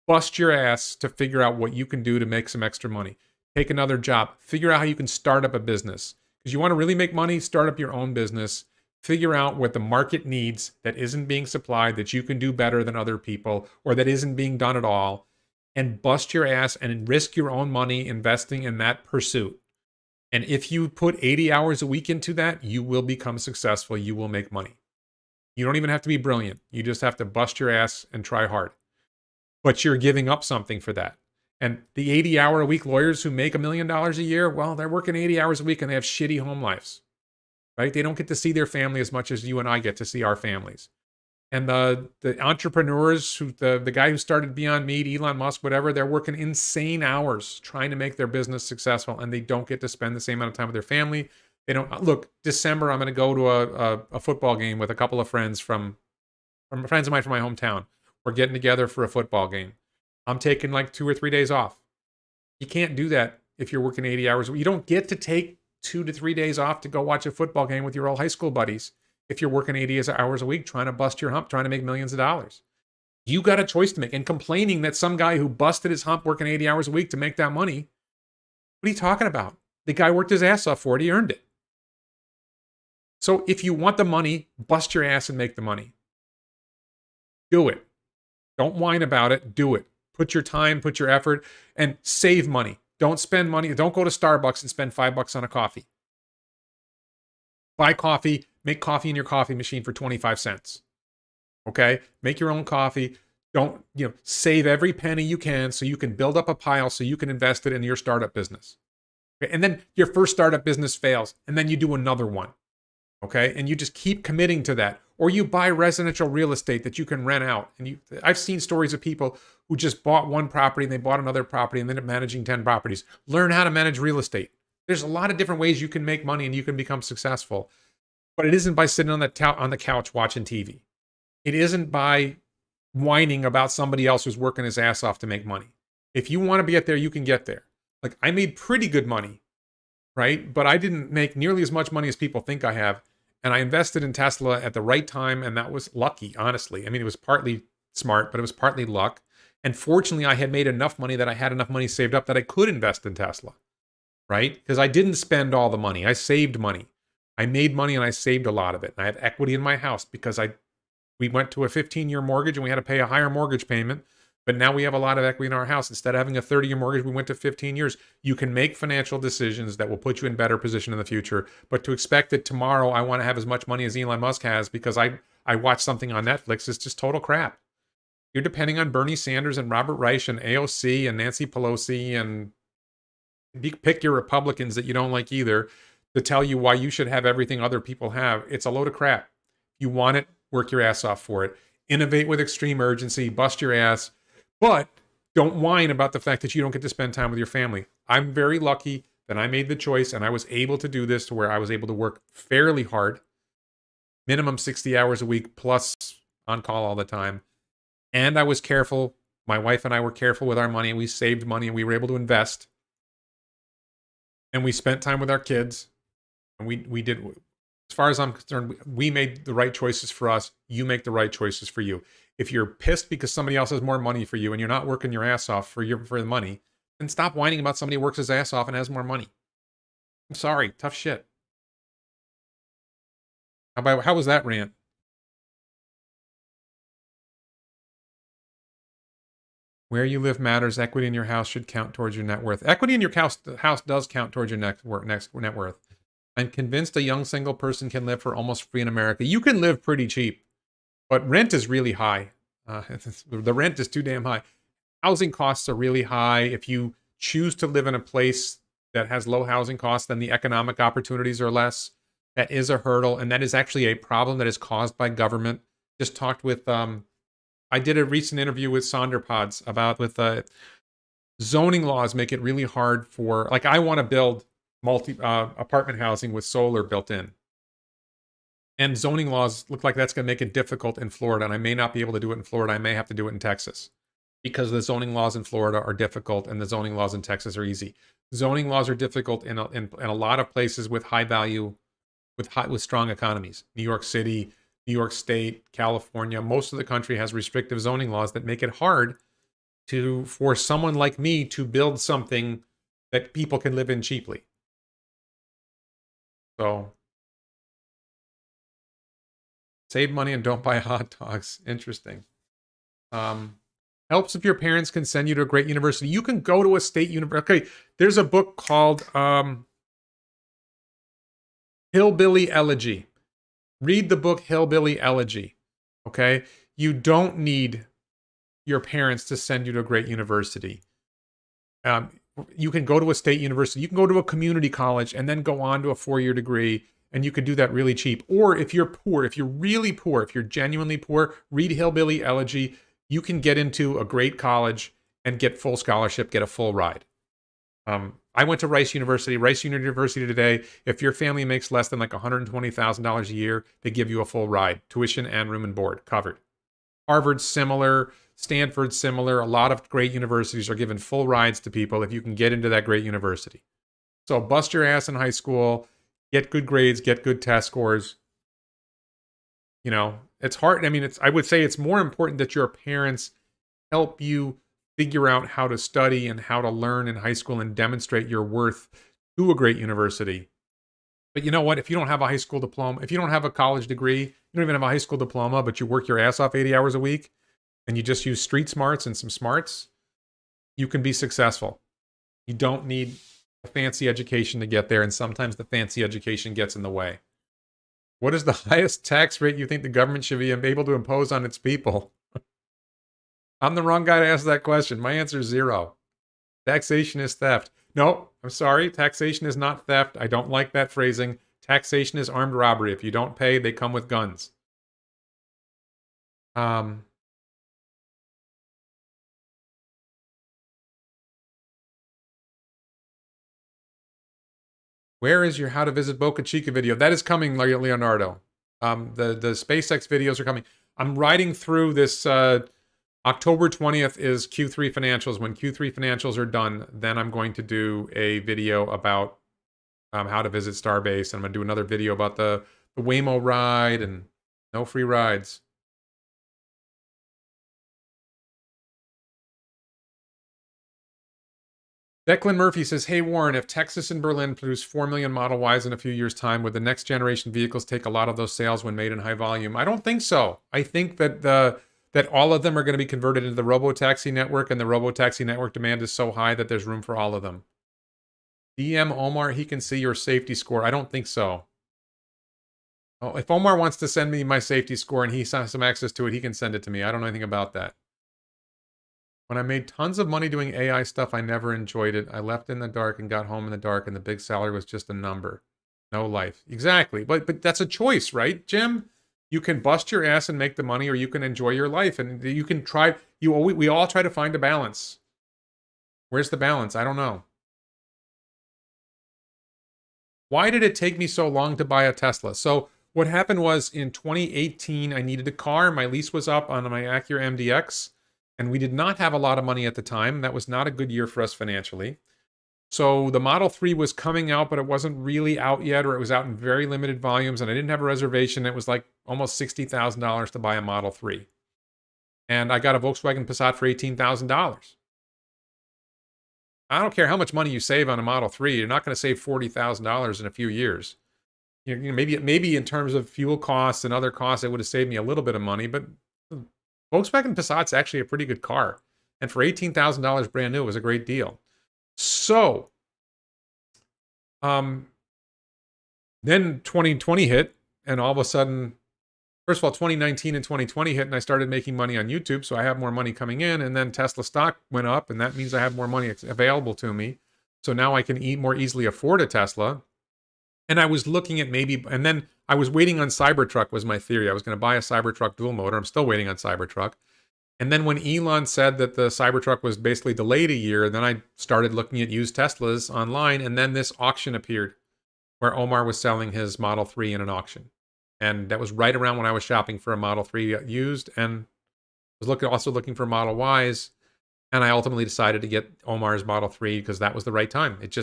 Bust your ass to figure out what you can do to make some extra money. Take another job. Figure out how you can start up a business. Because you want to really make money, start up your own business. Figure out what the market needs that isn't being supplied, that you can do better than other people, or that isn't being done at all. And bust your ass and risk your own money investing in that pursuit. And if you put 80 hours a week into that, you will become successful. You will make money. You don't even have to be brilliant. You just have to bust your ass and try hard. But you're giving up something for that. And the 80-hour-a-week lawyers who make $1 million a year, well, they're working 80 hours a week and they have shitty home lives, right? They don't get to see their family as much as you and I get to see our families. And the entrepreneurs, the guy who started Beyond Meat, Elon Musk, whatever, they're working insane hours trying to make their business successful, and they don't get to spend the same amount of time with their family. They don't look. December, I'm going to go to a football game with a couple of friends from friends of mine from my hometown. We're getting together for a football game. I'm taking like 2 or 3 days off. You can't do that if you're working 80 hours. You don't get to take 2 to 3 days off to go watch a football game with your old high school buddies if you're working 80 hours a week trying to bust your hump, trying to make millions of dollars. You got a choice to make. And complaining that some guy who busted his hump working 80 hours a week to make that money, what are you talking about? The guy worked his ass off for it. He earned it. So if you want the money, bust your ass and make the money. Do it. Don't whine about it. Do it. Put your time, put your effort, and save money. Don't spend money. Don't go to Starbucks and spend $5 on a coffee. Buy coffee, make coffee in your coffee machine for 25 cents. Okay? Make your own coffee. Don't, save every penny you can so you can build up a pile so you can invest it in your startup business. Okay? And then your first startup business fails, and then you do another one. Okay, and you just keep committing to that. Or you buy residential real estate that you can rent out. And I've seen stories of people who just bought one property and they bought another property and ended up managing 10 properties. Learn how to manage real estate. There's a lot of different ways you can make money and you can become successful. But it isn't by sitting on the couch watching TV. It isn't by whining about somebody else who's working his ass off to make money. If you want to get there, you can get there. Like, I made pretty good money, right? But I didn't make nearly as much money as people think I have. And I invested in Tesla at the right time, and that was lucky, honestly. I mean, it was partly smart, but it was partly luck. And fortunately, I had made enough money that I had enough money saved up that I could invest in Tesla, right? Because I didn't spend all the money. I saved money. I made money and I saved a lot of it. And I have equity in my house because we went to a 15-year mortgage and we had to pay a higher mortgage payment. But now we have a lot of equity in our house. Instead of having a 30-year mortgage, we went to 15 years. You can make financial decisions that will put you in better position in the future. But to expect that tomorrow I want to have as much money as Elon Musk has because I watched something on Netflix is just total crap. You're depending on Bernie Sanders and Robert Reich and AOC and Nancy Pelosi and pick your Republicans that you don't like either to tell you why you should have everything other people have. It's a load of crap. You want it, work your ass off for it. Innovate with extreme urgency, bust your ass, but don't whine about the fact that you don't get to spend time with your family. I'm very lucky that I made the choice and I was able to do this to where I was able to work fairly hard, minimum 60 hours a week plus on call all the time. And I was careful. My wife and I were careful with our money, and we saved money and we were able to invest. And we spent time with our kids. And we did, as far as I'm concerned, we made the right choices for us. You make the right choices for you. If you're pissed because somebody else has more money for you and you're not working your ass off for the money, then stop whining about somebody who works his ass off and has more money. I'm sorry, tough shit. How was that rant? Where you live matters. Equity in your house should count towards your net worth. Equity in your house does count towards your net worth. I'm convinced a young single person can live for almost free in America. You can live pretty cheap, but rent is really high. The rent is too damn high. Housing costs are really high. If you choose to live in a place that has low housing costs, then the economic opportunities are less. That is a hurdle, and that is actually a problem that is caused by government. Just talked with... I did a recent interview with Sonderpods about zoning laws make it really hard for, like, I want to build apartment housing with solar built in. And zoning laws look like that's going to make it difficult in Florida. And I may not be able to do it in Florida. I may have to do it in Texas because the zoning laws in Florida are difficult and the zoning laws in Texas are easy. Zoning laws are difficult in a lot of places with high value, with strong economies. New York City, New York State, California, most of the country has restrictive zoning laws that make it hard for someone like me to build something that people can live in cheaply. So, save money and don't buy hot dogs. Interesting. Helps if your parents can send you to a great university. You can go to a state university. Okay, there's a book called Hillbilly Elegy. Read the book Hillbilly Elegy, okay? You don't need your parents to send you to a great university. You can go to a state university. You can go to a community college and then go on to a 4-year degree, and you can do that really cheap. Or if you're poor, if you're really poor, if you're genuinely poor, read Hillbilly Elegy. You can get into a great college and get full scholarship, get a full ride. I went to Rice University. Rice University today, if your family makes less than like $120,000 a year, they give you a full ride, tuition and room and board covered. Harvard's similar, Stanford's similar. A lot of great universities are giving full rides to people if you can get into that great university. So bust your ass in high school, get good grades, get good test scores. You know, it's hard. I mean, I would say it's more important that your parents help you figure out how to study and how to learn in high school and demonstrate your worth to a great university. But you know what? If you don't have a high school diploma, if you don't have a college degree, you don't even have a high school diploma, but you work your ass off 80 hours a week, and you just use street smarts and some smarts, you can be successful. You don't need a fancy education to get there, and sometimes the fancy education gets in the way. What is the highest tax rate you think the government should be able to impose on its people? I'm the wrong guy to ask that question. My answer is 0. Taxation is theft. No, I'm sorry. Taxation is not theft. I don't like that phrasing. Taxation is armed robbery. If you don't pay, they come with guns. Where is your how to visit Boca Chica video? That is coming, Leonardo. The SpaceX videos are coming. I'm riding through this October 20th is Q3 financials. When Q3 financials are done, then I'm going to do a video about how to visit Starbase. And I'm going to do another video about the Waymo ride and no free rides. Declan Murphy says, hey, Warren, if Texas and Berlin produce 4 million Model Ys in a few years' time, would the next generation vehicles take a lot of those sales when made in high volume? I don't think so. I think that that all of them are going to be converted into the robotaxi network, and the robotaxi network demand is so high that there's room for all of them. DM Omar, he can see your safety score. I don't think so. Oh, if Omar wants to send me my safety score and he has some access to it, he can send it to me. I don't know anything about that. When I made tons of money doing AI stuff, I never enjoyed it. I left in the dark and got home in the dark, and the big salary was just a number. No life. Exactly. But that's a choice, right, Jim? You can bust your ass and make the money, or you can enjoy your life. And you can try, we all try to find a balance. Where's the balance? I don't know. Why did it take me so long to buy a Tesla? So what happened was in 2018, I needed a car. My lease was up on my Acura MDX. And we did not have a lot of money at the time. That was not a good year for us financially. So the Model 3 was coming out, but it wasn't really out yet, or it was out in very limited volumes, and I didn't have a reservation. It was like almost $60,000 to buy a Model 3. And I got a Volkswagen Passat for $18,000. I don't care how much money you save on a Model 3. You're not going to save $40,000 in a few years. You know, maybe in terms of fuel costs and other costs, it would have saved me a little bit of money, but Volkswagen Passat's actually a pretty good car. And for $18,000 brand new, it was a great deal. So, then 2020 hit, and all of a sudden, first of all, 2019 and 2020 hit, and I started making money on YouTube, so I have more money coming in, and then Tesla stock went up, and that means I have more money available to me. So now I can more easily afford a Tesla. And I was looking at maybe, and then I was waiting on Cybertruck was my theory. I was going to buy a Cybertruck dual motor. I'm still waiting on Cybertruck. And then when Elon said that the Cybertruck was basically delayed a year, then I started looking at used Teslas online. And then this auction appeared where Omar was selling his Model 3 in an auction. And that was right around when I was shopping for a Model 3 used, and was also looking for Model Ys. And I ultimately decided to get Omar's Model 3 because that was the right time. It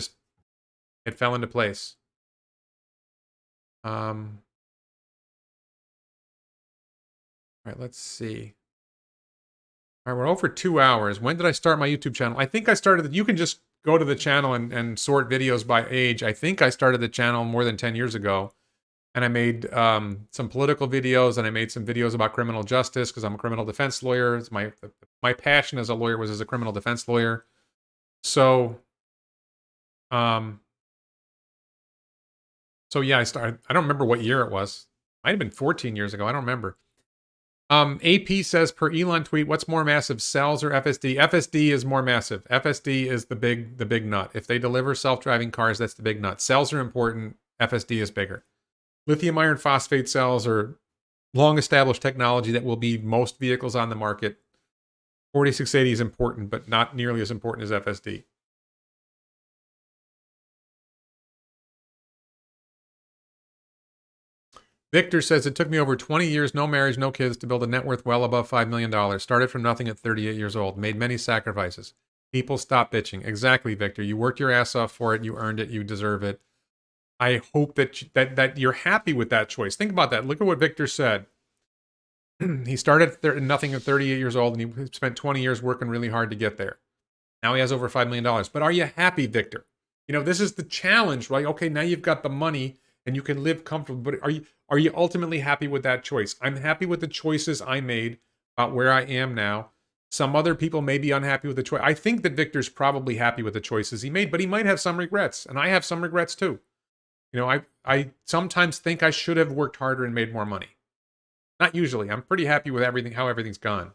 fell into place. All right, let's see. All right, we're over 2 hours. When did I start my YouTube channel? I think I started, you can just go to the channel and sort videos by age. I think I started the channel more than 10 years ago. And I made some political videos, and I made some videos about criminal justice because I'm a criminal defense lawyer. It's my passion as a lawyer was as a criminal defense lawyer. So, yeah, I started. I don't remember what year it was. Might have been 14 years ago. I don't remember. AP says, per Elon tweet, what's more massive, cells or FSD? FSD is more massive. FSD is the big nut. If they deliver self-driving cars, that's the big nut. Cells are important. FSD is bigger. Lithium iron phosphate cells are long-established technology that will be most vehicles on the market. 4680 is important, but not nearly as important as FSD. Victor says, it took me over 20 years, no marriage, no kids, to build a net worth well above $5 million. Started from nothing at 38 years old. Made many sacrifices. People stop bitching. Exactly, Victor. You worked your ass off for it. You earned it. You deserve it. I hope that you're happy with that choice. Think about that. Look at what Victor said. He started nothing at 38 years old, and he spent 20 years working really hard to get there. Now he has over $5 million. But are you happy, Victor? You know, this is the challenge, right? Okay, now you've got the money, and you can live comfortably. But are you ultimately happy with that choice? I'm happy with the choices I made about where I am now. Some other people may be unhappy with the choice. I think that Victor's probably happy with the choices he made, but he might have some regrets, and I have some regrets too. You know, I sometimes think I should have worked harder and made more money. Not usually. I'm pretty happy with how everything's gone.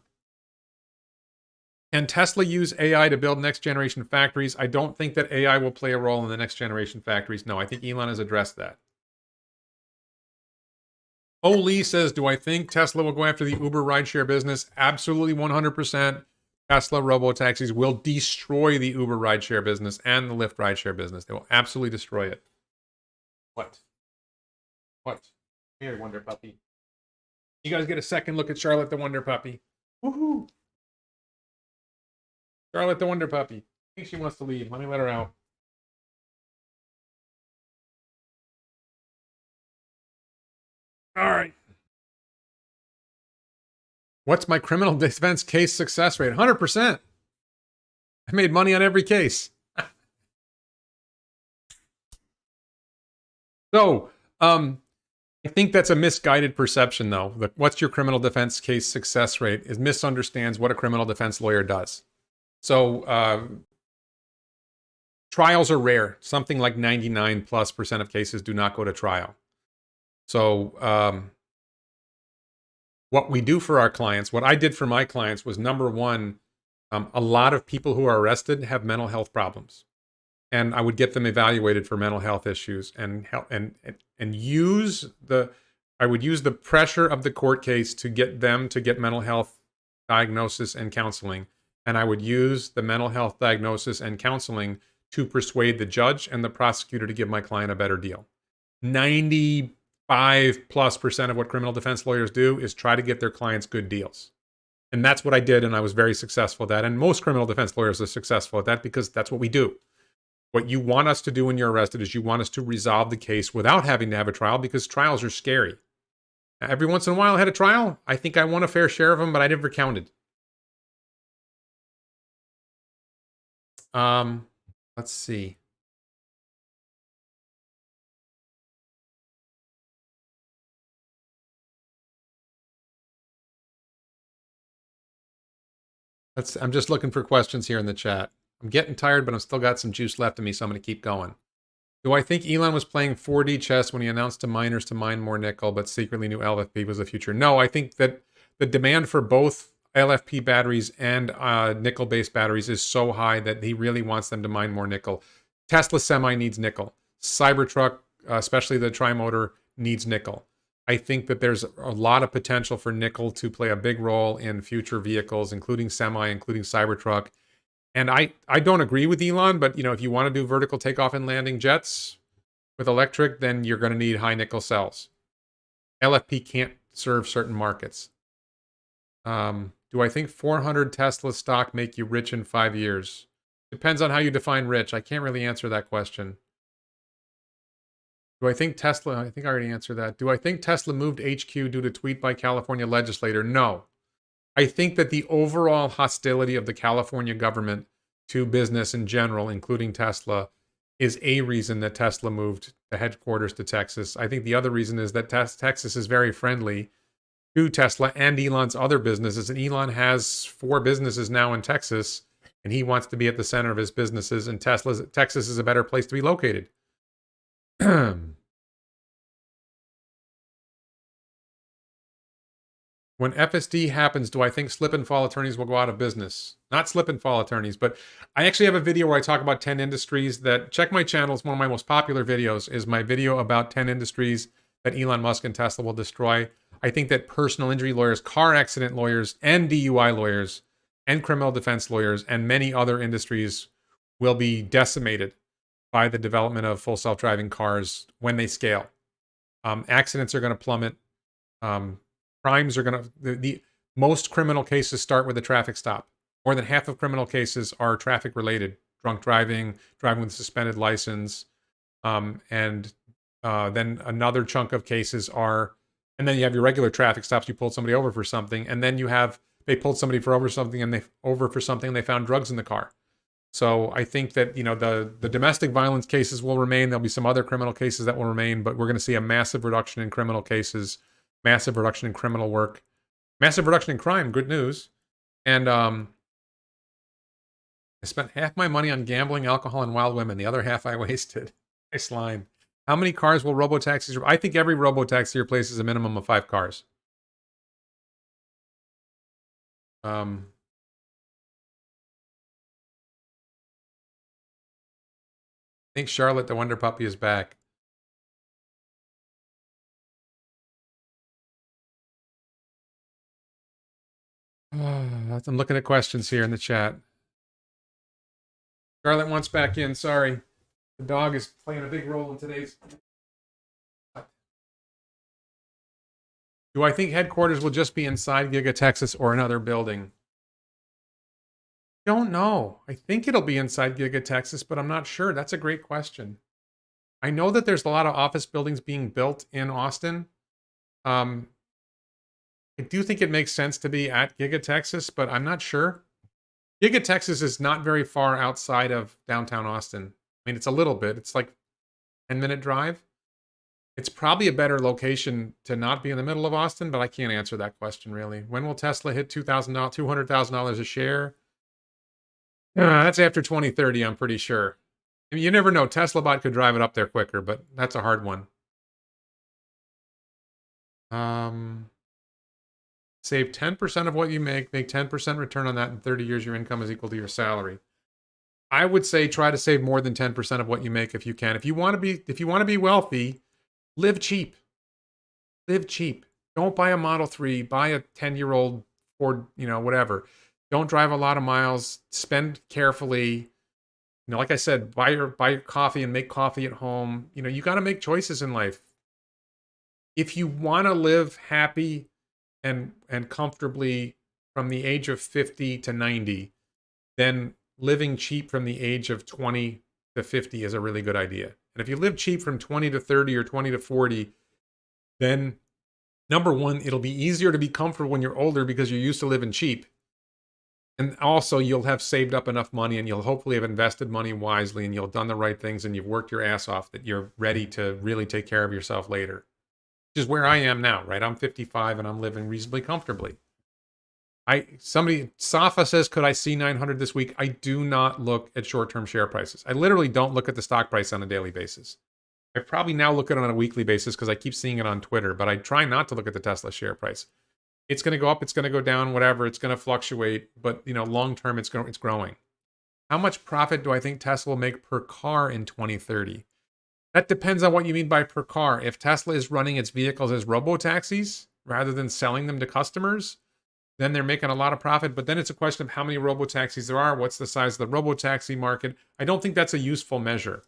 Can Tesla use AI to build next generation factories? I don't think that AI will play a role in the next generation factories. No, I think Elon has addressed that. Oh, Lee says, do I think Tesla will go after the Uber rideshare business? Absolutely 100%. Tesla robotaxis will destroy the Uber rideshare business and the Lyft rideshare business. They will absolutely destroy it. What? Here, Wonder Puppy. You guys get a second look at Charlotte the Wonder Puppy. Woohoo! Charlotte the Wonder Puppy. I think she wants to leave. Let me let her out. All right. What's my criminal defense case success rate? 100%. I made money on every case. So, I think that's a misguided perception, though. What's your criminal defense case success rate is misunderstands what a criminal defense lawyer does. So, trials are rare. Something like 99+% of cases do not go to trial. So, what we do for our clients, what I did for my clients was, number one, a lot of people who are arrested have mental health problems. And I would get them evaluated for mental health issues and use I would use the pressure of the court case to get them to get mental health diagnosis and counseling. And I would use the mental health diagnosis and counseling to persuade the judge and the prosecutor to give my client a better deal. 95+% of what criminal defense lawyers do is try to get their clients good deals. And that's what I did, and I was very successful at that. And most criminal defense lawyers are successful at that because that's what we do. What you want us to do when you're arrested is you want us to resolve the case without having to have a trial, because trials are scary. Now, every once in a while I had a trial. I think I won a fair share of them, but I never counted. Let's see. I'm just looking for questions here in the chat. I'm getting tired, but I've still got some juice left in me, so I'm going to keep going. Do I think Elon was playing 4D chess when he announced to miners to mine more nickel, but secretly knew LFP was the future? No, I think that the demand for both LFP batteries and nickel-based batteries is so high that he really wants them to mine more nickel. Tesla Semi needs nickel. Cybertruck, especially the tri-motor, needs nickel. I think that there's a lot of potential for nickel to play a big role in future vehicles, including Semi, including Cybertruck. And I don't agree with Elon, but if you want to do vertical takeoff and landing jets with electric, then you're going to need high nickel cells. LFP can't serve certain markets. Do I think 400 Tesla stock make you rich in 5 years? Depends on how you define rich. I can't really answer that question. Do I think Tesla, I think I already answered that. Do I think Tesla moved HQ due to tweet by California legislator? No. I think that the overall hostility of the California government to business in general, including Tesla, is a reason that Tesla moved the headquarters to Texas. I think the other reason is that Texas is very friendly to Tesla and Elon's other businesses. And Elon has 4 businesses now in Texas, and he wants to be at the center of his businesses, and Texas is a better place to be located. When FSD happens, do I think slip and fall attorneys will go out of business? Not slip and fall attorneys, but I actually have a video where I talk about 10 industries that, check my channel, it's one of my most popular videos, is my video about 10 industries that Elon Musk and Tesla will destroy. I think that personal injury lawyers, car accident lawyers, and DUI lawyers, and criminal defense lawyers, and many other industries will be decimated by the development of full self-driving cars when they scale. Accidents are going to plummet. Crimes are going to, the most criminal cases start with a traffic stop. More than half of criminal cases are traffic related. Drunk driving, driving with a suspended license. And then another chunk of cases are, and then you have your regular traffic stops. You pulled somebody over for something. And then you have, they pulled somebody for over something and they found drugs in the car. So I think that, the domestic violence cases will remain. There'll be some other criminal cases that will remain, but we're going to see a massive reduction in criminal cases. Massive reduction in criminal work, massive reduction in crime. Good news. And I spent half my money on gambling, alcohol, and wild women. The other half I wasted. Nice line. How many cars will robotaxis? I think every robotaxi replaces a minimum of 5 cars. I think Charlotte the Wonder Puppy is back. I'm looking at questions here in the chat. Charlotte wants back in. Sorry. The dog is playing a big role in today's... Do I think headquarters will just be inside Giga Texas or another building? Don't know. I think it'll be inside Giga Texas, but I'm not sure. That's a great question. I know that there's a lot of office buildings being built in Austin. I do think it makes sense to be at Giga Texas, but I'm not sure. Giga Texas is not very far outside of downtown Austin. I mean, it's a little bit. It's like 10-minute drive. It's probably a better location to not be in the middle of Austin, but I can't answer that question really. When will Tesla hit $200,000 a share? That's after 2030, I'm pretty sure. I mean, you never know. Tesla bot could drive it up there quicker, but that's a hard one. Save 10% of what you make 10% return on that in 30 years, your income is equal to your salary. I would say try to save more than 10% of what you make if you can. If you want to be wealthy, live cheap. Live cheap. Don't buy a Model 3, buy a 10-year-old Ford, whatever. Don't drive a lot of miles, spend carefully. Like I said, buy your coffee and make coffee at home. You got to make choices in life. If you want to live happy and comfortably from the age of 50 to 90, then living cheap from the age of 20 to 50 is a really good idea. And if you live cheap from 20 to 30 or 20 to 40, then number one, it'll be easier to be comfortable when you're older because you're used to living cheap. And also you'll have saved up enough money and you'll hopefully have invested money wisely and you'll have done the right things and you've worked your ass off that you're ready to really take care of yourself later. Which is where I am now, right? I'm 55 and I'm living reasonably comfortably. Safa says, could I see 900 this week? I do not look at short-term share prices. I literally don't look at the stock price on a daily basis. I probably now look at it on a weekly basis because I keep seeing it on Twitter, but I try not to look at the Tesla share price. It's going to go up, it's going to go down, whatever. It's going to fluctuate, but long term, it's growing. How much profit do I think Tesla will make per car in 2030? That depends on what you mean by per car. If Tesla is running its vehicles as robo-taxis rather than selling them to customers, then they're making a lot of profit. But then it's a question of how many robo-taxis there are. What's the size of the robo-taxi market? I don't think that's a useful measure.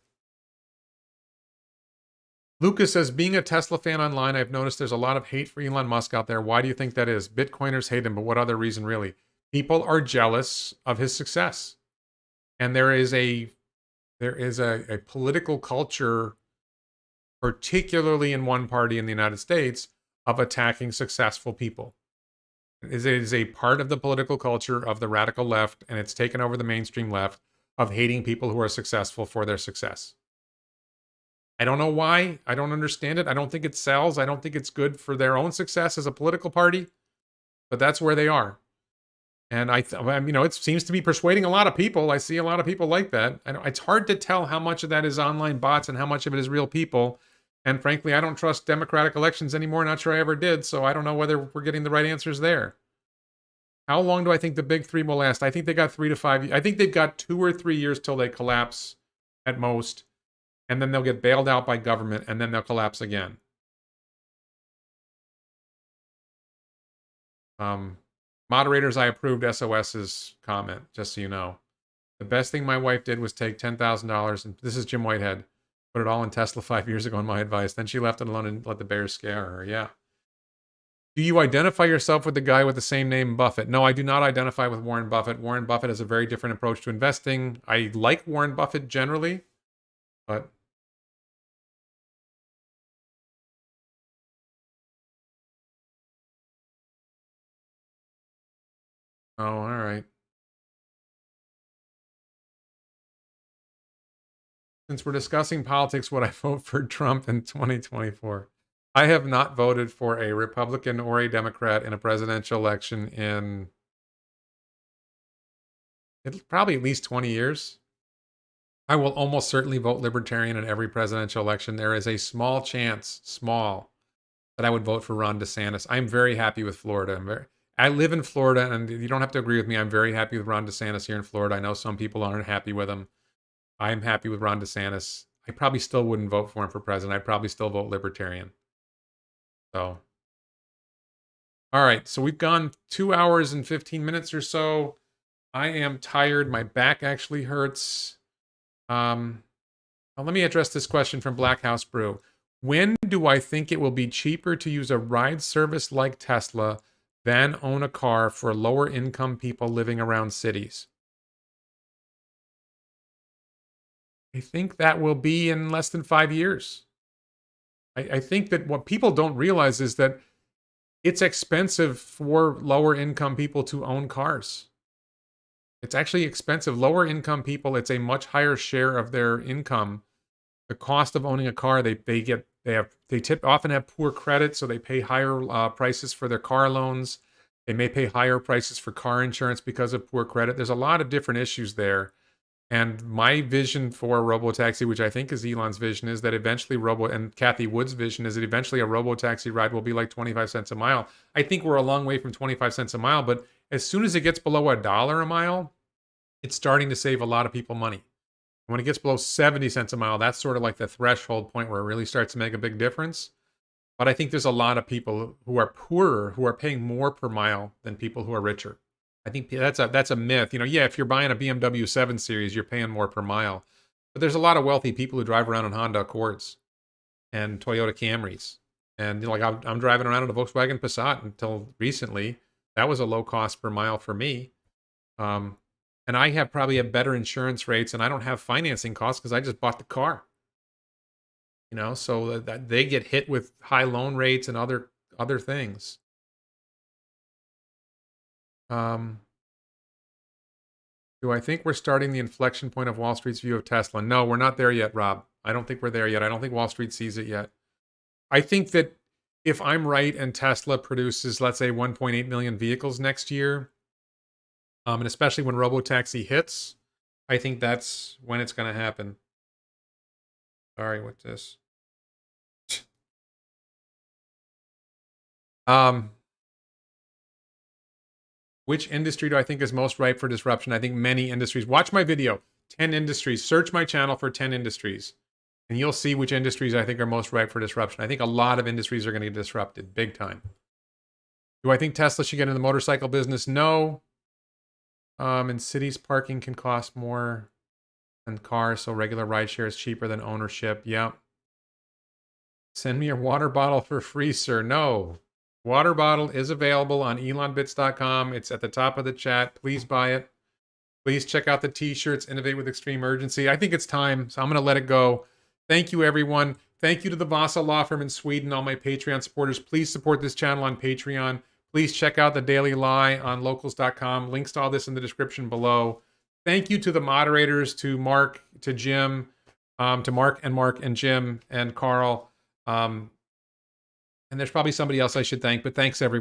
Lucas says, being a Tesla fan online, I've noticed there's a lot of hate for Elon Musk out there. Why do you think that is? Bitcoiners hate him, but what other reason really? People are jealous of his success. And there is a political culture, particularly in one party in the United States, of attacking successful people. It is a part of the political culture of the radical left, and it's taken over the mainstream left, of hating people who are successful for their success. I don't know why. I don't understand it. I don't think it sells. I don't think it's good for their own success as a political party, but that's where they are. And it seems to be persuading a lot of people. I see a lot of people like that. It's hard to tell how much of that is online bots and how much of it is real people. And frankly, I don't trust democratic elections anymore. Not sure I ever did. So I don't know whether we're getting the right answers there. How long do I think the big three will last? I think they got 3 to 5 years. I think they've got 2 or 3 years till they collapse at most. And then they'll get bailed out by government and then they'll collapse again. Moderators, I approved SOS's comment, just so you know. The best thing my wife did was take $10,000, and this is Jim Whitehead, put it all in Tesla 5 years ago on my advice. Then she left it alone and let the bears scare her. Yeah. Do you identify yourself with the guy with the same name, Buffett? No, I do not identify with Warren Buffett. Warren Buffett has a very different approach to investing. I like Warren Buffett generally, but... Oh, all right. Since we're discussing politics, would I vote for Trump in 2024? I have not voted for a Republican or a Democrat in a presidential election in probably at least 20 years. I will almost certainly vote Libertarian in every presidential election. There is a small chance, that I would vote for Ron DeSantis. I'm very happy with Florida. I live in Florida, and you don't have to agree with me. I'm very happy with Ron DeSantis here in Florida. I know some people aren't happy with him. I'm happy with Ron DeSantis. I probably still wouldn't vote for him for president. I'd probably still vote Libertarian. So, all right. So we've gone 2 hours and 15 minutes or so. I am tired. My back actually hurts. Now let me address this question from Black House Brew. When do I think it will be cheaper to use a ride service like Tesla than own a car for lower income people living around cities? I think that will be in less than 5 years. I think that what people don't realize is that it's expensive for lower income people to own cars. It's actually expensive. Lower income people, it's a much higher share of their income. The cost of owning a car, they often have poor credit, so they pay higher prices for their car loans. They may pay higher prices for car insurance because of poor credit. There's a lot of different issues there. And my vision for a robotaxi, which I think is Elon's vision, is that eventually and Kathy Wood's vision is that eventually a robotaxi ride will be like 25 cents a mile. I think we're a long way from 25 cents a mile, but as soon as it gets below $1 a mile, it's starting to save a lot of people money. When it gets below 70 cents a mile, that's sort of like the threshold point where it really starts to make a big difference. But I think there's a lot of people who are poorer who are paying more per mile than people who are richer. I think that's a myth. Yeah, if you're buying a BMW 7 Series, you're paying more per mile. But there's a lot of wealthy people who drive around in Honda Accords and Toyota Camrys. And like I'm driving around in a Volkswagen Passat until recently. That was a low cost per mile for me. And I have probably better insurance rates, and I don't have financing costs because I just bought the car. So that they get hit with high loan rates and other things. Do I think we're starting the inflection point of Wall Street's view of Tesla? No, we're not there yet, Rob. I don't think we're there yet. I don't think Wall Street sees it yet. I think that if I'm right and Tesla produces, let's say, 1.8 million vehicles next year, and especially when robotaxi hits, I think that's when it's going to happen. Sorry, what's this? Which industry do I think is most ripe for disruption? I think many industries. Watch my video, 10 industries. Search my channel for 10 industries, and you'll see which industries I think are most ripe for disruption. I think a lot of industries are going to get disrupted, big time. Do I think Tesla should get into the motorcycle business? No. In cities, parking can cost more than cars, so regular rideshare is cheaper than ownership. Yep. Send me your water bottle for free, sir. No. Water bottle is available on elonbits.com. It's at the top of the chat. Please buy it. Please check out the t-shirts, Innovate with Extreme Urgency. I think it's time, so I'm going to let it go. Thank you, everyone. Thank you to the Vasa Law Firm in Sweden, all my Patreon supporters. Please support this channel on Patreon. Please check out the Daily Lie on locals.com. Links to all this in the description below. Thank you to the moderators, to Mark, to Jim, to Mark and Jim and Carl. And there's probably somebody else I should thank, but thanks everyone.